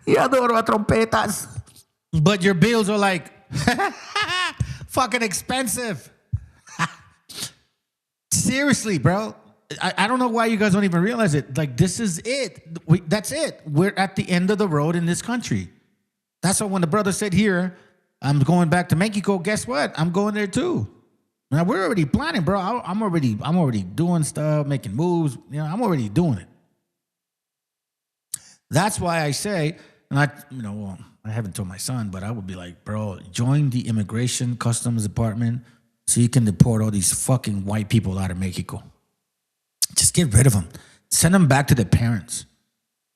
Y adoro a trompetas. But your bills are like, fucking expensive. Seriously, bro. I don't know why you guys don't even realize it. Like, this is it. That's it. We're at the end of the road in this country. That's why when the brother said here, I'm going back to Mexico, guess what? I'm going there too. Now, we're already planning, bro. I'm already doing stuff, making moves. I'm already doing it. That's why I say, and I haven't told my son, but I would be like, bro, join the immigration customs department so you can deport all these fucking white people out of Mexico. Just get rid of them. Send them back to their parents.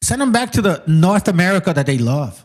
Send them back to the North America that they love.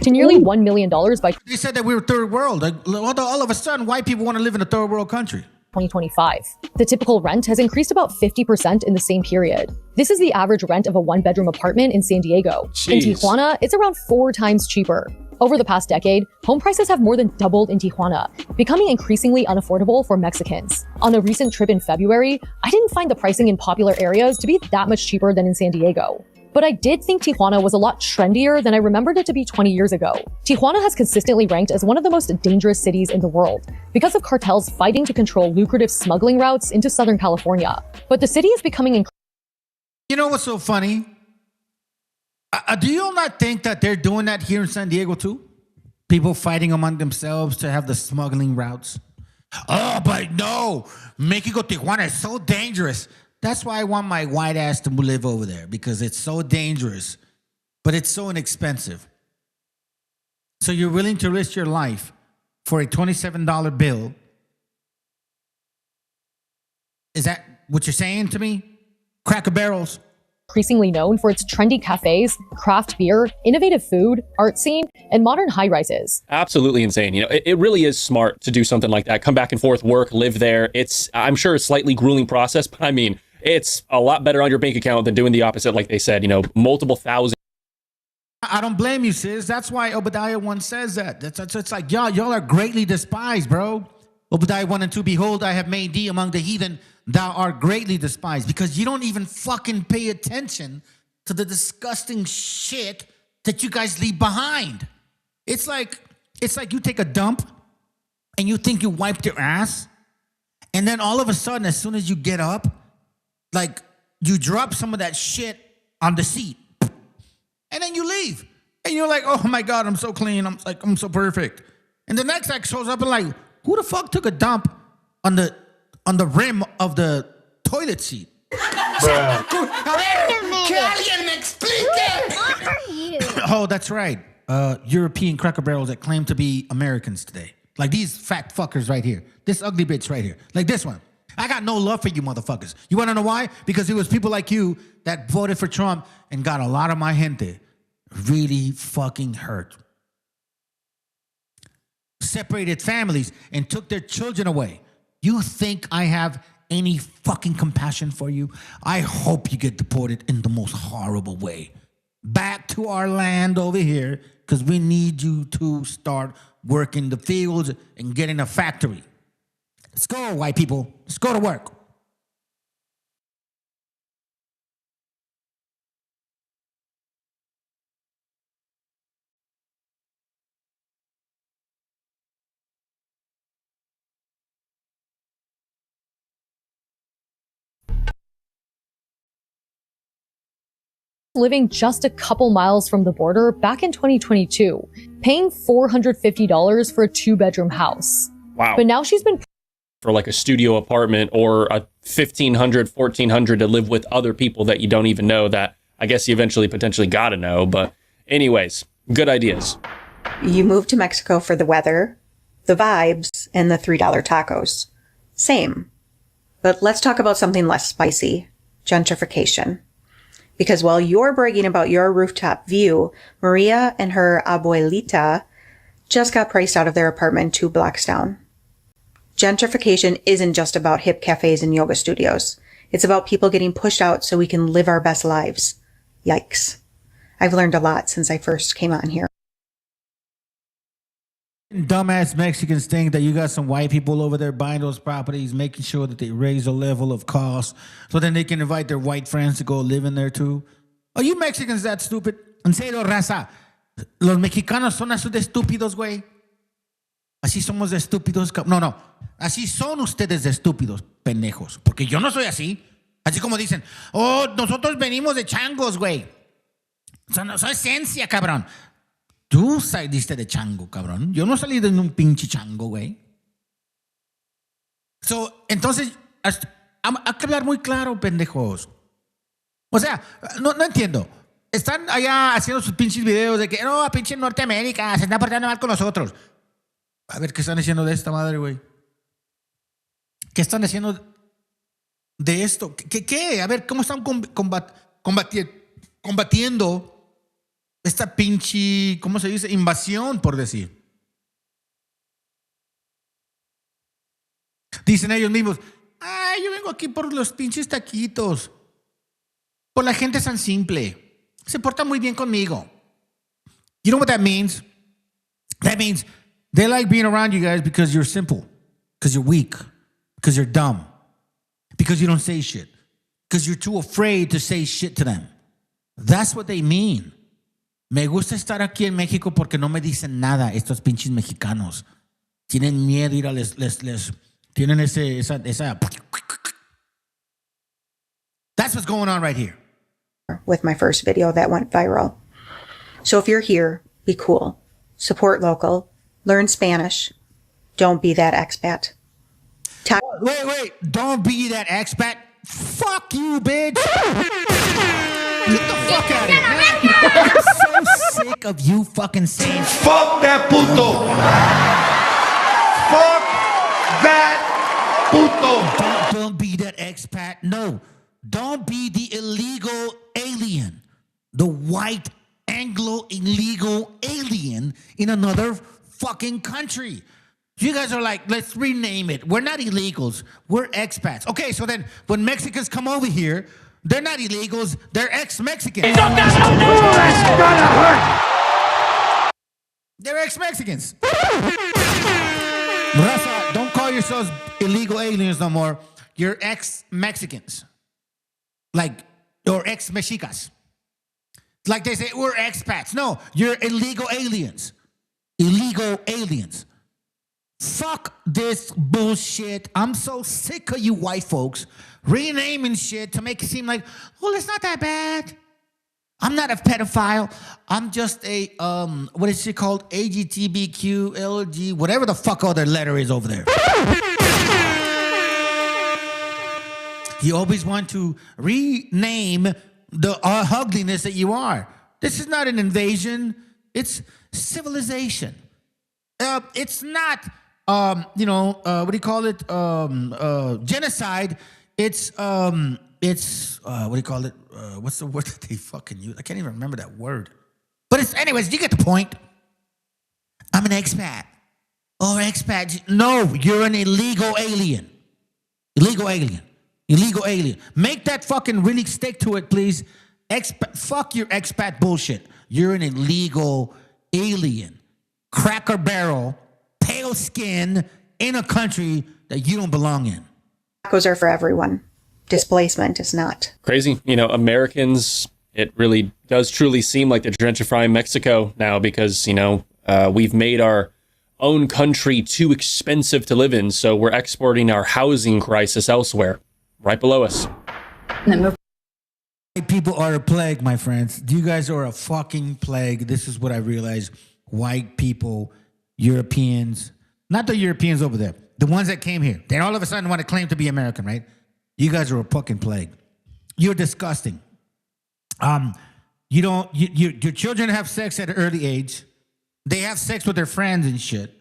To nearly $1 million by They said that we were third world. Like, all of a sudden, white people want to live in a third world country. 2025. The typical rent has increased about 50% in the same period. This is the average rent of a one-bedroom apartment in San Diego. In Jeez. Tijuana, it's around 4 times cheaper. Over the past decade, home prices have more than doubled in Tijuana, becoming increasingly unaffordable for Mexicans. On a recent trip in February, I didn't find the pricing in popular areas to be that much cheaper than in San Diego. But I did think Tijuana was a lot trendier than I remembered it to be 20 years ago. Tijuana has consistently ranked as one of the most dangerous cities in the world because of cartels fighting to control lucrative smuggling routes into Southern California. But the city is becoming You know what's so funny? Do you all not think that they're doing that here in San Diego too? People fighting among themselves to have the smuggling routes. Oh, but no, Mexico, Tijuana is so dangerous. That's why I want my white ass to live over there, because it's so dangerous, but it's so inexpensive. So you're willing to risk your life for a $27 bill. Is that what you're saying to me? Cracker Barrels. increasingly known for its trendy cafes, craft beer, innovative food, art scene, and modern high-rises. Absolutely insane. You know, it really is smart to do something like that. Come back and forth, work, live there. It's, I'm sure, a slightly grueling process, but I mean, it's a lot better on your bank account than doing the opposite, like they said, you know, multiple thousand. I don't blame you, sis. That's why Obadiah 1 says that. It's like, y'all are greatly despised, bro. Obadiah 1 and 2, behold, I have made thee among the heathen, thou art greatly despised, because you don't even fucking pay attention to the disgusting shit that you guys leave behind. It's like you take a dump and you think you wiped your ass, and then all of a sudden, as soon as you get up, like you drop some of that shit on the seat, and then you leave, and you're like, oh my God, I'm so clean. I'm so perfect. And the next guy shows up and like, who the fuck took a dump on the rim of the toilet seat? Oh, that's right. European Cracker Barrels that claim to be Americans today. Like these fat fuckers right here. This ugly bitch right here. Like this one. I got no love for you motherfuckers. You want to know why? Because it was people like you that voted for Trump and got a lot of my gente really fucking hurt. Separated families and took their children away. You think I have any fucking compassion for you? I hope you get deported in the most horrible way. Back to our land over here, because we need you to start working the fields and getting a factory. Let's go, white people. Let's go to work. Living just a couple miles from the border back in 2022, paying $450 for a 2-bedroom house. Wow. But now she's been For like a studio apartment or a $1,500, $1,400 to live with other people that you don't even know, that I guess you eventually potentially got to know. But anyways, good ideas. You moved to Mexico for the weather, the vibes, and the $3 tacos. Same. But let's talk about something less spicy. Gentrification. Because while you're bragging about your rooftop view, Maria and her abuelita just got priced out of their apartment 2 blocks down. Gentrification isn't just about hip cafes and yoga studios. It's about people getting pushed out so we can live our best lives. Yikes. I've learned a lot since I first came on here. Dumbass Mexicans think that you got some white people over there buying those properties, making sure that they raise the level of cost so then they can invite their white friends to go live in there too. Are you Mexicans that stupid? En serio, raza. Los mexicanos son así de estúpidos, güey. Así somos de estúpidos. No. Así son ustedes de estúpidos, pendejos. Porque yo no soy así. Así como dicen, oh, nosotros venimos de changos, güey. Son esencia, cabrón. Tú saliste de chango, cabrón. Yo no salí de un pinche chango, güey. Entonces, hay que hablar muy claro, pendejos. O sea, no entiendo. Están allá haciendo sus pinches videos de que, no, pinche Norteamérica, se está portando mal con nosotros. A ver, ¿qué están haciendo de esta madre, güey? ¿Qué están haciendo? de esto. ¿Qué? A ver, ¿cómo están combatiendo esta pinche, ¿cómo se dice? Invasión, por decir. Dicen ellos mismos, ay, yo vengo aquí por los pinches taquitos. Por la gente tan simple. Se porta muy bien conmigo. You know what that means? That means they like being around you guys because you're simple, because you're weak, because you're dumb, because you don't say shit, because you're too afraid to say shit to them. That's what they mean. Me gusta estar aquí en México porque no me dicen nada estos pinches mexicanos. Tienen miedo ir a les tienen esa. That's what's going on right here. With my first video that went viral. So if you're here, be cool. Support local. Learn Spanish. Don't be that expat. Wait. Don't be that expat. Fuck you, bitch. Get the fuck out of here. I'm so sick of you fucking saying Fuck that puto. Fuck that puto. Don't be that expat. No. Don't be the illegal alien. The white Anglo illegal alien in another fucking country. You guys are like, let's rename it. We're not illegals. We're expats. Okay, so then when Mexicans come over here, they're not illegals. They're ex-Mexicans. That's gonna hurt. They're ex-Mexicans. Raza, don't call yourselves illegal aliens no more. You're ex-Mexicans. Like, or ex-Mexicas. Like they say, we're expats. No, you're illegal aliens. Illegal aliens. Fuck this bullshit. I'm so sick of you white folks renaming shit to make it seem like, well, it's not that bad. I'm not a pedophile. I'm just a, what is it called? AGTBQ, LG, whatever the fuck other letter is over there. You always want to rename the ugliness that you are. This is not an invasion. It's civilization. It's not, what do you call it? Genocide. It's what do you call it? What's the word that they fucking use? I can't even remember that word. But it's, anyways, you get the point. I'm an expat. Or expat. No, you're an illegal alien. Illegal alien. Illegal alien. Make that fucking really stick to it, please. Fuck your expat bullshit. You're an illegal alien. Cracker barrel, pale skin, in a country that you don't belong in. Tacos are for everyone. Displacement is not. Crazy. Americans, it really does truly seem like they're gentrifying Mexico now because, we've made our own country too expensive to live in. So we're exporting our housing crisis elsewhere, right below us. White people are a plague, my friends. You guys are a fucking plague. This is what I realized. White people, Europeans, not the Europeans over there, the ones that came here. They all of a sudden want to claim to be American, right? You guys are a fucking plague. You're disgusting. Your children have sex at an early age. They have sex with their friends and shit,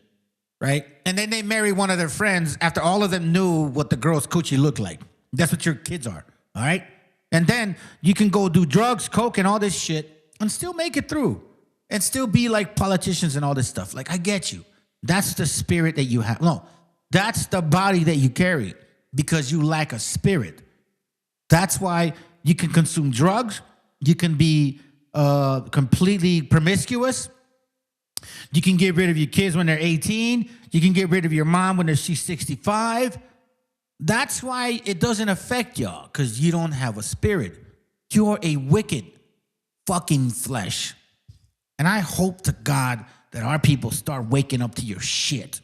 right? And then they marry one of their friends after all of them knew what the girl's coochie looked like. That's what your kids are, all right? And then you can go do drugs, coke, and all this shit and still make it through and still be like politicians and all this stuff. Like, I get you. That's the spirit that you have. No, that's the body that you carry because you lack a spirit. That's why you can consume drugs. You can be completely promiscuous. You can get rid of your kids when they're 18. You can get rid of your mom when she's 65. That's why it doesn't affect y'all, because you don't have a spirit. You're a wicked fucking flesh. And I hope to God that our people start waking up to your shit.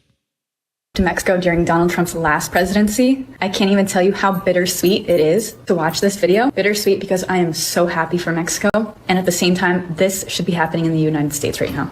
To Mexico during Donald Trump's last presidency. I can't even tell you how bittersweet it is to watch this video. Bittersweet because I am so happy for Mexico. And at the same time, this should be happening in the United States right now.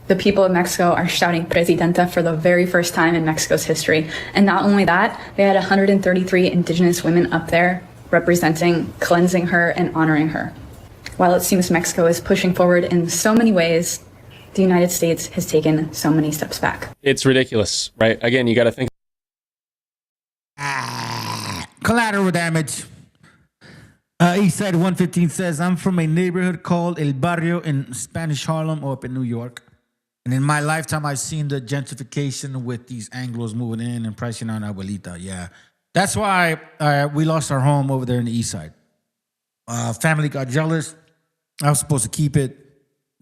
The people of Mexico are shouting Presidenta for the very first time in Mexico's history. And not only that, they had 133 Indigenous women up there representing, cleansing her, and honoring her. While it seems Mexico is pushing forward in so many ways, the United States has taken so many steps back. It's ridiculous, right? Again, you got to think. Collateral damage. Eastside 115 says, I'm from a neighborhood called El Barrio in Spanish Harlem or up in New York. And in my lifetime, I've seen the gentrification with these Anglos moving in and pressing on Abuelita. Yeah. That's why we lost our home over there in the east side. Family got jealous. I was supposed to keep it.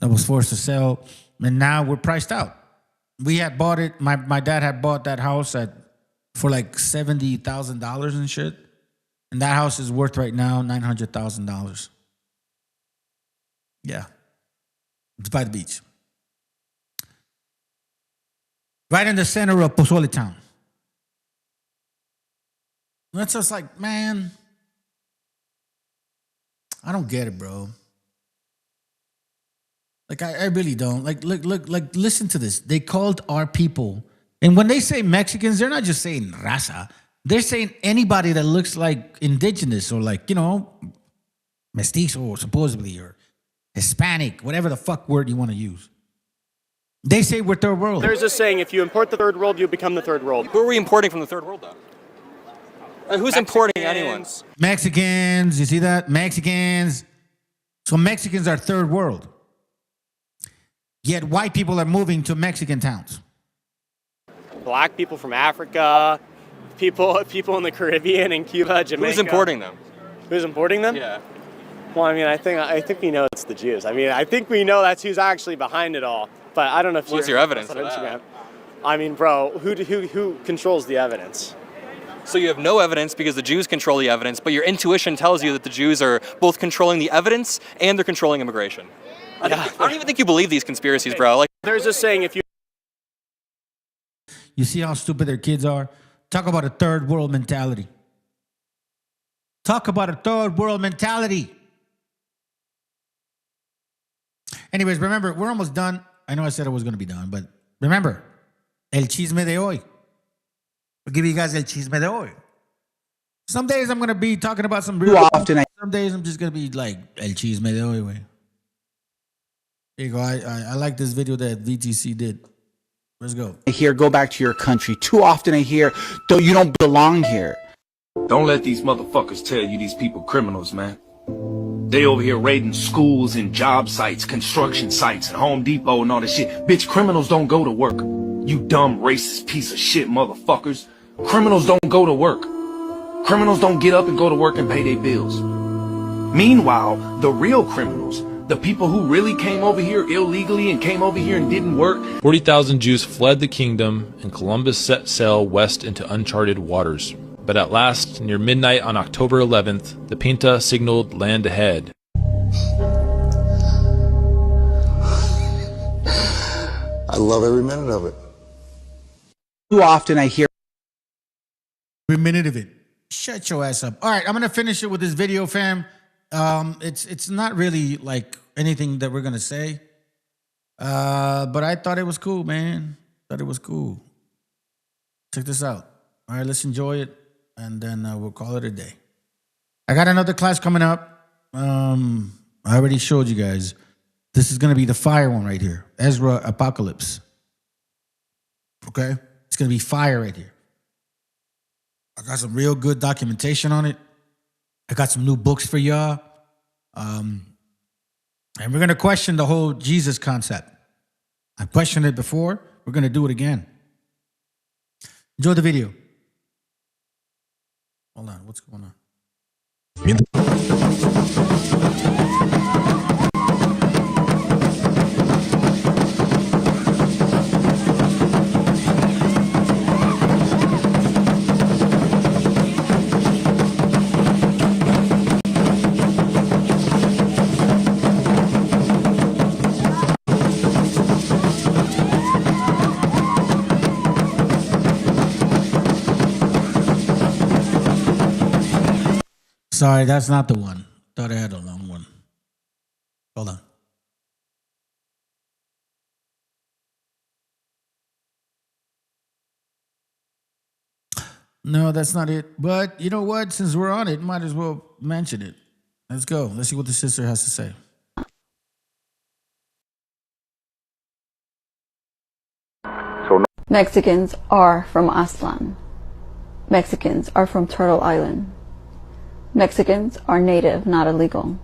I was forced to sell. And now we're priced out. We had bought it. My dad had bought that house for like $70,000 and shit. And that house is worth right now $900,000. Yeah. It's by the beach. Right in the center of Pozole Town. That's just like, man, I don't get it, bro. Like, I really don't. Like, look, listen to this. They called our people. And when they say Mexicans, they're not just saying raza. They're saying anybody that looks like indigenous or like, you know, mestizo, supposedly, or Hispanic, whatever the fuck word you want to use. They say we're third world. There's a saying, if you import the third world, you become the third world. Who are we importing from the third world, though? Who's importing anyone's? Mexicans, you see that? Mexicans. So Mexicans are third world. Yet white people are moving to Mexican towns. Black people from Africa, people in the Caribbean and Cuba, Jamaica. Who's importing them? Who's importing them? Yeah. Well, I mean, I think we know it's the Jews. I mean, I think we know that's who's actually behind it all. But I don't know if What's your evidence for that? I mean, bro, who controls the evidence? So you have no evidence because the Jews control the evidence, but your intuition tells you that the Jews are both controlling the evidence and they're controlling immigration. I don't even think you believe these conspiracies, bro. Like, there's a saying, if you see how stupid their kids are? Talk about a third world mentality. Talk about a third world mentality. Anyways, remember, we're almost done. I know I said I was going to be done, but remember, el chisme de hoy. I'll give you guys el chisme de hoy. Some days I'm going to be talking about some real often. Some days I'm just going to be like el chisme de hoy. Way. There you go. I like this video that VTC did. Let's go. I hear go back to your country. Too often I hear you don't belong here. Don't let these motherfuckers tell you these people criminals, man. They over here raiding schools and job sites, construction sites, and Home Depot and all this shit. Bitch, criminals don't go to work. You dumb racist piece of shit motherfuckers. Criminals don't go to work. Criminals don't get up and go to work and pay their bills. Meanwhile, the real criminals, the people who really came over here illegally and came over here and didn't work. 40,000 Jews fled the kingdom, and Columbus set sail west into uncharted waters. But at last, near midnight on October 11th, the Pinta signaled land ahead. I love every minute of it. Too often I hear every minute of it. Shut your ass up. All right, I'm going to finish it with this video, fam. It's not really like anything that we're going to say. But I thought it was cool, man. Thought it was cool. Check this out. All right, let's enjoy it. And then we'll call it a day. I got another class coming up. I already showed you guys. This is going to be the fire one right here. Ezra Apocalypse. Okay? It's going to be fire right here. I got some real good documentation on it. I got some new books for y'all. And we're going to question the whole Jesus concept. I questioned it before. We're going to do it again. Enjoy the video. Hold on, what's going on? Sorry, that's not the one. Thought I had a long one. Hold on. No, that's not it. But you know what? Since we're on it, might as well mention it. Let's go. Let's see what the sister has to say. Mexicans are from Aztlan. Mexicans are from Turtle Island. Mexicans are native, not illegal.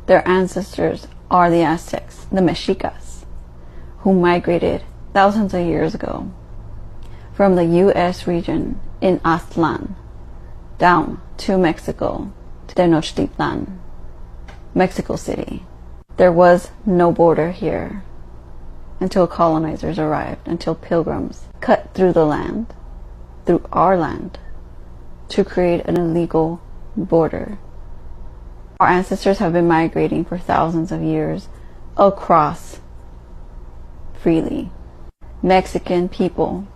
Their ancestors are the Aztecs, the Mexicas, who migrated thousands of years ago from the U.S. region in Aztlan down to Mexico, to Tenochtitlan, Mexico City. There was no border here until colonizers arrived, until pilgrims cut through the land, through our land, to create an illegal border. Our ancestors have been migrating for thousands of years across freely. Mexican people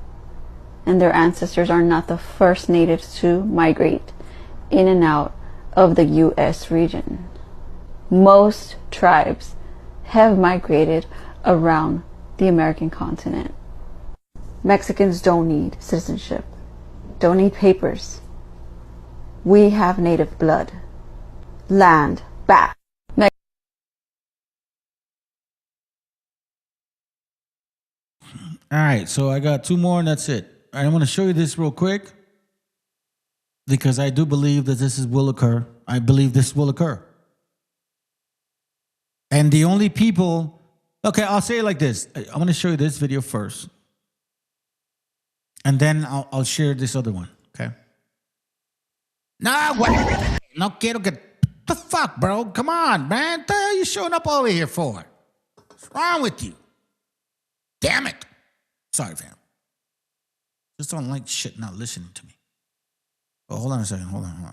and their ancestors are not the first natives to migrate in and out of the U.S. region. Most tribes have migrated around the American continent. Mexicans don't need citizenship, don't need papers. We have native blood. Land back. All right, so I got two more and that's it. All right, I'm going to show you this real quick because I do believe that will occur. I believe this will occur. And the only people, okay, I'll say it like this. I'm going to show you this video first. And then I'll share this other one, okay? No, what? No quiero que... The fuck, bro? Come on, man. What the hell are you showing up over here for? What's wrong with you? Damn it. Sorry, fam. Just don't like shit not listening to me. Oh, hold on a second. Hold on.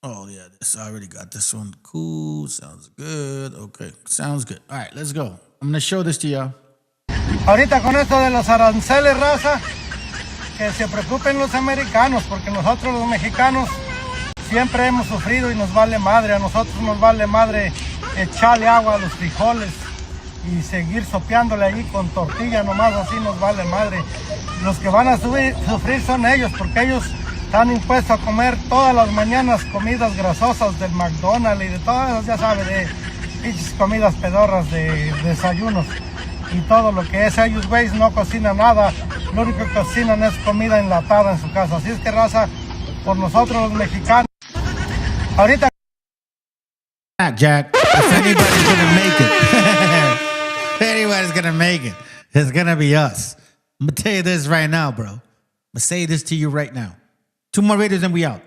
Oh, yeah. I already got this one. Cool. Sounds good. Okay. Sounds good. All right, let's go. I'm going to show this to y'all. Ahorita con esto de los aranceles, raza, que se preocupen los americanos, porque nosotros los mexicanos siempre hemos sufrido y nos vale madre. A nosotros nos vale madre echarle agua a los frijoles y seguir sopeándole ahí con tortilla, nomás así nos vale madre. Los que van a sufrir son ellos, porque ellos están impuestos a comer todas las mañanas comidas grasosas del McDonald's y de todas, ya sabe, de pinches comidas pedorras de desayunos. Y todo lo que es, ellos güeyes no cocinan nada, lo único que cocinan es comida enlatada en su casa. Así es que, raza, por nosotros los mexicanos, ahorita... Jack, if anybody's gonna make it, if anybody's gonna make it, it's gonna be us. I'm gonna tell you this right now, bro. I'm gonna say this to you right now. 2 more videos and we out.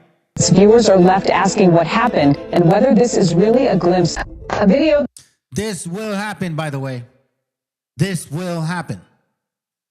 Viewers are left asking what happened and whether this is really a glimpse. A video... This will happen, by the way. This will happen.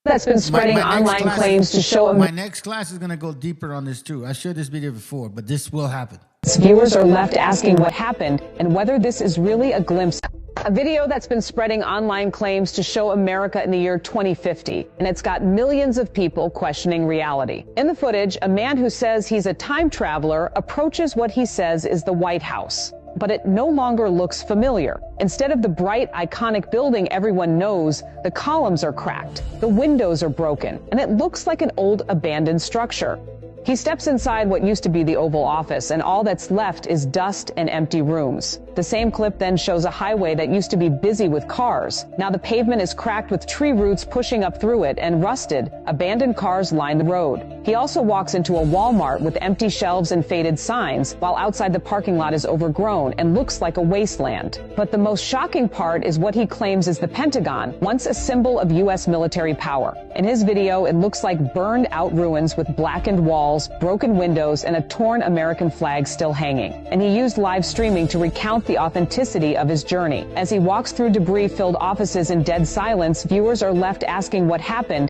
That's been spreading online claims to show... My next class is going to go deeper on this too. I showed this video before, but this will happen. Viewers are left asking what happened and whether this is really a glimpse. A video that's been spreading online claims to show America in the year 2050, and it's got millions of people questioning reality. In the footage, a man who says he's a time traveler approaches what he says is the White House. But it no longer looks familiar. Instead of the bright, iconic building everyone knows, the columns are cracked, the windows are broken, and it looks like an old abandoned structure. He steps inside what used to be the Oval Office, and all that's left is dust and empty rooms. The same clip then shows a highway that used to be busy with cars. Now the pavement is cracked with tree roots pushing up through it, and rusted, abandoned cars line the road. He also walks into a Walmart with empty shelves and faded signs, while outside the parking lot is overgrown and looks like a wasteland. But the most shocking part is what he claims is the Pentagon, once a symbol of U.S. military power. In his video, it looks like burned out ruins with blackened walls, broken windows, and a torn American flag still hanging. And he used live streaming to recount the authenticity of his journey. As he walks through debris-filled offices in dead silence, viewers are left asking what happened.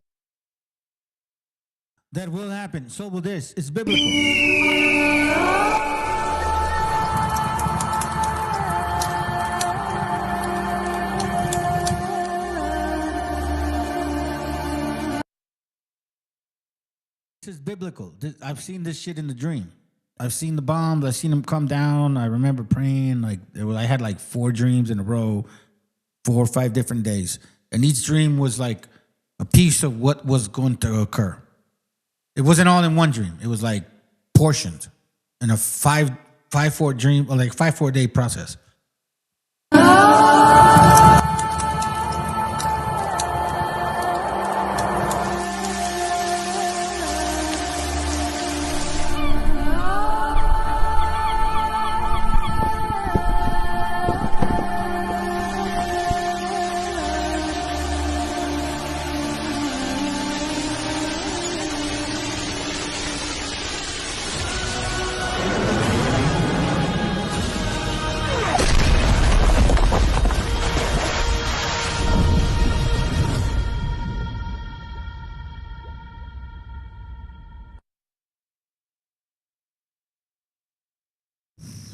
That will happen. So will this. It's biblical. This is biblical. I've seen this shit in the dream. I've seen the bombs. I've seen them come down. I remember praying. I had like 4 dreams in a row, 4 or 5 different days. And each dream was like a piece of what was going to occur. It wasn't all in one dream. It was like portioned in a 5-4 dream, or like 5-4 day process.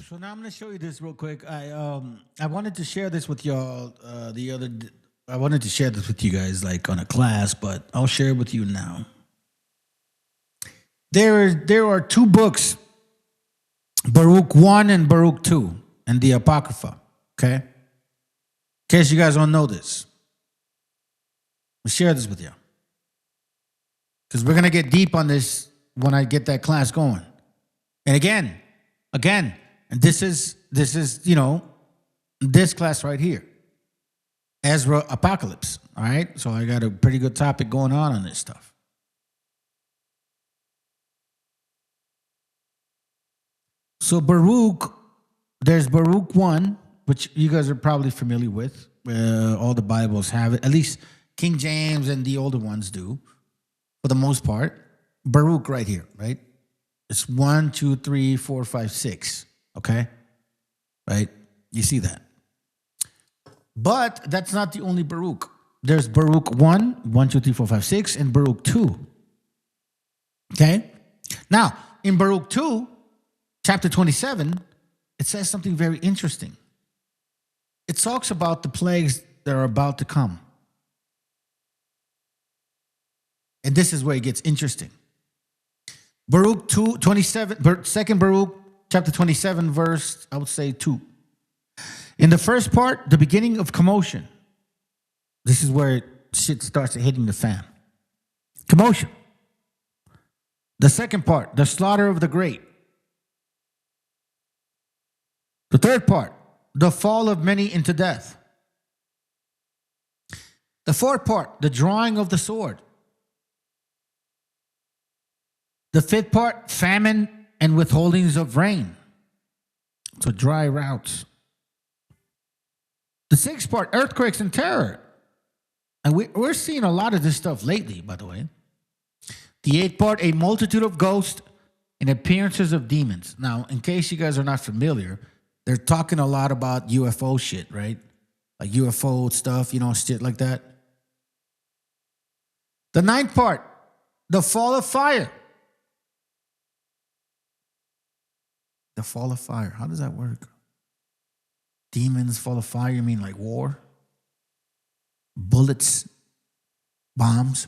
So now I'm going to show you this real quick. I wanted to share this with y'all I wanted to share this with you guys like on a class, but I'll share it with you now. There are two books, Baruch 1 and Baruch 2, and the Apocrypha, okay? In case you guys don't know this. I'll share this with you. Because we're going to get deep on this when I get that class going. And again, and this is, you know, this class right here. Ezra Apocalypse, all right? So I got a pretty good topic going on this stuff. So Baruch, there's Baruch 1, which you guys are probably familiar with. All the Bibles have it. At least King James and the older ones do, for the most part. Baruch right here, right? It's 1, 2, 3, 4, 5, 6. Okay? Right? You see that. But that's not the only Baruch. There's Baruch 1, 2, 3, 4, 5, 6, and Baruch 2. Okay? Now, in Baruch 2, chapter 27, it says something very interesting. It talks about the plagues that are about to come. And this is where it gets interesting. Baruch 2:27, second Baruch, chapter 27, verse, I would say 2. In the first part, the beginning of commotion. This is where shit starts hitting the fan. Commotion. The second part, the slaughter of the great. The third part, the fall of many into death. The fourth part, the drawing of the sword. The fifth part, famine and withholdings of rain. So dry routes. The sixth part, earthquakes and terror. And we're seeing a lot of this stuff lately, by the way. The eighth part, a multitude of ghosts and appearances of demons. Now, in case you guys are not familiar, they're talking a lot about UFO shit, right? Like UFO stuff, you know, shit like that. The ninth part, the fall of fire. The fall of fire. How does that work? Demons, fall of fire, you mean like war? Bullets, bombs.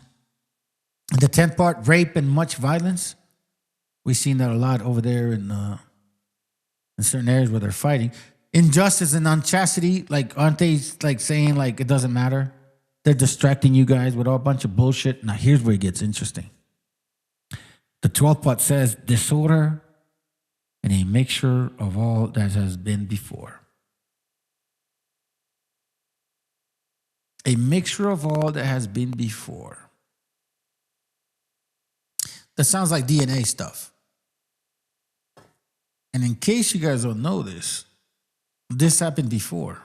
And the 10th part, rape and much violence. We've seen that a lot over there in certain areas where they're fighting. Injustice and unchastity, like, aren't they like saying like it doesn't matter? They're distracting you guys with all a bunch of bullshit. Now here's where it gets interesting. The 12th part says disorder and a mixture of all that has been before. A mixture of all that has been before. That sounds like DNA stuff. And in case you guys don't know this happened before.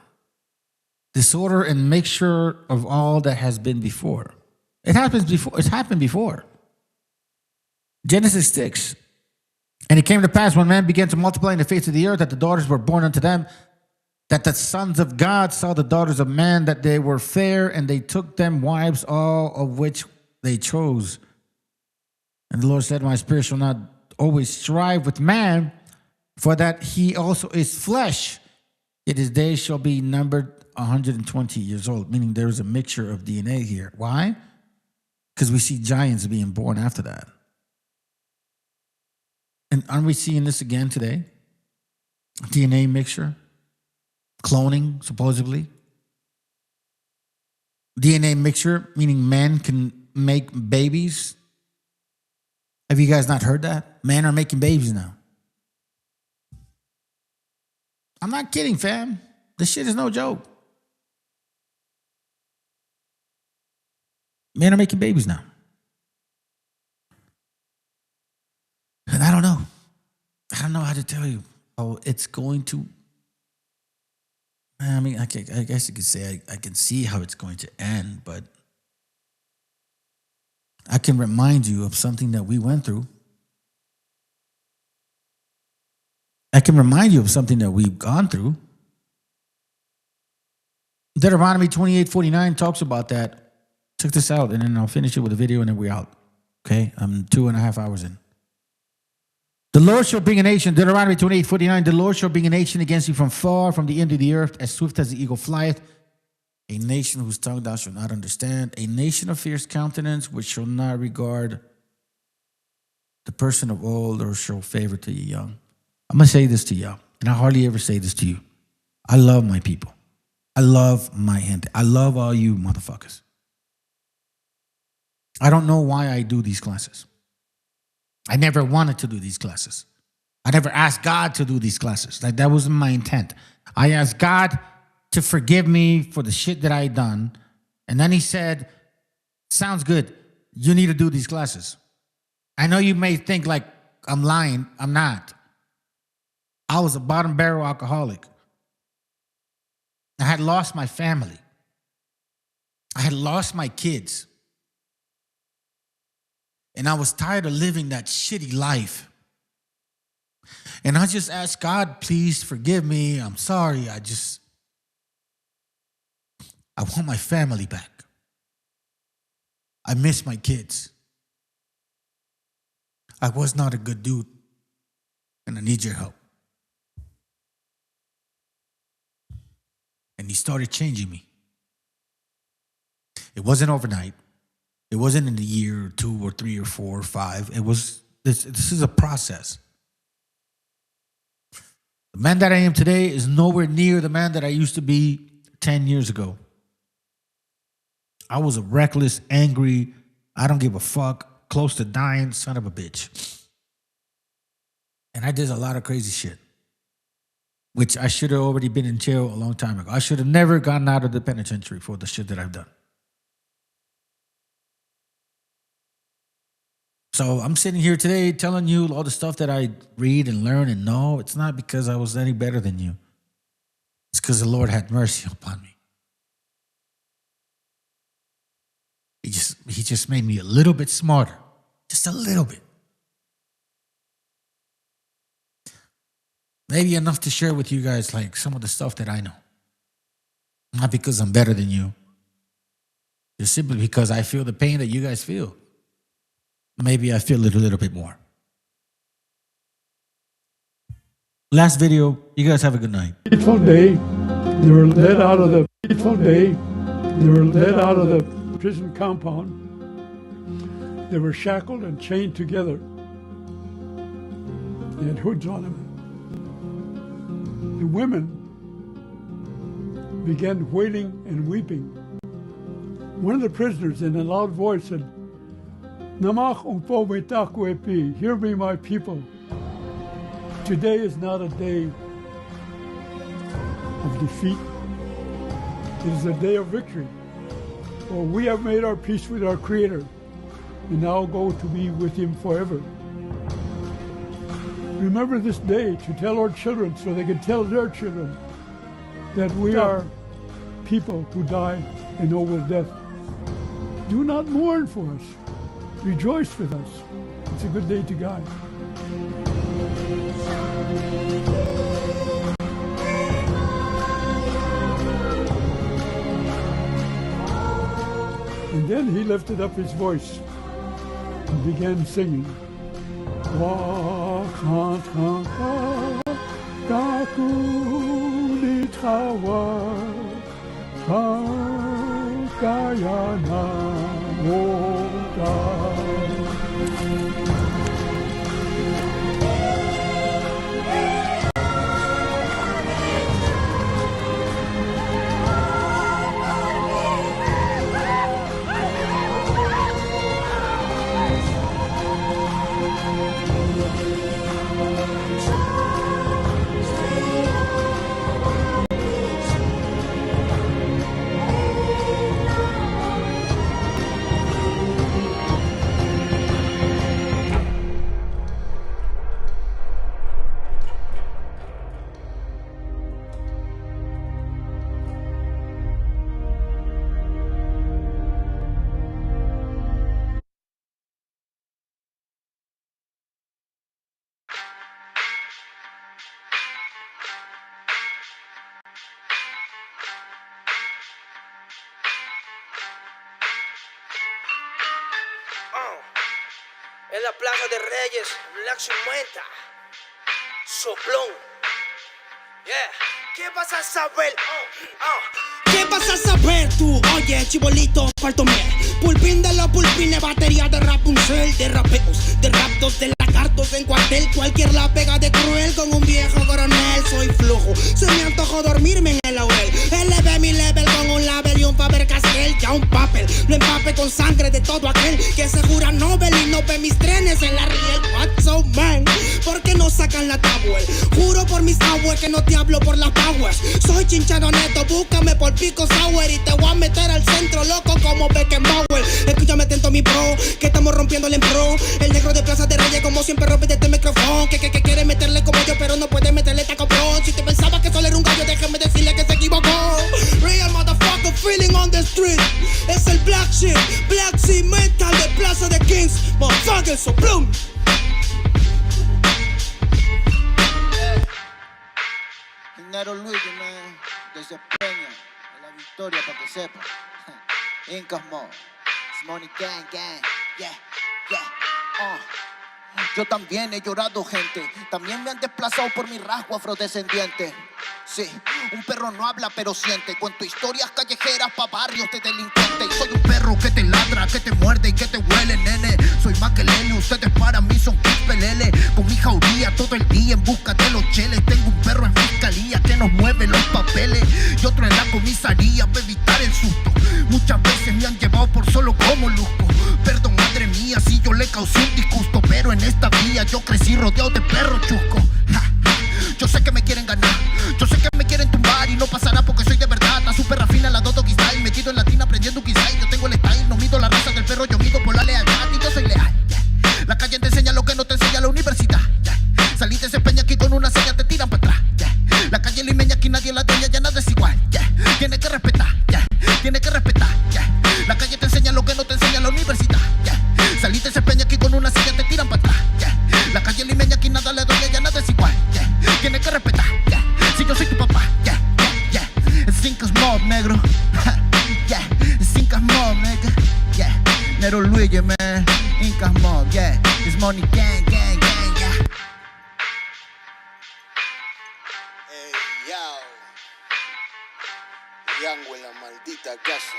Disorder and mixture of all that has been before. It happens before. It's happened before. Genesis 6. And it came to pass when man began to multiply in the face of the earth that the daughters were born unto them, that the sons of God saw the daughters of man, that they were fair, and they took them wives, all of which they chose. And the Lord said, my spirit shall not always strive with man, for that he also is flesh. Yet his days shall be numbered 120 years old, meaning there's a mixture of DNA here. Why? Because we see giants being born after that. And aren't we seeing this again today? DNA mixture, cloning, supposedly. DNA mixture, meaning men can make babies. Have you guys not heard that? Men are making babies now. I'm not kidding, fam. This shit is no joke. Men are making babies now. And I don't know. I don't know how to tell you how it's going to. I mean, I guess you could say I can see how it's going to end, but I can remind you of something that we went through. I can remind you of something that we've gone through. Deuteronomy 28:49 talks about that. Check this out, and then I'll finish it with a video, and then we're out. Okay? I'm 2.5 hours in. The Lord shall bring a nation, Deuteronomy 28:49, the Lord shall bring a nation against you from far, from the end of the earth, as swift as the eagle flieth. A nation whose tongue thou shalt not understand. A nation of fierce countenance, which shall not regard the person of old, or show favor to the young. I'm going to say this to y'all, and I hardly ever say this to you. I love my people. I love my gente. I love all you motherfuckers. I don't know why I do these classes. I never wanted to do these classes. I never asked God to do these classes. Like, that wasn't my intent. I asked God to forgive me for the shit that I done. And then he said, sounds good. You need to do these classes. I know you may think like I'm lying. I'm not. I was a bottom barrel alcoholic. I had lost my family. I had lost my kids. And I was tired of living that shitty life. And I just asked God, please forgive me. I'm sorry. I want my family back. I miss my kids. I was not a good dude. And I need your help. And he started changing me. It wasn't overnight. It wasn't in a year or 2 or 3 or 4 or 5. It was, this is a process. The man that I am today is nowhere near the man that I used to be 10 years ago. I was a reckless, angry, I don't give a fuck, close to dying son of a bitch. And I did a lot of crazy shit, which I should have already been in jail a long time ago. I should have never gotten out of the penitentiary for the shit that I've done. So I'm sitting here today telling you all the stuff that I read and learn and know. It's not because I was any better than you. It's because the Lord had mercy upon me. He just made me a little bit smarter. Just a little bit. Maybe enough to share with you guys like some of the stuff that I know. Not because I'm better than you. Just simply because I feel the pain that you guys feel. Maybe I feel it a little bit more. Last video, you guys have a good night. Fateful day, they were led out of the prison compound. They were shackled and chained together. They had hoods on them. The women began wailing and weeping. One of the prisoners in a loud voice said, Namach umpo metakuepi, hear me my people. Today is not a day of defeat. It is a day of victory. For we have made our peace with our Creator and now go to be with Him forever. Remember this day to tell our children so they can tell their children that we are people who die and know with death. Do not mourn for us. Rejoice with us. It's a good day to God. And then he lifted up his voice and began singing. En la Plaza de Reyes, Black 50. Soplón. Yeah. ¿Qué vas a saber? ¿Qué vas a saber tú? Oye, chibolito, pártome. Pulpín de los pulpines, batería de Rapunzel, de rapeos, de raptos, de lagartos en cuartel. Cualquier la pega de cruel con un viejo coronel. Soy flojo, se me antojó dormirme en el laurel. Elevé mi level con un label y un Faber-Castell. Ya un papel, lo empape con sangre de todo aquel que se jura Nobel y no ve mis trenes en la riel. What's so man? ¿Por qué no sacan la tablet? Juro por mis aguas que no te hablo por las powers. Soy chinchado neto, búscame por Pico Sour y te voy a meter al centro loco como Beckenbauer. Escúchame atento mi bro, que estamos rompiéndole en pro. El negro de Plaza de Reyes como siempre rompe de este micrófono. Que quiere meterle como yo pero no puede meterle taco bro. Si te pensaba que solo era un gallo, déjame decirle que se equivocó. Real motherfucker feeling on the street. Es el black shit, black sea metal de Plaza de Kings. Motherfucker, soplón. Nero Luis, man, desde Peña, a la victoria para que sepa. Incas Mo, Money Gang Gang, yeah, yeah, Yo también he llorado, gente. También me han desplazado por mi rasgo afrodescendiente. Sí, un perro no habla pero siente. Cuento historias callejeras pa' barrios de delincuentes. Soy un perro que te ladra, que te muerde y que te huele, nene. Soy más que Lele, ustedes para mí son pelele. Con mi jauría todo el día en busca de los cheles. Tengo un perro en fiscalía que nos mueve los papeles y otro en la comisaría para evitar el susto. Muchas veces me han llevado por solo como luzco. Perdón, madre mía, si yo le causé un disgusto, pero en esta vía yo crecí rodeado de perros chuscos. Yo sé que me quieren ganar, yo sé que me quieren tumbar y no pasará porque soy de verdad. Está súper rafina la Dodo Style, metido en latina aprendiendo un quizá. Yo tengo el style, no mido la raza del perro, yo mido por la lealtad y yo soy leal. Yeah. La calle te enseña lo que no te enseña la universidad. Yeah. Saliste ese peña aquí con una seña, te tiran para atrás. Yeah. La calle limeña aquí nadie la dueña, ya nada es igual. Yeah. Tiene que respetar, yeah. Tiene que respetar. Yeah. La calle te enseña lo que no te enseña la universidad. Yeah. Saliste ese peña aquí con una seña, te tiran para atrás. Yeah. La calle limeña aquí nada le dueña, ya nada es igual. Yeah. Tiene que respetar, yeah. Si yo soy tu papá, yeah, yeah, yeah. Cinco mob, negro. Yeah, Cinco mob, nigga. Yeah, Nero Luigi, man. Incas mob, yeah. It's Money Gang, gang, gang, yeah. Hey, yo. Yango en la maldita casa.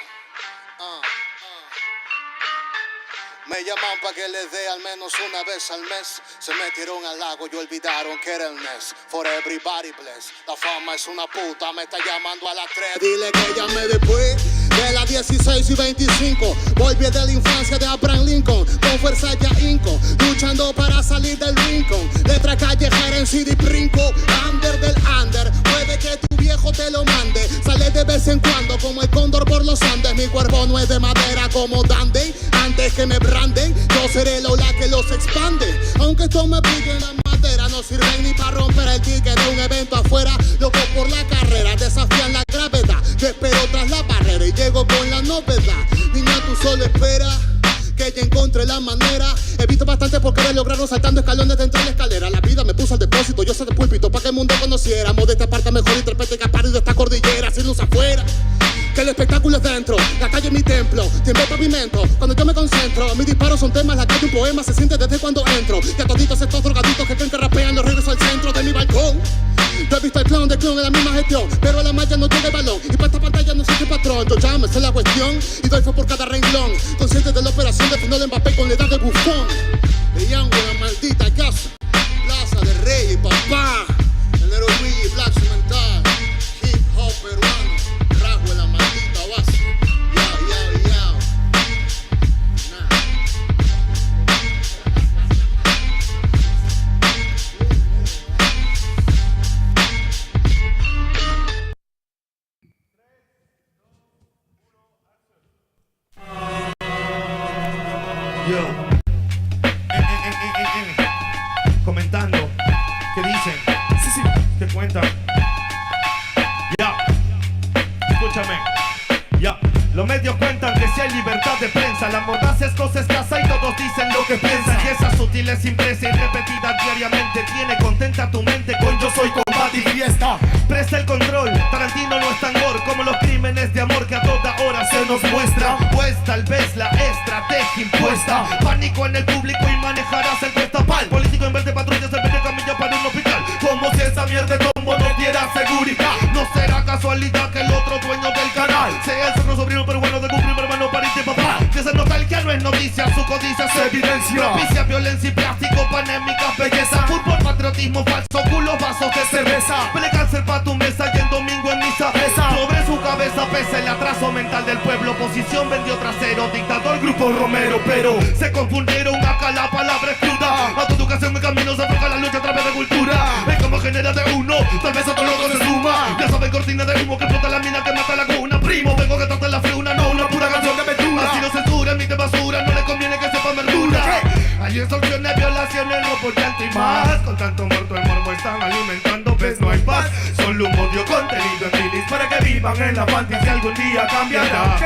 Me llaman pa' que les dé al menos una vez al mes. Se metieron al lago y olvidaron que era el mes. For everybody bless. La fama es una puta, me está llamando a las 3. Dile que llame después de las 16 y 25. Volví de la infancia de Abraham Lincoln. Con fuerza ya inco, luchando para salir del rincón. Letra callejera en CD Brinco. Under del under, puede que tu viejo te lo mande. Sale de vez en cuando como el cóndor por los Andes. Mi cuerpo no es de madera como Dandy. Antes que me branden, yo seré el ola que los expande. Aunque esto me pique en la madera, no sirven ni para romper el ticket de un evento afuera. Loco por la carrera, desafían la gravedad. Yo espero tras la barrera y llego con la novedad. Niña, tú solo espera que ya encontré la manera. He visto bastante por querer lograrlo saltando escalones dentro de la escalera. La vida me puso al depósito, yo soy de púlpito pa' que el mundo conociéramos de esta parte mejor intérprete que ha parido esta cordillera. Sin luz afuera, que el espectáculo es dentro. La calle es mi templo, tiembla el pavimento. Cuando yo me concentro, mis disparos son temas. La calle un poema se siente desde cuando entro. Y a toditos estos drogaditos que creen que rapean los regreso al centro de mi balcón. Yo he visto el clown de clown en la misma gestión, pero a la malla no llega el balón. Y para esta pantalla no existe patrón. Yo ya me sé la cuestión y doy fue por cada renglón. Consciente de la operación de final Mbappé con la edad de bufón. De Yango en la maldita casa. Plaza de Reyes, papá. El Nero Luigi, Black Cimental. Hip hop peruano. Rasgo en la maldita base. Yo, comentando, ¿qué dicen? Sí, ¿qué cuentan? Ya, escúchame. Ya, los medios cuentan que si hay libertad de prensa, la mordaz es cosa escasa y todos dicen lo que piensan. Y esa sutil es impresa y repetida diariamente tiene contenta tu mente con yo soy combate y fiesta. Presta el control, Tarantino no es tan gore como los crímenes de amor que a toda hora se nos muestra. Pues tal vez la es estrategia impuesta. Pánico en el público y manejarás el cuestapal. Político en vez de patrullas en vez de camilla para un hospital. Como si esa mierda de tombo no diera seguridad. No será casualidad que el otro dueño del canal sea el sobrino pero bueno de un primo hermano pariente papá. Que se nota el que no es noticia, su codicia se evidencia. Propicia violencia y plástico, panémicas, belleza. Fútbol, patriotismo, falso, culo, vasos de cerveza. Pele cáncer pa' tu mesa y el domingo en misa pesa. Sobre su cabeza pesa el atraso mental del pueblo. Oposición vendió trasero, dictador, grupo Romero. Pero se confundieron acá, la palabra es cruda. Autoeducación, mi camino se afloja la lucha a través de cultura. Es como genera de uno, tal vez otro loco se suma. Ya saben, cortina de humo que explota la mina que mata la cuna. Primo, vengo que trata la freuna, no una pura canción de aventura. Así no censura, emite basura, no le conviene que sepan verdura. Hay extorsiones, violaciones, robo, llanto y más. Con tanto muerto el morbo están alimentando, ves no hay paz. Solo un odio contenido en milis para que vivan en la fantasía, algún día cambiará.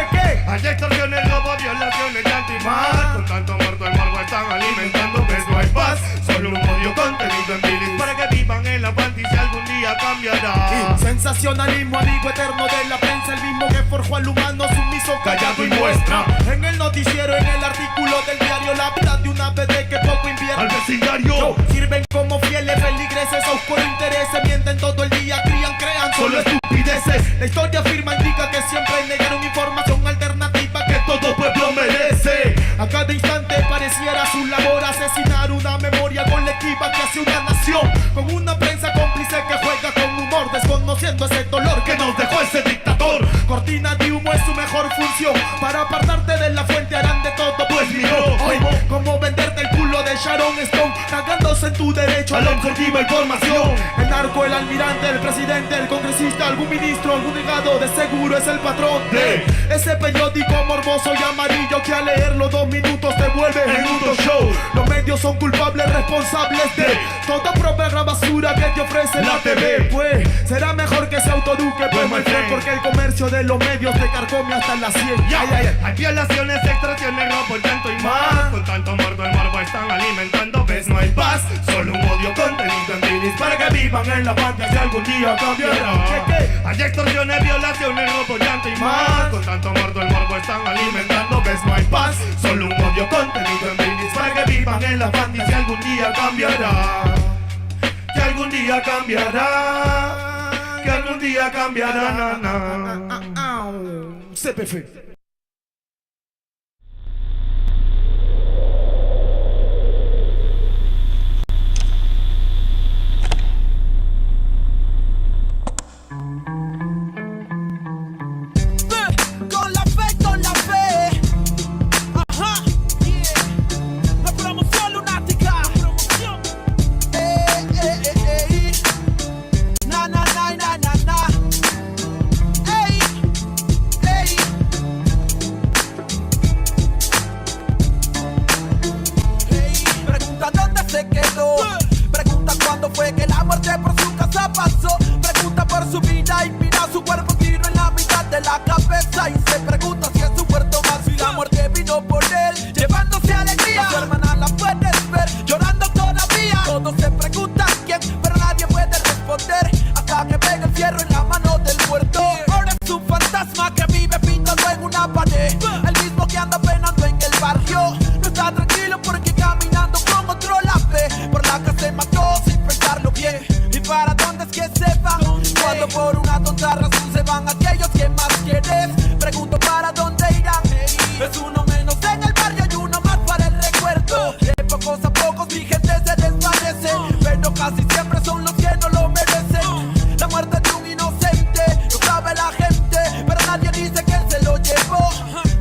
Hay extorsiones, robo, violaciones, llanto y más. Con tanto muerto el morbo están alimentando, ves no hay paz. Solo un odio contenido en milis para que vivan en la fantasía, algún día cambiará. Sensacionalismo, amigo eterno de la prensa, el mismo que forjó al humano sumiso, callado y muestra. En el noticiero, en el artículo del diario, la vida de una bebé que poco invierte al vecindario. Sirven como fieles feligreses a oscuro intereses, mienten todo el día, crean solo estupideces. La historia afirma, indica que siempre negaron información alternativa que todo pueblo merece. A cada instante pareciera su labor asesinar una memoria colectiva que hace una nación, con una prensa cómplice que juega con humor, desconociendo ese dolor que nos dejó ese dictador. Cortina de humo es su mejor función, para apartarte de la fuente harán de todo, pues miró hoy como venderte el culo de Sharon Stone, cagándose en tu derecho a la objetiva información. El narco, el almirante, el presidente, el congresista, algún ministro, algún delegado, de seguro es el patrón de ese periódico morboso y amarillo que al leerlo 2 minutos te vuelve en un show. Los medios son culpables, responsables de toda propaganda basura que te ofrece la TV. Pues será mejor que se autoeduque, pues my friend, porque el comercio de los medios te carcome hasta las 100. Hay violaciones, extorsiones, robo, llanto y más. Con tanto muerto el morbo están alimentando, ves no hay paz. Solo un odio contenido en milis para que vivan en la fantasía, algún día cambiará. Hay extorsiones, violaciones, robo, llanto y más. Con tanto muerto el morbo están alimentando, ves no hay paz. Solo un odio contenido en milis para que vivan en la fantasía, algún día cambiará. Que algún día cambiará. Que algún día cambiará. CPF. Con la fe. Ajá. La promoción lunática. Na, na, na, na, na, na. Ey, ey. Pregunta dónde se quedó. Pregunta cuándo fue que la muerte por su casa pasó. Pregunta por su vida y mira su cuerpo tiro en la mitad de la cabeza. Y se pregunta si es su muerto más. Si la muerte vino por él, llevándose alegría. A su hermana la puedes ver llorando todavía. Todos se preguntan quién, pero nadie puede responder hasta que pega el fierro en la mano del muerto. Ahora es un fantasma que vive pintado en una pared. El mismo que anda penando en el barrio. No está tranquilo porque caminando con otro la ve. Por la que se mató sin pensarlo bien. ¿Y para dónde es que se van? Cuando por una tonta razón se van aquellos que más quieres. Pregunto para dónde irán. Es uno menos en el barrio y uno más para el recuerdo. De pocos a pocos mi gente se desvanece, pero casi siempre son los que no lo merecen. La muerte de un inocente, lo sabe la gente, pero nadie dice que él se lo llevó.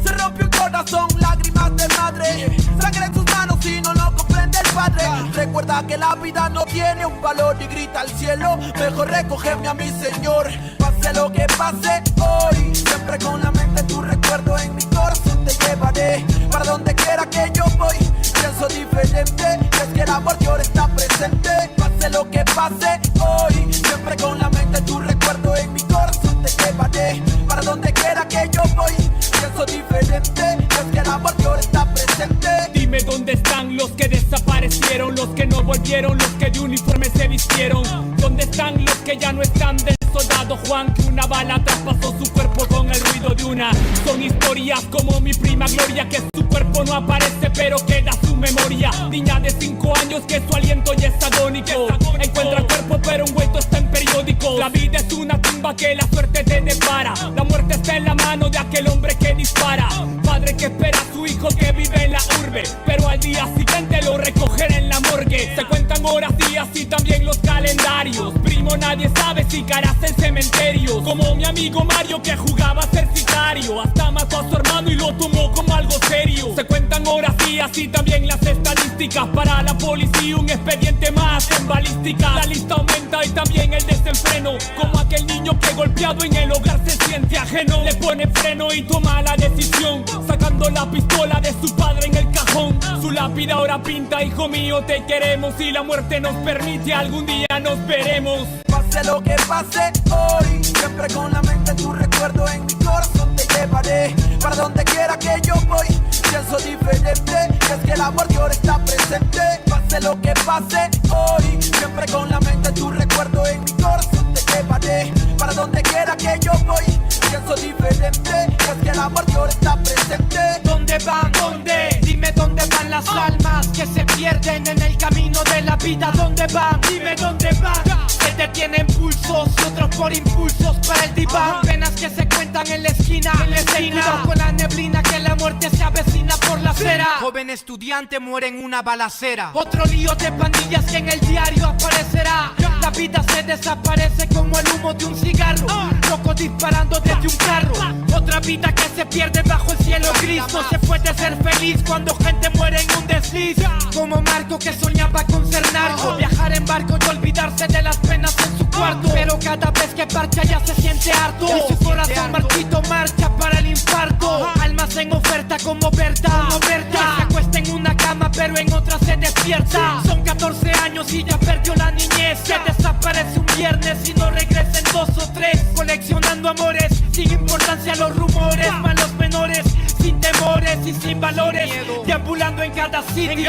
Se rompió un corazón, lágrimas de madre, sangre en sus manos y no lo comprende el padre. Recuerda que la vida no tiene un valor y grita al cielo, mejor recógeme a mi Señor. Pase lo que pase hoy, siempre con la mente tu recuerdo en mi corazón te llevaré. Para donde quiera que yo voy, pienso diferente, y es que el amor ahora está presente. Pase lo que pase hoy, siempre con la mente tu recuerdo en mi corazón te llevaré. Para donde quiera que yo voy, pienso diferente, y es que el amor ahora está presente. Dime dónde están los que desaparecieron, los que no volvieron, los que de uniforme se vistieron. ¿Dónde están los que ya no están del soldado Juan, que una bala traspasó su cuerpo con el ruido olvido de una. Son historias como mi prima Gloria, que su cuerpo no aparece pero queda su memoria. Niña de 5 años que su aliento ya es agónico. Encuentra cuerpo pero envuelto está en periódico. La vida es una tumba que la suerte te depara. La muerte está en la mano de aquel hombre que dispara. Padre que espera a su hijo que vive en la urbe, pero al día siguiente lo recogerá en la morgue. Se cuentan horas, días y también los calendarios. Primo, nadie sabe si caerás en cementerios. Como mi amigo Mario que jugaba a ser sicario, hasta mató a su hermano y lo tomó como algo serio. Se cuentan horas, días y también las estadísticas. Para la policía un expediente más en balística. La lista aumenta y también el desenfreno, como aquel niño que golpeado en el hogar se siente ajeno. Le pone freno y toma la decisión, sacando la pistola de su padre en el cajón. Su lápida ahora pinta: hijo mío, te queremos. Si la muerte nos permite, algún día nos veremos. Pase lo que pase hoy, siempre con la mente tu recuerdo en mi corazón te llevaré. Para donde quiera que yo voy, pienso diferente, y es que el amor de ahora está presente. Pase lo que pase hoy, siempre con la mente tu recuerdo en mi corazón te llevaré. Para donde quiera que yo voy, pienso diferente, y es que el amor de ahora está presente. ¿Dónde van? ¿Dónde? Dime dónde van las almas que se pierden en el camino de la vida. ¿Dónde van? Dime dónde van. Que te tienen pulsos, otros por impulsos para el diván. Penas que se cuentan en la esquina, cuidado con la neblina que la muerte se avecina por la acera. Joven estudiante muere en una balacera. Otro lío de pandillas que en el diario aparecerá. La vida se desaparece como el humo de un cigarro. Loco disparando desde un carro. Otra vida que se pierde bajo el cielo gris. No se puede ser feliz cuando gente muere en un desliz. Como Marco que soñaba con ser narco, viajar en barco y olvidarse de las penas en su cuarto. Pero cada vez que parcha ya se siente harto. Y su corazón marchito marcha para el infarto. Almas en oferta como Berta. Que se acuesta en una cama pero en otra se despierta. Son 14 años y ya perdió la niñez. Que desaparece un viernes y no regresa en 2 o 3. Coleccionando amores sin importancia a los rumores. Malos menores sin temores y sin valores. Deambulando en cada city,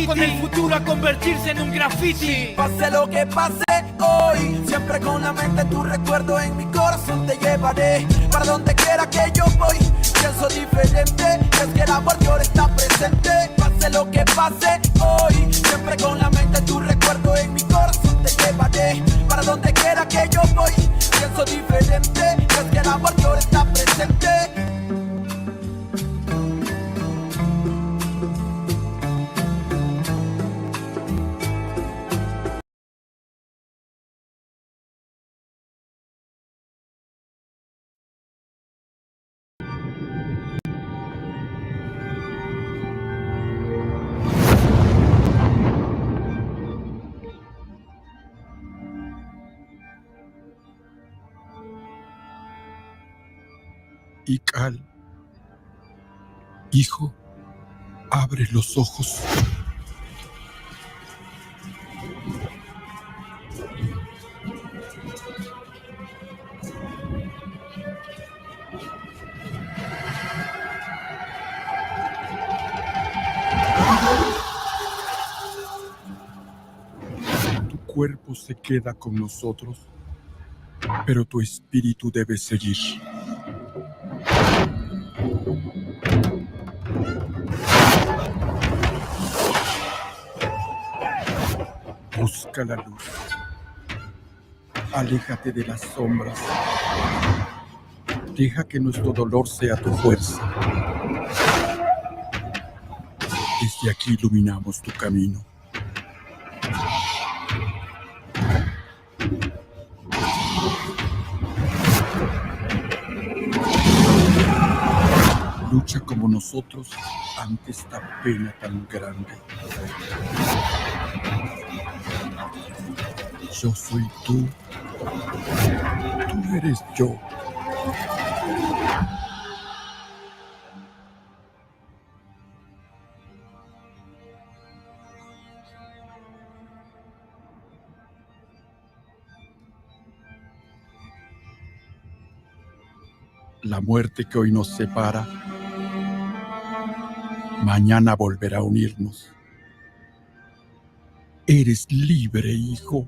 con el futuro a convertirse en un graffiti. Pase lo que pase hoy, siempre con la mente tu recuerdo en mi corazón te llevaré. Para donde quiera que yo voy, pienso diferente, es que el amor de ahora está presente. Pase lo que pase hoy, siempre con la mente tu recuerdo en mi corazón te llevaré. Para donde quiera que yo voy, pienso diferente, es que el amor de ahora está presente. Ical, hijo, abre los ojos. Tu cuerpo se queda con nosotros, pero tu espíritu debe seguir. Busca la luz. Aléjate de las sombras. Deja que nuestro dolor sea tu fuerza. Desde aquí iluminamos tu camino. Lucha como nosotros ante esta pena tan grande. Yo soy tú. Tú eres yo. La muerte que hoy nos separa, mañana volverá a unirnos. Eres libre, hijo.